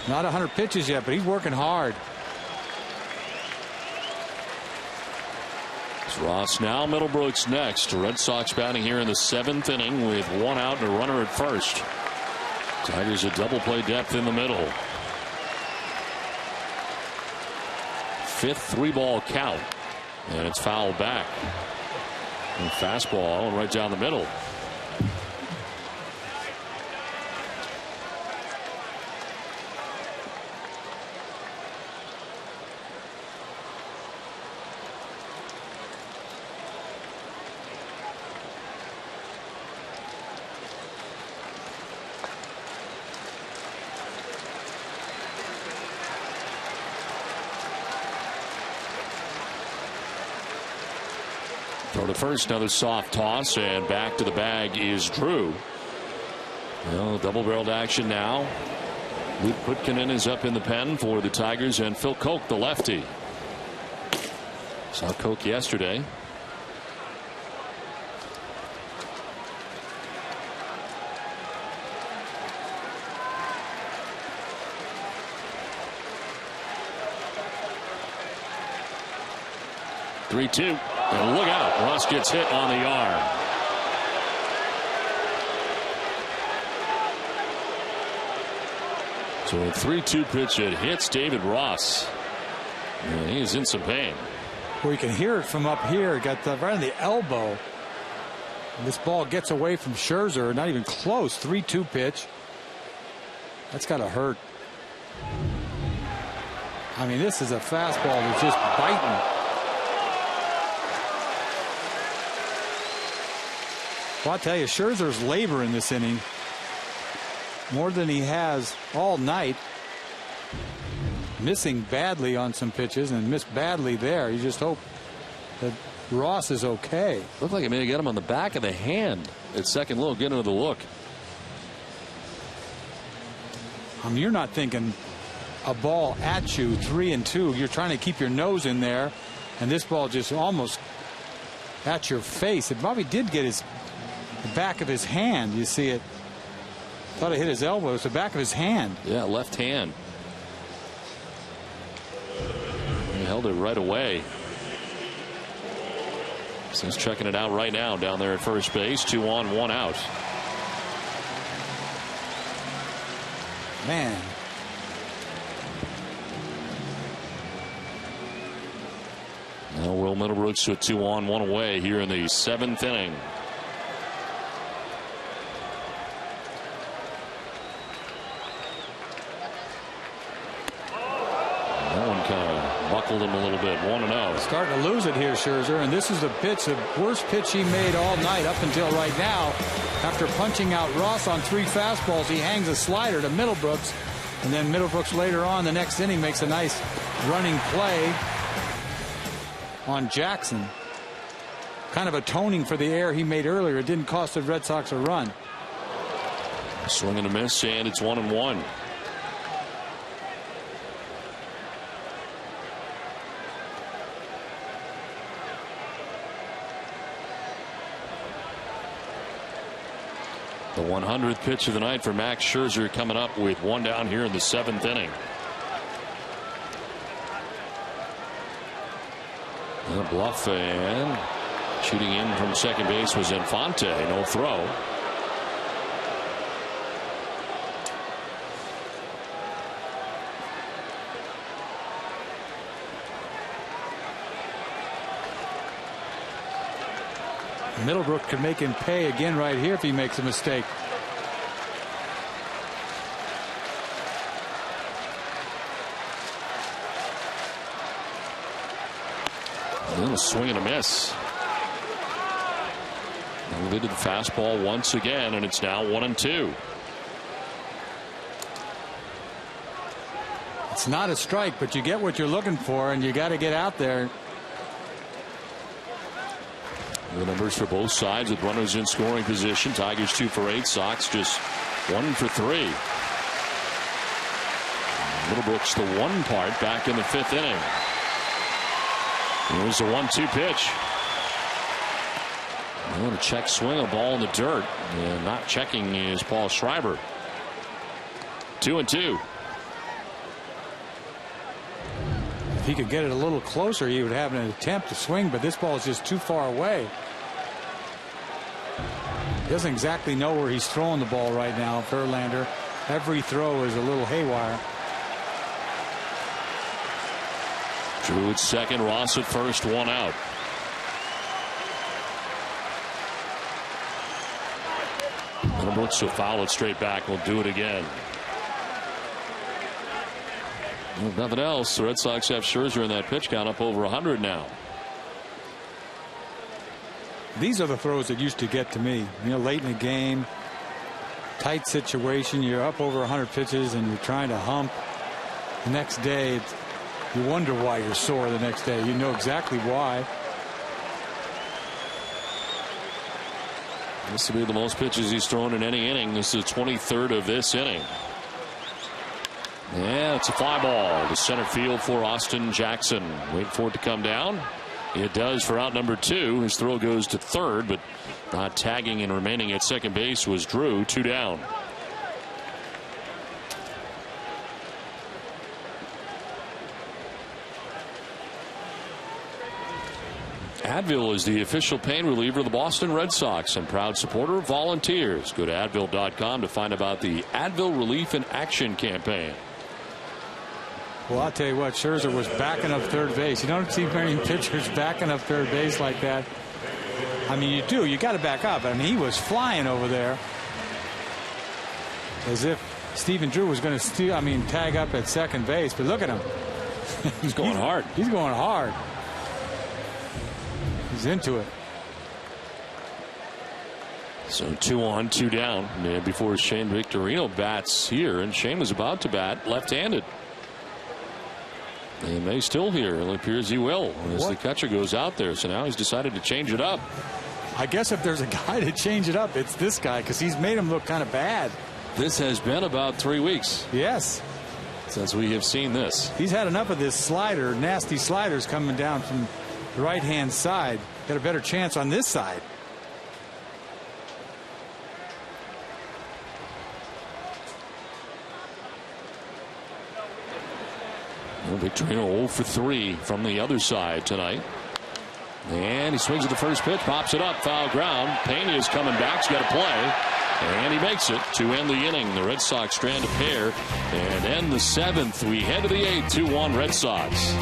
Not 100 pitches yet, but he's working hard. It's Ross now, Middlebrooks next. Red Sox batting here in the 7th inning with 1 out and a runner at first. Tigers a double play depth in the middle. 5th 3-ball count, and it's fouled back. And fastball right down the middle. Throw to first, another soft toss, and back to the bag is Drew. Well, double-barreled action now. Luke Putkinen is up in the pen for the Tigers, and Phil Koch, the lefty. Saw Koch yesterday. Three-two. And look out, Ross gets hit on the arm. So a 3-2 pitch, it hits David Ross. And he is in some pain. Well, you can hear it from up here. Got right on the elbow. And this ball gets away from Scherzer. Not even close. 3-2 pitch. That's got to hurt. I mean, this is a fastball that's just biting. Well, I'll tell you, Scherzer's labor in this inning more than he has all night. Missing badly on some pitches and missed badly there. You just hope that Ross is okay. Looked like it may have got him on the back of the hand at second low. Get into the look. I mean, you're not thinking a ball at you, 3-2. You're trying to keep your nose in there, and this ball just almost at your face. It probably did get the back of his hand. You see it. Thought it hit his elbow. It's the back of his hand. Yeah, left hand. He held it right away. So he's checking it out right now down there at first base. 2 on, 1 out. Man. Now Will Middlebrooks with 2 on, 1 away here in the 7th inning. That one kind of buckled him a little bit. 1-0. Starting to lose it here, Scherzer, and this is the pitch, the worst pitch he made all night up until right now. After punching out Ross on 3 fastballs, he hangs a slider to Middlebrooks, and then Middlebrooks later on the next inning makes a nice running play on Jackson, kind of atoning for the error he made earlier. It didn't cost the Red Sox a run. Swing and a miss, and it's 1-1. The 100th pitch of the night for Max Scherzer, coming up with 1 down here in the 7th inning. The bluff, and shooting in from second base was Infante. No throw. Middlebrook could make him pay again right here if he makes a mistake. And a swing and a miss. Elevated the fastball once again, and it's now 1-2. It's not a strike, but you get what you're looking for, and you got to get out there. The numbers for both sides with runners in scoring position. Tigers 2 for 8. Sox just 1 for 3. Middlebrooks the 1 part back in the 5th inning. Here's the 1-2 pitch. And a check swing, a ball in the dirt. And not checking is Paul Schreiber. 2-2. If he could get it a little closer, he would have an attempt to swing, but this ball is just too far away. He doesn't exactly know where he's throwing the ball right now, Verlander. Every throw is a little haywire. Drew at second, Ross at first, 1 out. Middlebrooks will foul it straight back. We'll do it again. Well, if nothing else, the Red Sox have Scherzer in that pitch count up over 100 now. These are the throws that used to get to me. You know, late in the game, tight situation, you're up over 100 pitches and you're trying to hump. The next day, you wonder why you're sore the next day. You know exactly why. This will be the most pitches he's thrown in any inning. This is the 23rd of this inning. Yeah, it's a fly ball to center field for Austin Jackson. Wait for it to come down. It does for out number 2. His throw goes to third, but not tagging and remaining at second base was Drew. 2 down. Advil is the official pain reliever of the Boston Red Sox and proud supporter of Volunteers. Go to Advil.com to find about the Advil Relief in Action campaign. Well, I'll tell you what, Scherzer was backing up third base. You don't see many pitchers backing up third base like that. I mean, you do. You got to back up. I mean, he was flying over there as if Stephen Drew was going to tag up at second base. But look at him. He's going hard. He's going hard. He's into it. So 2 on, 2 down. And before Shane Victorino bats here, and Shane was about to bat left-handed. He may still here. It appears he will as the catcher goes out there. So now he's decided to change it up. I guess if there's a guy to change it up, it's this guy, because he's made him look kind of bad. This has been about 3 weeks. Yes. Since we have seen this. He's had enough of this slider, nasty sliders coming down from the right-hand side. Got a better chance on this side. Well, Victorino 0 for 3 from the other side tonight. And he swings at the first pitch, pops it up, foul ground. Pena's coming back, he's got to play. And he makes it to end the inning. The Red Sox strand a pair and end the 7th. We head to the 8th, 2-1 Red Sox.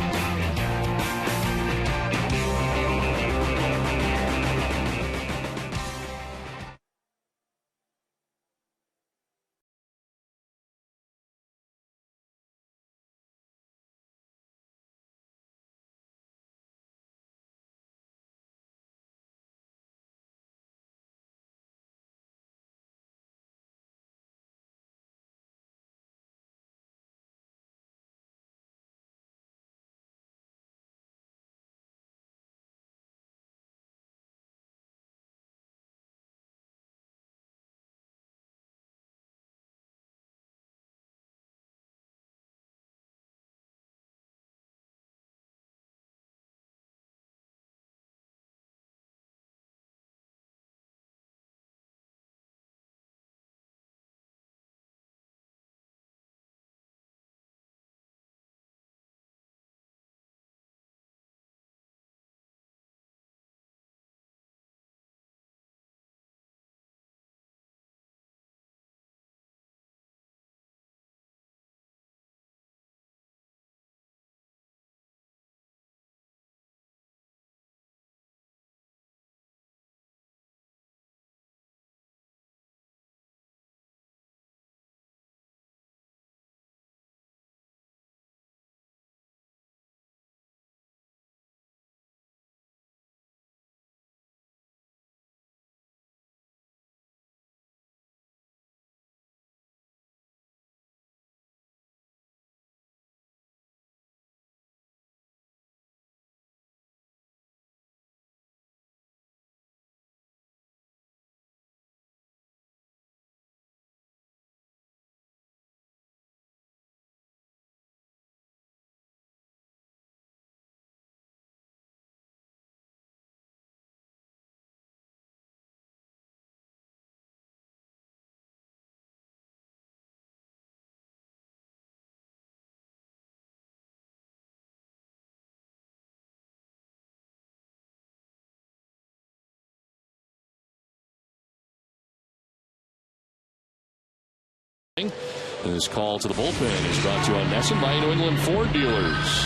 This call to the bullpen is brought to you on Nesson by New England Ford dealers.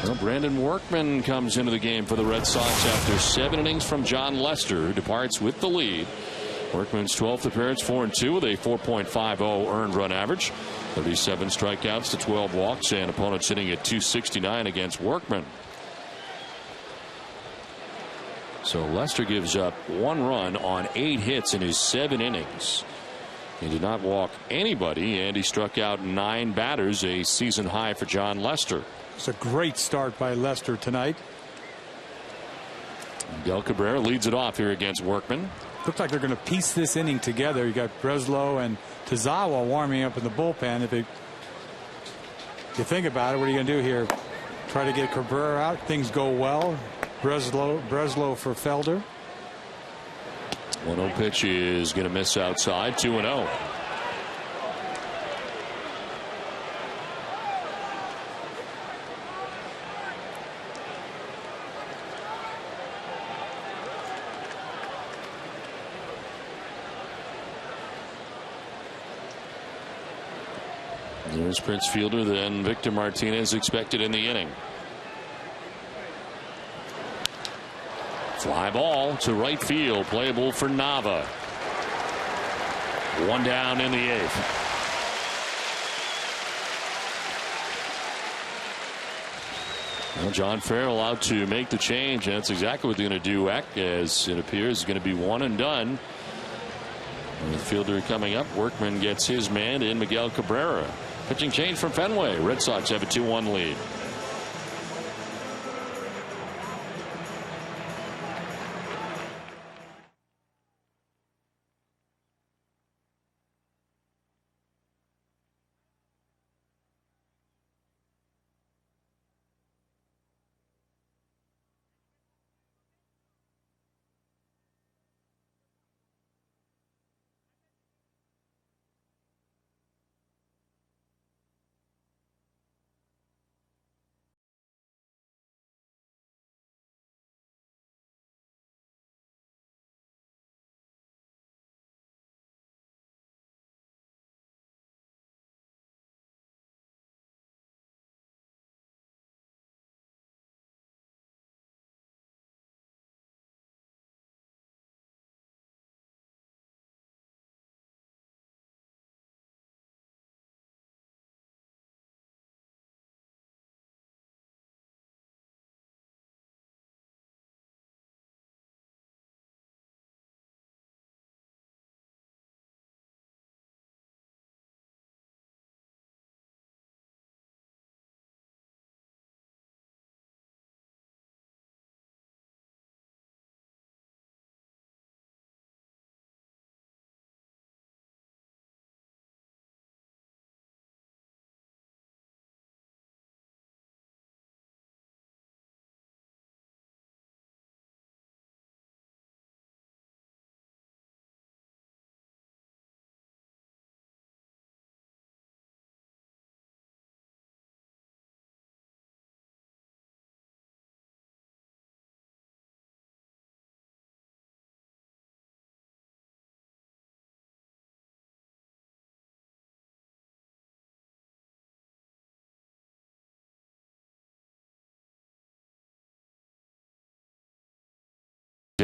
Well, Brandon Workman comes into the game for the Red Sox after 7 innings from John Lester, who departs with the lead. Workman's 12th appearance, 4-2 with a 4.50 earned run average, 37 strikeouts to 12 walks, and opponents sitting at 269 against Workman. So Lester gives up 1 run on 8 hits in his 7 innings. He did not walk anybody, and he struck out 9 batters, a season high for John Lester. It's a great start by Lester tonight. Miguel Cabrera leads it off here against Workman. Looks like they're going to piece this inning together. You got Breslow and Tazawa warming up in the bullpen. If you think about it, what are you going to do here? Try to get Cabrera out. Things go well. Breslow for Felder. 1-0 pitch is going to miss outside. 2-0. There's Prince Fielder, then Victor Martinez expected in the inning. Fly ball to right field, playable for Nava. 1 down in the 8th. Well, John Farrell out to make the change, and that's exactly what they're going to do. As it appears, is going to be 1 and done. With Fielder coming up, Workman gets his man in Miguel Cabrera. Pitching change from Fenway. Red Sox have a 2-1 lead.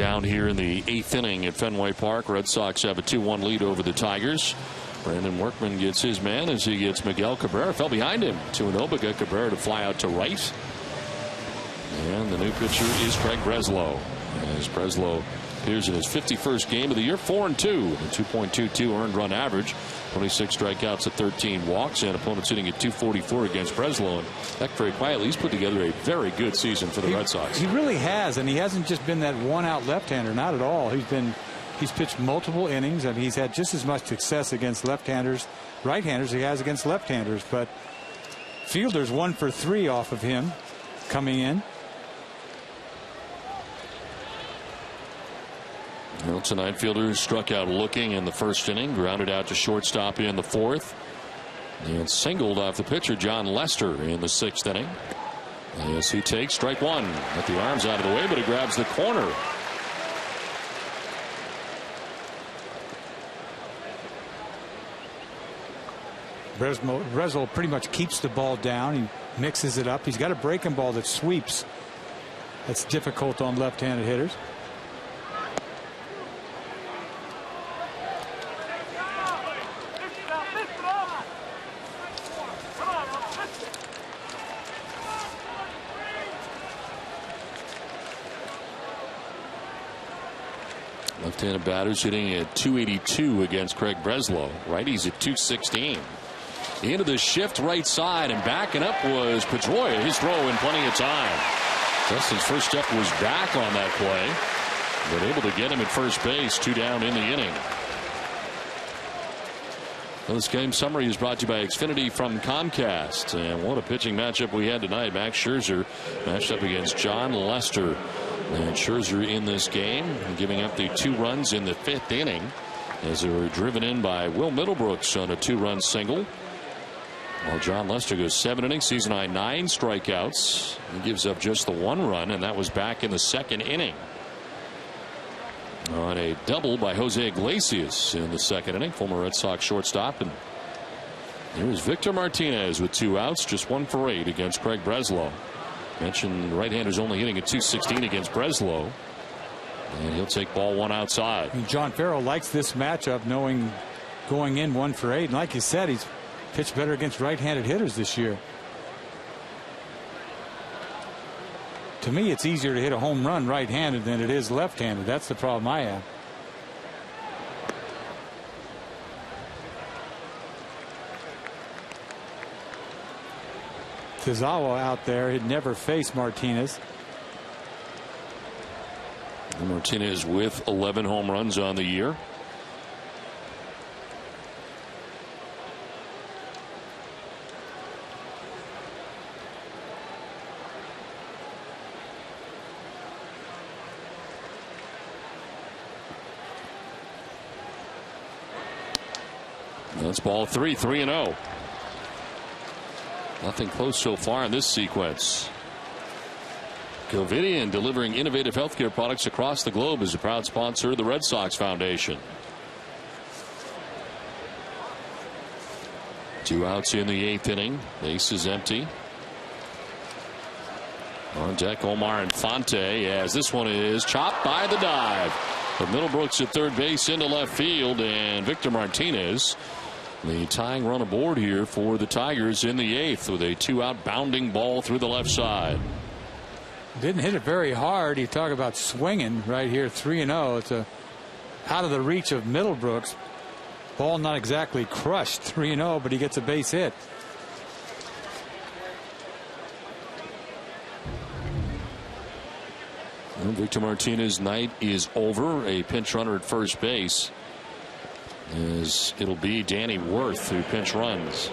down here in the 8th inning at Fenway Park. Red Sox have a 2-1 lead over the Tigers. Brandon Workman gets his man as he gets Miguel Cabrera. Fell behind him. 2-0, but got Cabrera to fly out to right. And the new pitcher is Craig Breslow. As Breslow appears in his 51st game of the year, 4-2, a 2.22 earned run average, 26 strikeouts at 13 walks, and opponents hitting at 244 against Breslow. And heck, very quietly, he's put together a very good season for the Red Sox. He really has, and he hasn't just been that one-out left-hander, not at all. He's pitched multiple innings, and he's had just as much success against left-handers, right-handers, as he has against left-handers. But Fielder's 1 for 3 off of him coming in. Well, tonight, Fielder struck out looking in the first inning, grounded out to shortstop in the 4th, and singled off the pitcher John Lester in the 6th inning. As he takes strike 1, let the arms out of the way, but he grabs the corner. Breslow pretty much keeps the ball down. He mixes it up. He's got a breaking ball that sweeps. That's difficult on left-handed hitters. Left-handed batters hitting at 282 against Craig Breslow. Righties at 216. Into the shift right side, and backing up was Pedroia. His throw in plenty of time. Justin's first step was back on that play, but able to get him at first base. 2 down in the inning. Well, this game summary is brought to you by Xfinity from Comcast. And what a pitching matchup we had tonight. Max Scherzer matched up against John Lester. And Scherzer in this game, giving up the 2 runs in the 5th inning as they were driven in by Will Middlebrooks on a 2-run single. While John Lester goes 7 innings, season high 9 strikeouts. He gives up just the 1 run, and that was back in the 2nd inning. On a double by Jose Iglesias in the 2nd inning, former Red Sox shortstop. And here's Victor Martinez with 2 outs, just 1 for 8 against Craig Breslow. Mentioned right-handers only hitting at 216 against Breslow. And he'll take ball 1 outside. And John Farrell likes this matchup, knowing going in 1 for 8. And like you said, he's pitched better against right-handed hitters this year. To me, it's easier to hit a home run right-handed than it is left-handed. That's the problem I have. Tazawa out there had never faced Martinez. Martinez with 11 home runs on the year. That's ball 3, 3-0. Nothing close so far in this sequence. Covidien, delivering innovative healthcare products across the globe, is a proud sponsor of the Red Sox Foundation. 2 outs in the 8th inning. Base is empty. On deck, Omar Infante, as this one is chopped by the dive. But Middlebrooks at third base into left field, and Victor Martinez, the tying run aboard here for the Tigers in the 8th with a 2-out bounding ball through the left side. Didn't hit it very hard. You talk about swinging right here, 3-0. It's out of the reach of Middlebrooks. Ball not exactly crushed, 3-0, but he gets a base hit. Well, Victor Martinez's night is over. A pinch runner at first base, as it'll be Danny Worth who pinch runs.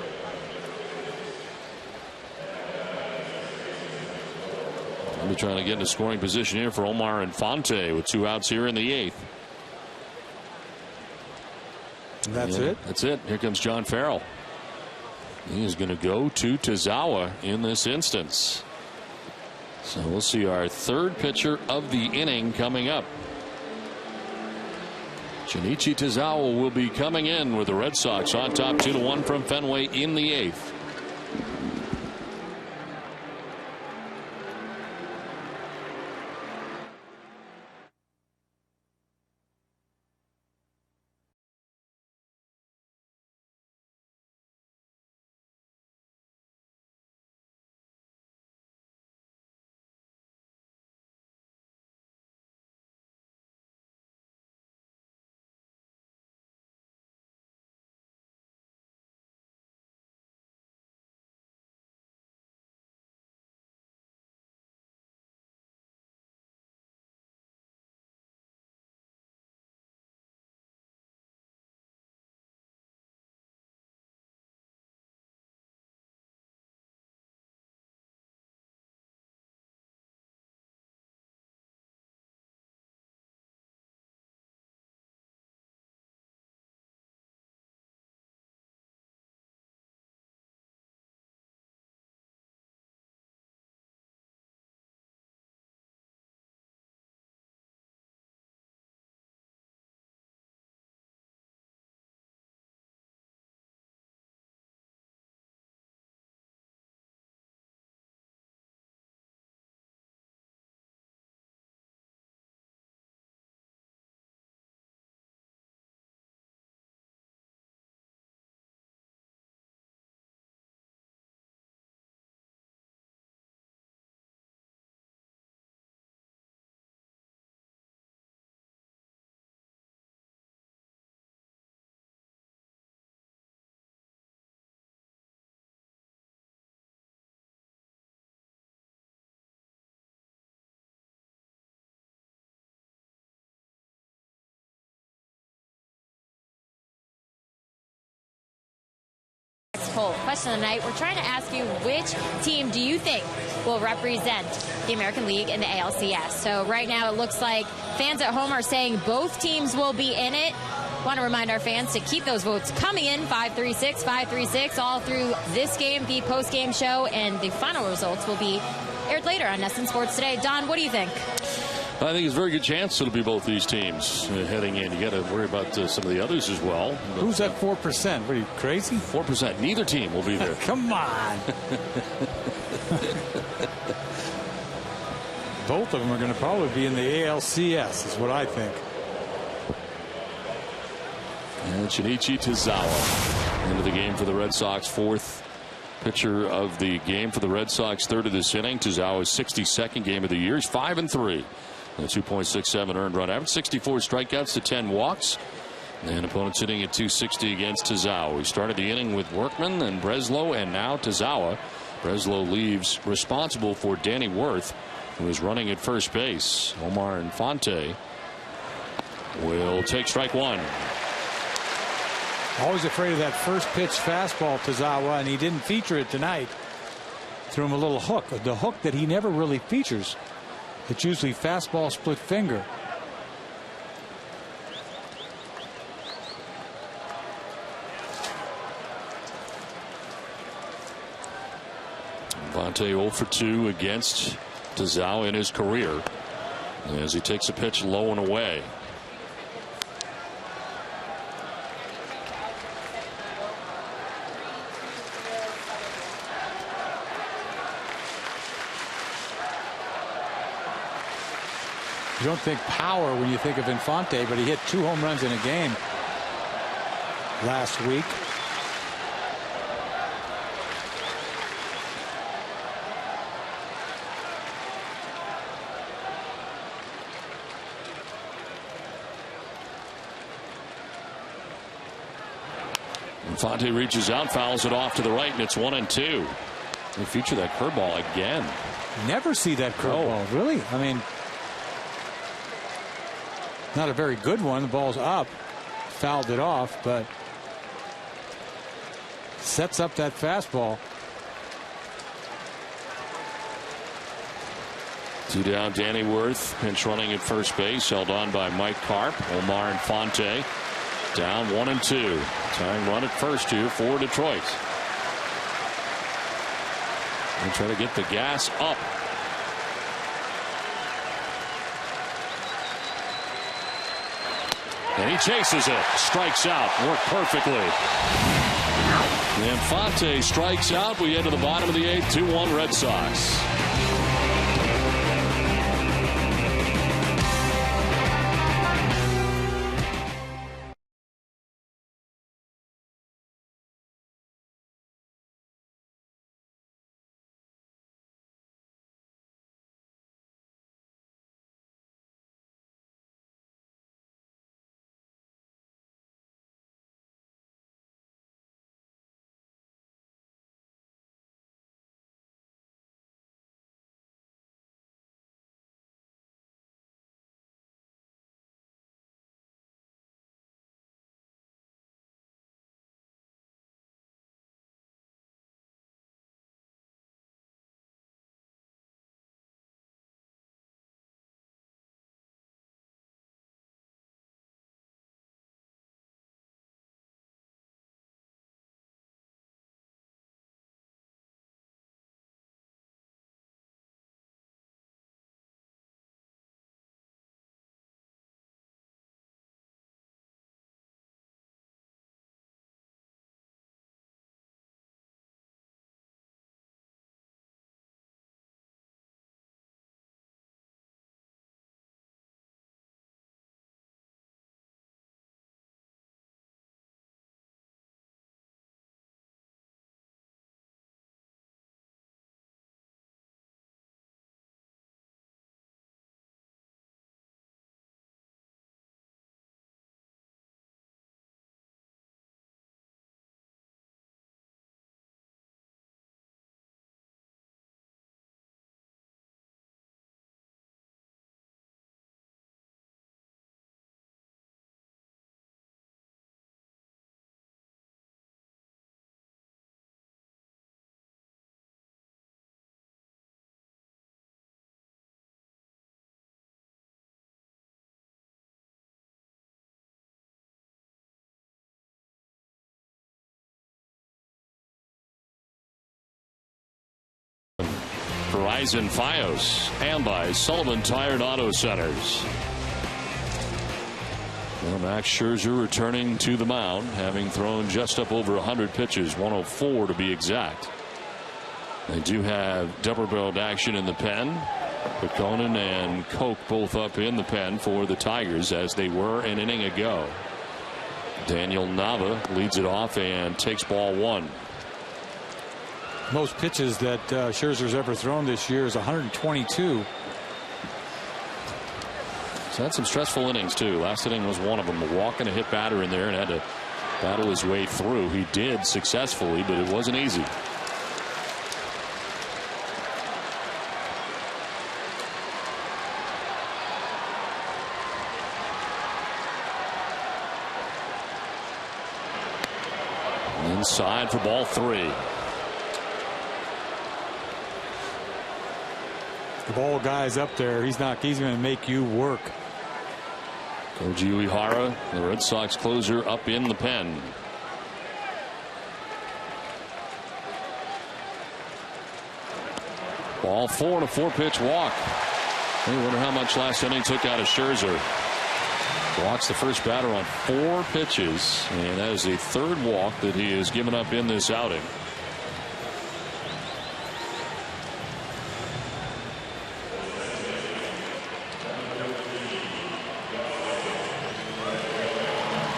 We'll be trying to get into scoring position here for Omar Infante with 2 outs here in the 8th. That's it. That's it. Here comes John Farrell. He is going to go to Tazawa in this instance. So we'll see our 3rd pitcher of the inning coming up. Junichi Tazawa will be coming in with the Red Sox on top 2-1 from Fenway in the 8th. text poll question of the night. We're trying to ask you, which team do you think will represent the American League in the ALCS? So right now it looks like fans at home are saying both teams will be in it. Want to remind our fans to keep those votes coming in, 536 all through this game, the post-game show, and the final results will be aired later on NESN Sports Today. Don, what do you think? I think it's a very good chance it'll be both these teams heading in. You got to worry about some of the others as well. But, who's that 4%? What are you, crazy? 4%. Neither team will be there. Come on. Both of them are going to probably be in the ALCS, is what I think. And Shinichi Tozawa into the game for the Red Sox. Fourth pitcher of the game for the Red Sox. Third of this inning. Tozawa's 62nd game of the year. He's 5-3. A 2.67 earned run average. 64 strikeouts to 10 walks. And opponents hitting at 260 against Tozawa. We started the inning with Workman and Breslow, and now Tozawa. Breslow leaves responsible for Danny Worth, who is running at first base. Omar Infante will take strike one. Always afraid of that first pitch fastball, Tozawa, and he didn't feature it tonight. Threw him a little hook, the hook that he never really features. It's usually fastball split finger. Infante 0 for 2 against Tozawa in his career as he takes a pitch low and away. You don't think power when you think of Infante, but he hit 2 home runs in a game last week. Infante reaches out, fouls it off to the right, and it's 1-2. They feature that curveball again. Never see that curveball, really. I mean, not a very good one. The ball's up, fouled it off, but sets up that fastball. 2 down, Danny Worth, pinch running at first base, held on by Mike Karp. Omar Infante down 1-2. Tying run at first here for Detroit. And try to get the gas up. And he chases it, strikes out, worked perfectly. Infante strikes out. We head to the bottom of the 8th, 2-1 Red Sox. Verizon Fios, and by Sullivan Tire and Auto Centers. Well, Max Scherzer returning to the mound, having thrown just up over 100 pitches, 104 to be exact. They do have double-barreled action in the pen. But Conan and Koch both up in the pen for the Tigers, as they were an inning ago. Daniel Nava leads it off and takes ball one. Most pitches that Scherzer's ever thrown this year is 122. So had some stressful innings too. Last inning was one of them. A walk and a hit batter in there, and had to battle his way through. He did successfully, but it wasn't easy. Inside for ball three. The ball guy's up there. He's going to make you work. Koji Uehara, the Red Sox closer, up in the pen. Ball four and a 4-pitch walk. I wonder how much last inning took out of Scherzer. Walks the first batter on 4 pitches, and that is the 3rd walk that he has given up in this outing.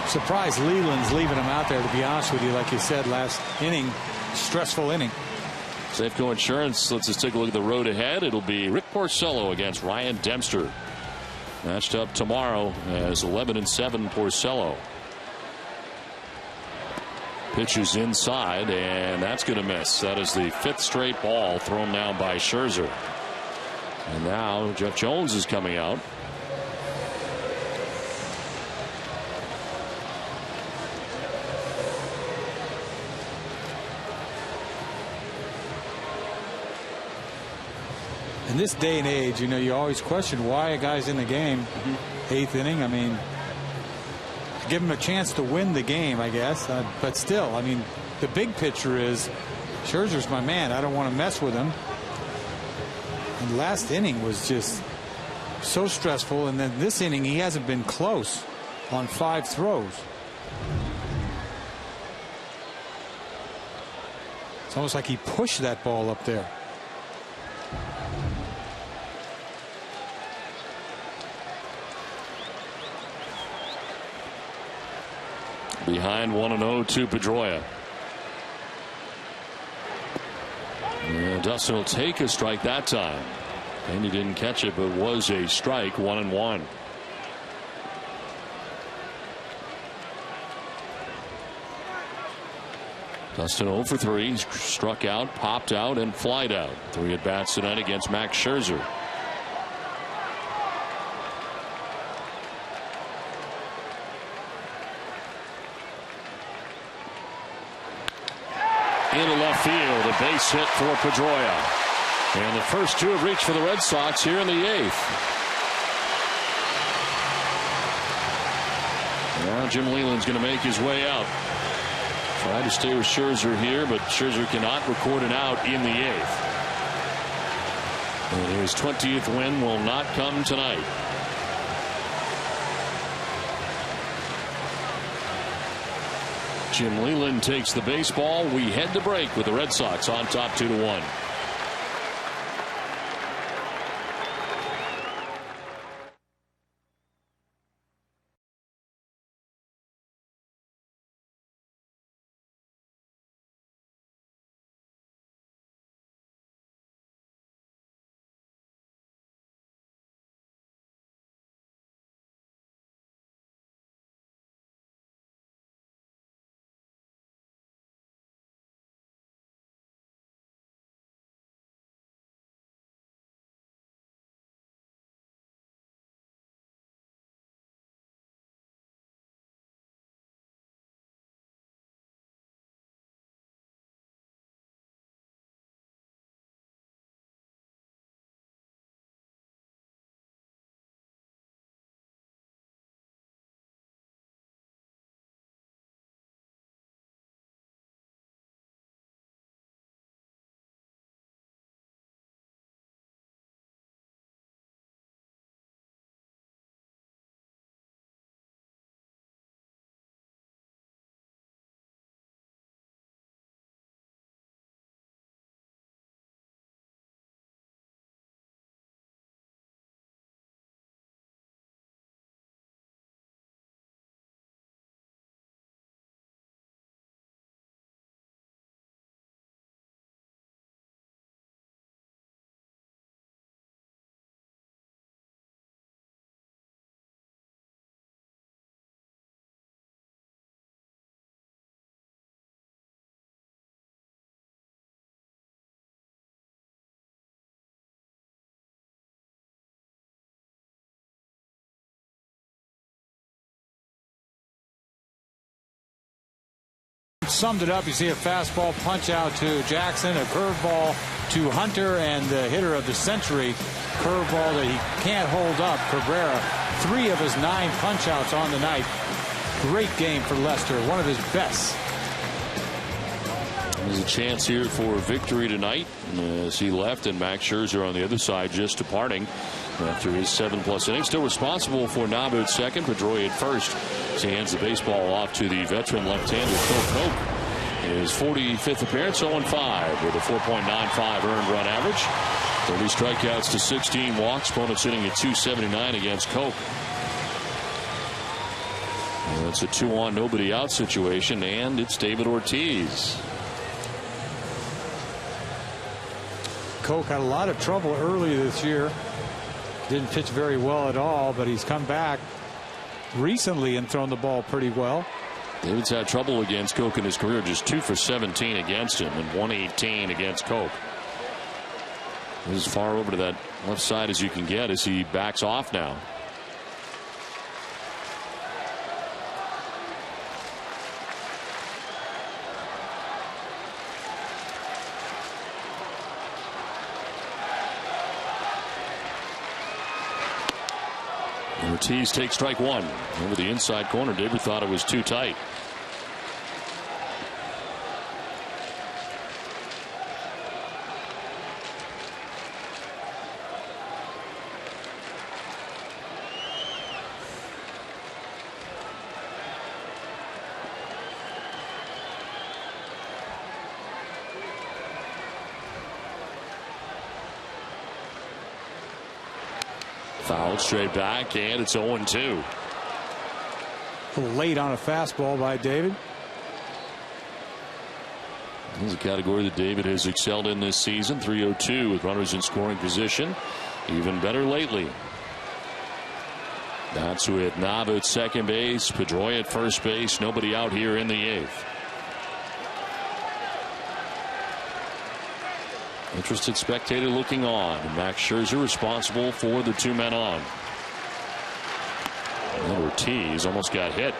Surprised Leland's leaving him out there, to be honest with you. Like you said, last inning, stressful inning. Safeco Insurance lets us take a look at the road ahead. It'll be Rick Porcello against Ryan Dempster. Matched up tomorrow as 11-7 Porcello. Pitches inside, and that's going to miss. That is the 5th straight ball thrown down by Scherzer. And now Jeff Jones is coming out. In this day and age, you always question why a guy's in the game. 8th inning. I mean, give him a chance to win the game, I guess. But still, I mean, the big picture is Scherzer's my man. I don't want to mess with him. And last inning was just so stressful. And then this inning, he hasn't been close on 5 throws. It's almost like he pushed that ball up there. Behind 1-0 to Pedroia. And Dustin will take a strike that time. And he didn't catch it, but was a strike. 1-1. Dustin 0 for 3. Struck out, popped out, and flied out. 3 at bats tonight against Max Scherzer. Into left field, a base hit for Pedroia. And the first 2 have reached for the Red Sox here in the 8th. Now Jim Leland's going to make his way out. Try to stay with Scherzer here, but Scherzer cannot record an out in the 8th. And his 20th win will not come tonight. Jim Leland takes the baseball. We head to break with the Red Sox on top 2-1. summed it up. You see a fastball punch out to Jackson, a curveball to Hunter, and the hitter of the century, curveball that he can't hold up, Cabrera. 3 of his 9 punch outs on the night. Great game for Lester, one of his best. There's a chance here for victory tonight as he left, and Max Scherzer on the other side just departing after his 7+ innings. Still responsible for Nabu at second, Pedroia at first. As he hands the baseball off to the veteran left-hander Phil Koch. His 45th appearance, 0-5 with a 4.95 earned run average. 30 strikeouts to 16 walks. Opponents hitting at .279 against Koch. And it's a 2-on, nobody out situation, and it's David Ortiz. Koch had a lot of trouble early this year. Didn't pitch very well at all, but he's come back recently and thrown the ball pretty well. David's had trouble against Koch in his career, just 2 for 17 against him and 118 against Koch. He's as far over to that left side as you can get as he backs off now. Ortiz takes strike 1 over the inside corner. David thought it was too tight. Fouled straight back, and it's 0-2. A little late on a fastball by David. This is a category that David has excelled in this season. 302 with runners in scoring position. Even better lately. That's with Nava at second base, Pedroia at first base, nobody out here in the 8th. Interested spectator looking on. Max Scherzer responsible for the 2 men on. And Ortiz almost got hit.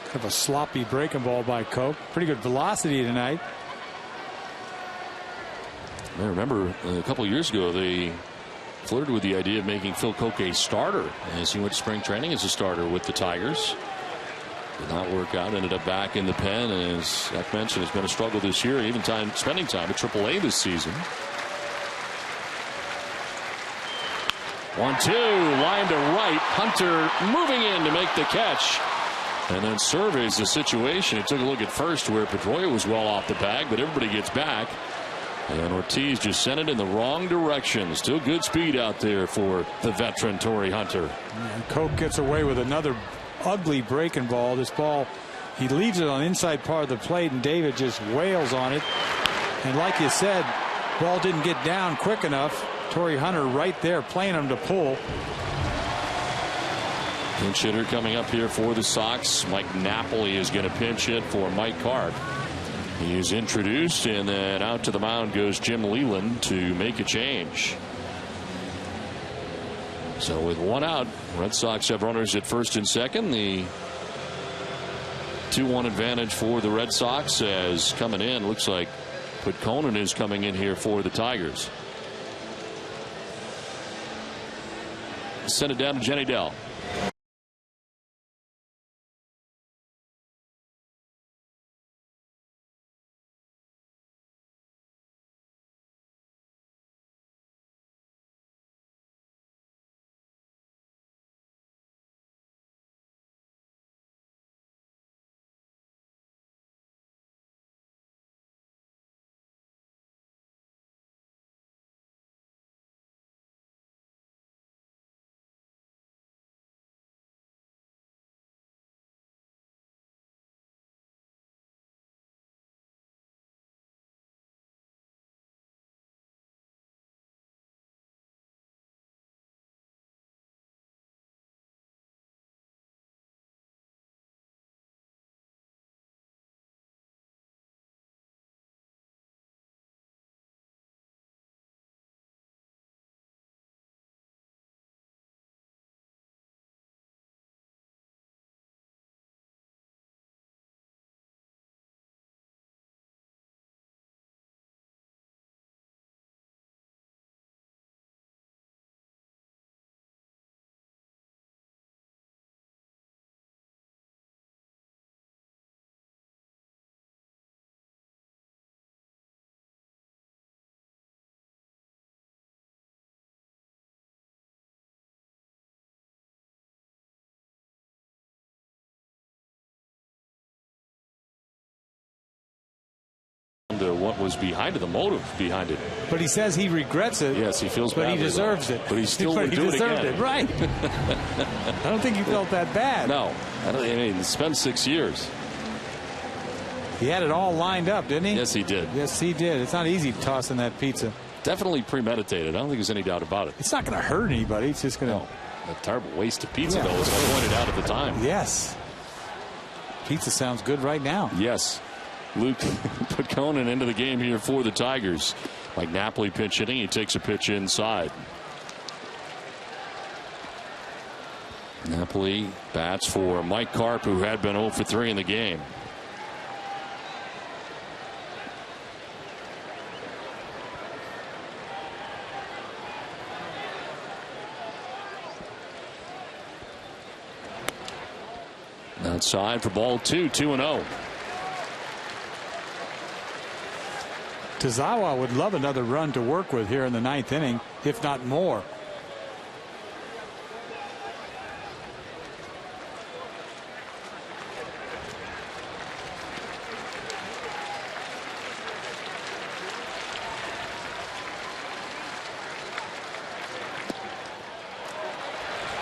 Kind of a sloppy breaking ball by Koch. Pretty good velocity tonight. I remember a couple years ago they flirted with the idea of making Phil Koch a starter as he went to spring training as a starter with the Tigers. Did not work out. Ended up back in the pen, and as Zach mentioned, it's been a struggle this year. Even spending time at AAA this season. 1-2, line to right. Hunter moving in to make the catch, and then surveys the situation. He took a look at first where Pedroia was well off the bag, but everybody gets back, and Ortiz just sent it in the wrong direction. Still good speed out there for the veteran Torrey Hunter. And Koch gets away with another ugly breaking ball. This ball, he leaves it on the inside part of the plate, and David just wails on it. And like you said, ball didn't get down quick enough. Torrey Hunter right there playing him to pull. Pinch hitter coming up here for the Sox. Mike Napoli is going to pinch hit for Mike Carp. He is introduced, and then out to the mound goes Jim Leland to make a change. So with 1 out, Red Sox have runners at first and second. The 2-1 advantage for the Red Sox as coming in looks like Conan is coming in here for the Tigers. Send it down to Jenny Dell. what was behind it, the motive behind it. But he says he regrets it. Yes, he feels bad. But he deserves it. But he still would do it again. It, right. I don't think he felt that bad. No. I mean, it's been 6 years. He had it all lined up, didn't he? Yes, he did. Yes, he did. It's not easy tossing that pizza. Definitely premeditated. I don't think there's any doubt about it. It's not going to hurt anybody. It's just going to... No. A terrible waste of pizza, though, as I pointed out at the time. Yes. Pizza sounds good right now. Yes. Luke put Conan into the game here for the Tigers. Like Napoli pitch hitting, he takes a pitch inside. Napoli bats for Mike Karp, who had been 0 for 3 in the game. Outside for ball 2, 2-0. Tazawa would love another run to work with here in the 9th inning, if not more.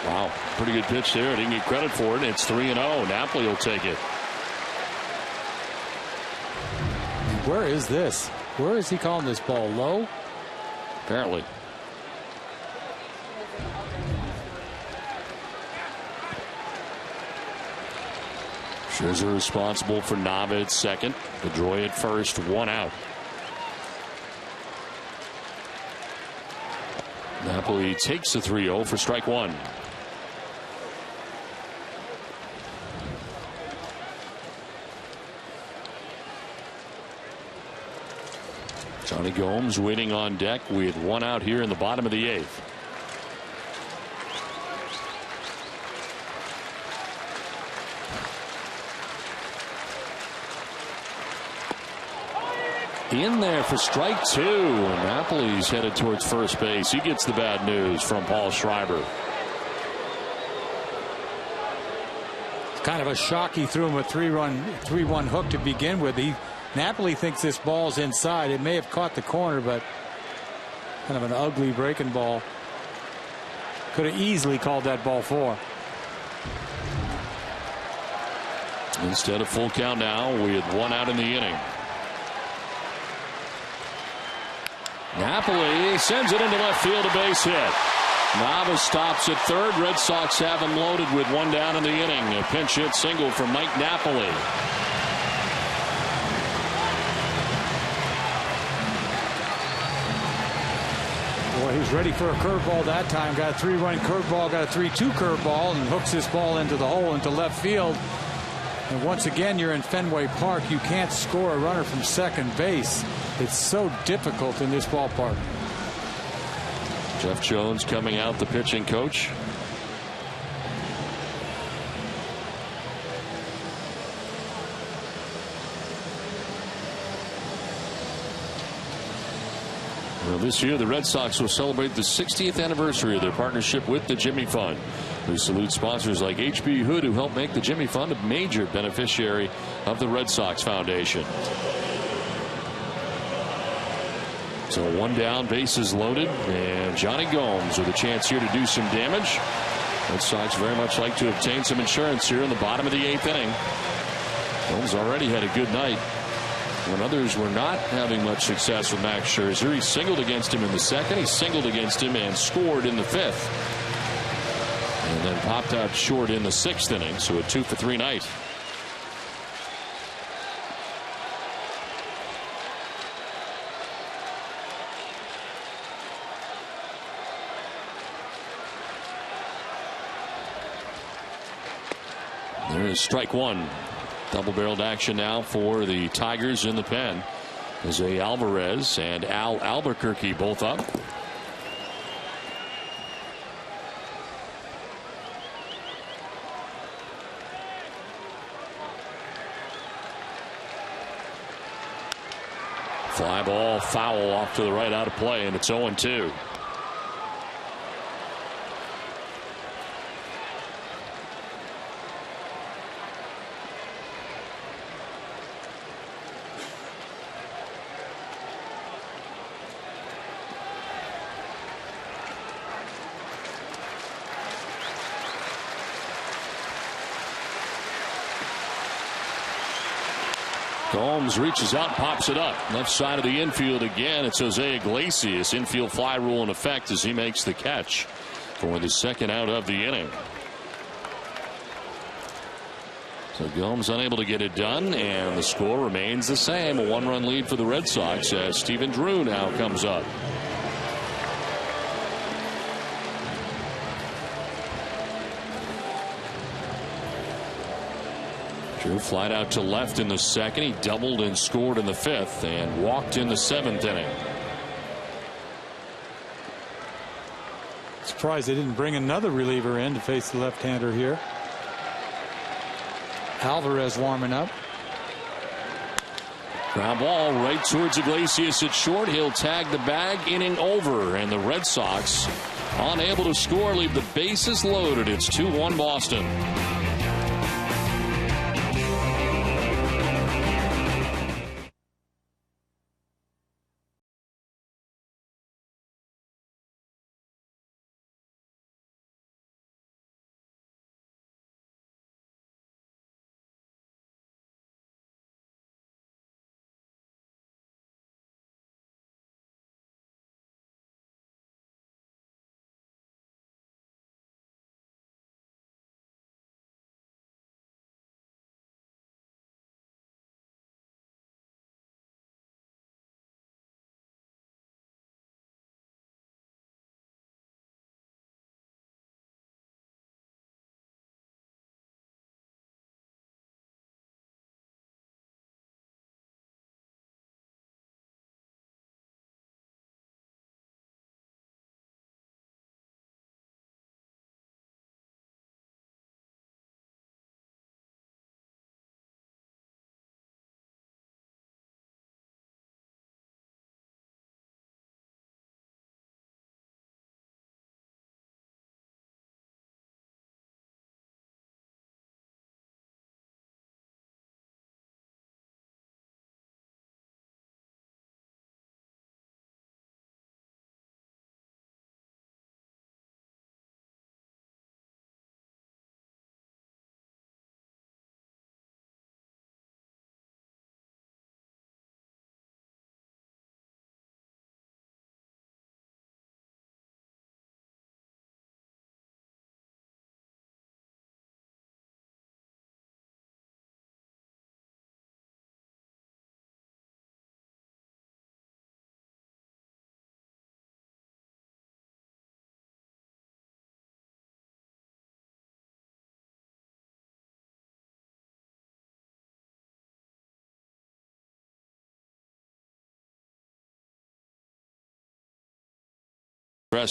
Wow, pretty good pitch there. Didn't get credit for it. It's 3-0. Napoli will take it. Where is this? Where is he calling this ball? Low? Apparently. Scherzer responsible for Nava at second. Pedroia at first. 1 out. Napoli takes the 3-0 for strike 1. Johnny Gomes waiting on deck with 1 out here in the bottom of the 8th. In there for strike 2. Napoli's headed towards first base. He gets the bad news from Paul Schreiber. It's kind of a shock he threw him a 3-1 hook to begin with. Napoli thinks this ball's inside. It may have caught the corner, but kind of an ugly breaking ball. Could have easily called that ball 4. Instead of full count now with 1 out in the inning. Napoli sends it into left field, a base hit. Nava stops at third. Red Sox have him loaded with 1 down in the inning. A pinch hit single from Mike Napoli. Boy, he's ready for a curveball that time. Got a 3-1 curveball, got a 3-2 curveball, and hooks this ball into the hole into left field. And once again, you're in Fenway Park. You can't score a runner from second base. It's so difficult in this ballpark. Jeff Jones coming out, the pitching coach. Well, this year, the Red Sox will celebrate the 60th anniversary of their partnership with the Jimmy Fund. We salute sponsors like H.B. Hood, who help make the Jimmy Fund a major beneficiary of the Red Sox Foundation. So 1 down, bases loaded, and Johnny Gomes with a chance here to do some damage. Red Sox very much like to obtain some insurance here in the bottom of the 8th inning. Gomes already had a good night when others were not having much success with Max Scherzer. He singled against him in the 2nd. He singled against him and scored in the 5th. And then popped out short in the 6th inning. So a 2 for 3 night. There is strike 1. Double-barreled action now for the Tigers in the pen. Jose Alvarez and Al Albuquerque both up. Fly ball foul off to the right, out of play, and it's 0-2. Gomes reaches out, pops it up. Left side of the infield again. It's Jose Iglesias. Infield fly rule in effect as he makes the catch for the second out of the inning. So Gomes unable to get it done, and the score remains the same. A 1-run lead for the Red Sox as Stephen Drew now comes up. Drew flied out to left in the second. He doubled and scored in the fifth and walked in the seventh inning. Surprised they didn't bring another reliever in to face the left-hander here. Alvarez warming up. Ground ball right towards Iglesias at short. He'll tag the bag. Inning over, and the Red Sox unable to score, leave the bases loaded. It's 2-1 Boston.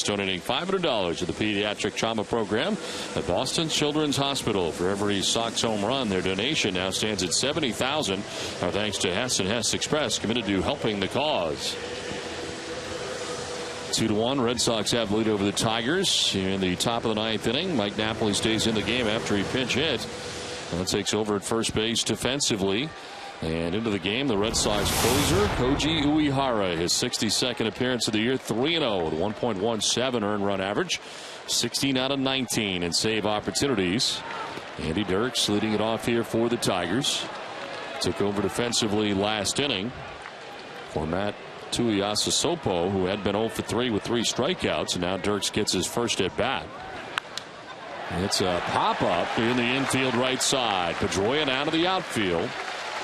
Donating $500 to the Pediatric Trauma Program at Boston Children's Hospital. For every Sox home run, their donation now stands at $70,000. Our thanks to Hess and Hess Express, committed to helping the cause. 2-1. Red Sox have lead over the Tigers in the top of the ninth inning. Mike Napoli stays in the game after he pinch hit. Now takes over at first base defensively. And into the game, the Red Sox closer, Koji Uehara, his 62nd appearance of the year, 3-0 with 1.17 earned run average, 16 out of 19 in save opportunities. Andy Dirks leading it off here for the Tigers. Took over defensively last inning for Matt Tuiasosopo, who had been 0 for 3 with 3 strikeouts, and now Dirks gets his first at bat. It's a pop-up in the infield right side. Pedroia down to the outfield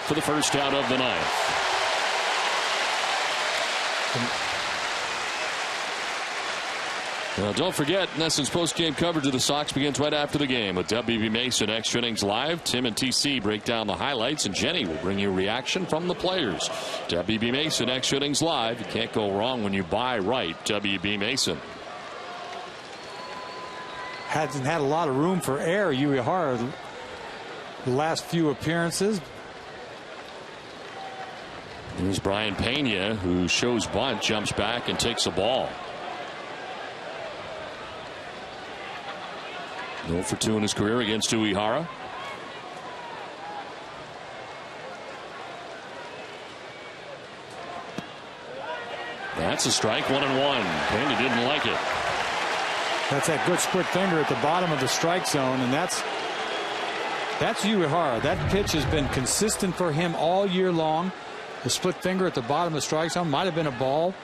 for the first out of the ninth. Well, don't forget, NESN's post-game coverage of the Sox begins right after the game with WB Mason Extra Innings Live. Tim and TC break down the highlights, and Jenny will bring you a reaction from the players. WB Mason Extra Innings Live. You can't go wrong when you buy right. WB Mason. Hasn't had a lot of room for error, Uehara, the last few appearances. Here's Brian Pena, who shows bunt, jumps back and takes a ball. 0 for 2 in his career against Uehara. That's a strike, 1-1. Pena didn't like it. That's that good split finger at the bottom of the strike zone, and that's That's Uehara. That pitch has been consistent for him all year long. The split finger at the bottom of the strike zone might have been a ball.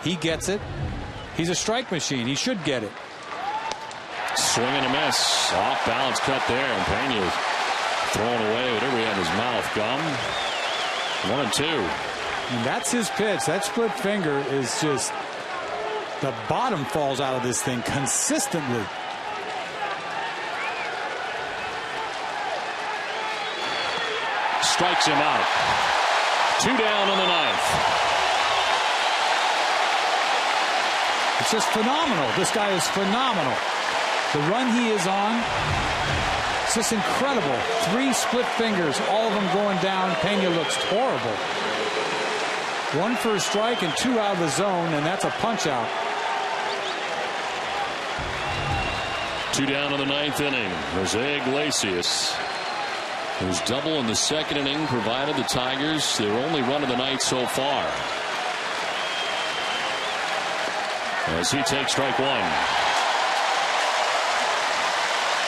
He gets it. He's a strike machine. He should get it. Swing and a miss. Off balance cut there, and Pena's throwing away whatever he had in his mouth. Gum. 1-2. And that's his pitch. That split finger is just, the bottom falls out of this thing consistently. Strikes him out. 2 down in the 9th. It's just phenomenal. This guy is phenomenal. The run he is on, it's just incredible. 3 split fingers, all of them going down. Pena looks horrible. 1 for a strike and 2 out of the zone, and that's a punch out. 2 down in the 9th inning. Jose Iglesias, whose double in the 2nd inning provided the Tigers their only run of the night so far. As he takes strike 1.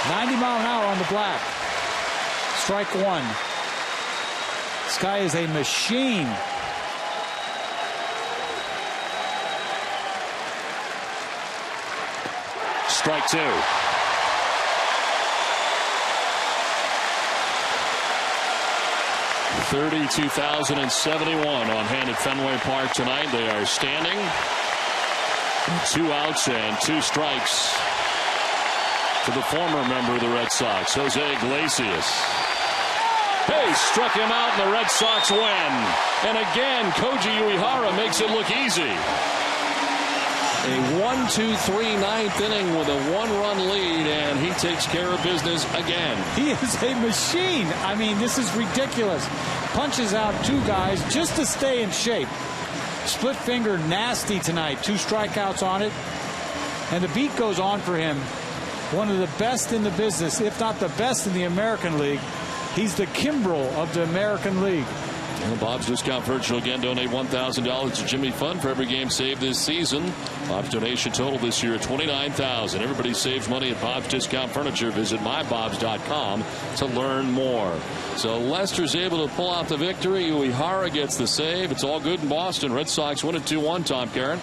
90 mile an hour on the black. Strike 1. This guy is a machine. Strike 2. $32,071 on hand at Fenway Park tonight. They are standing. 2 outs and 2 strikes to the former member of the Red Sox, Jose Iglesias. Hey, struck him out and the Red Sox win. And again, Koji Uehara makes it look easy. A 1-2-3 9th inning with a 1-run lead, and he takes care of business again. He is a machine. I mean, this is ridiculous. Punches out 2 guys just to stay in shape. Split finger nasty tonight. 2 strikeouts on it. And the beat goes on for him. One of the best in the business, if not the best in the American League. He's the Kimbrel of the American League. And Bob's Discount Furniture again donate $1,000 to Jimmy Fund for every game saved this season. Bob's donation total this year $29,000. Everybody saves money at Bob's Discount Furniture. Visit mybobs.com to learn more. So Lester's able to pull out the victory. Uehara gets the save. It's all good in Boston. Red Sox win it 2-1. Tom Caron.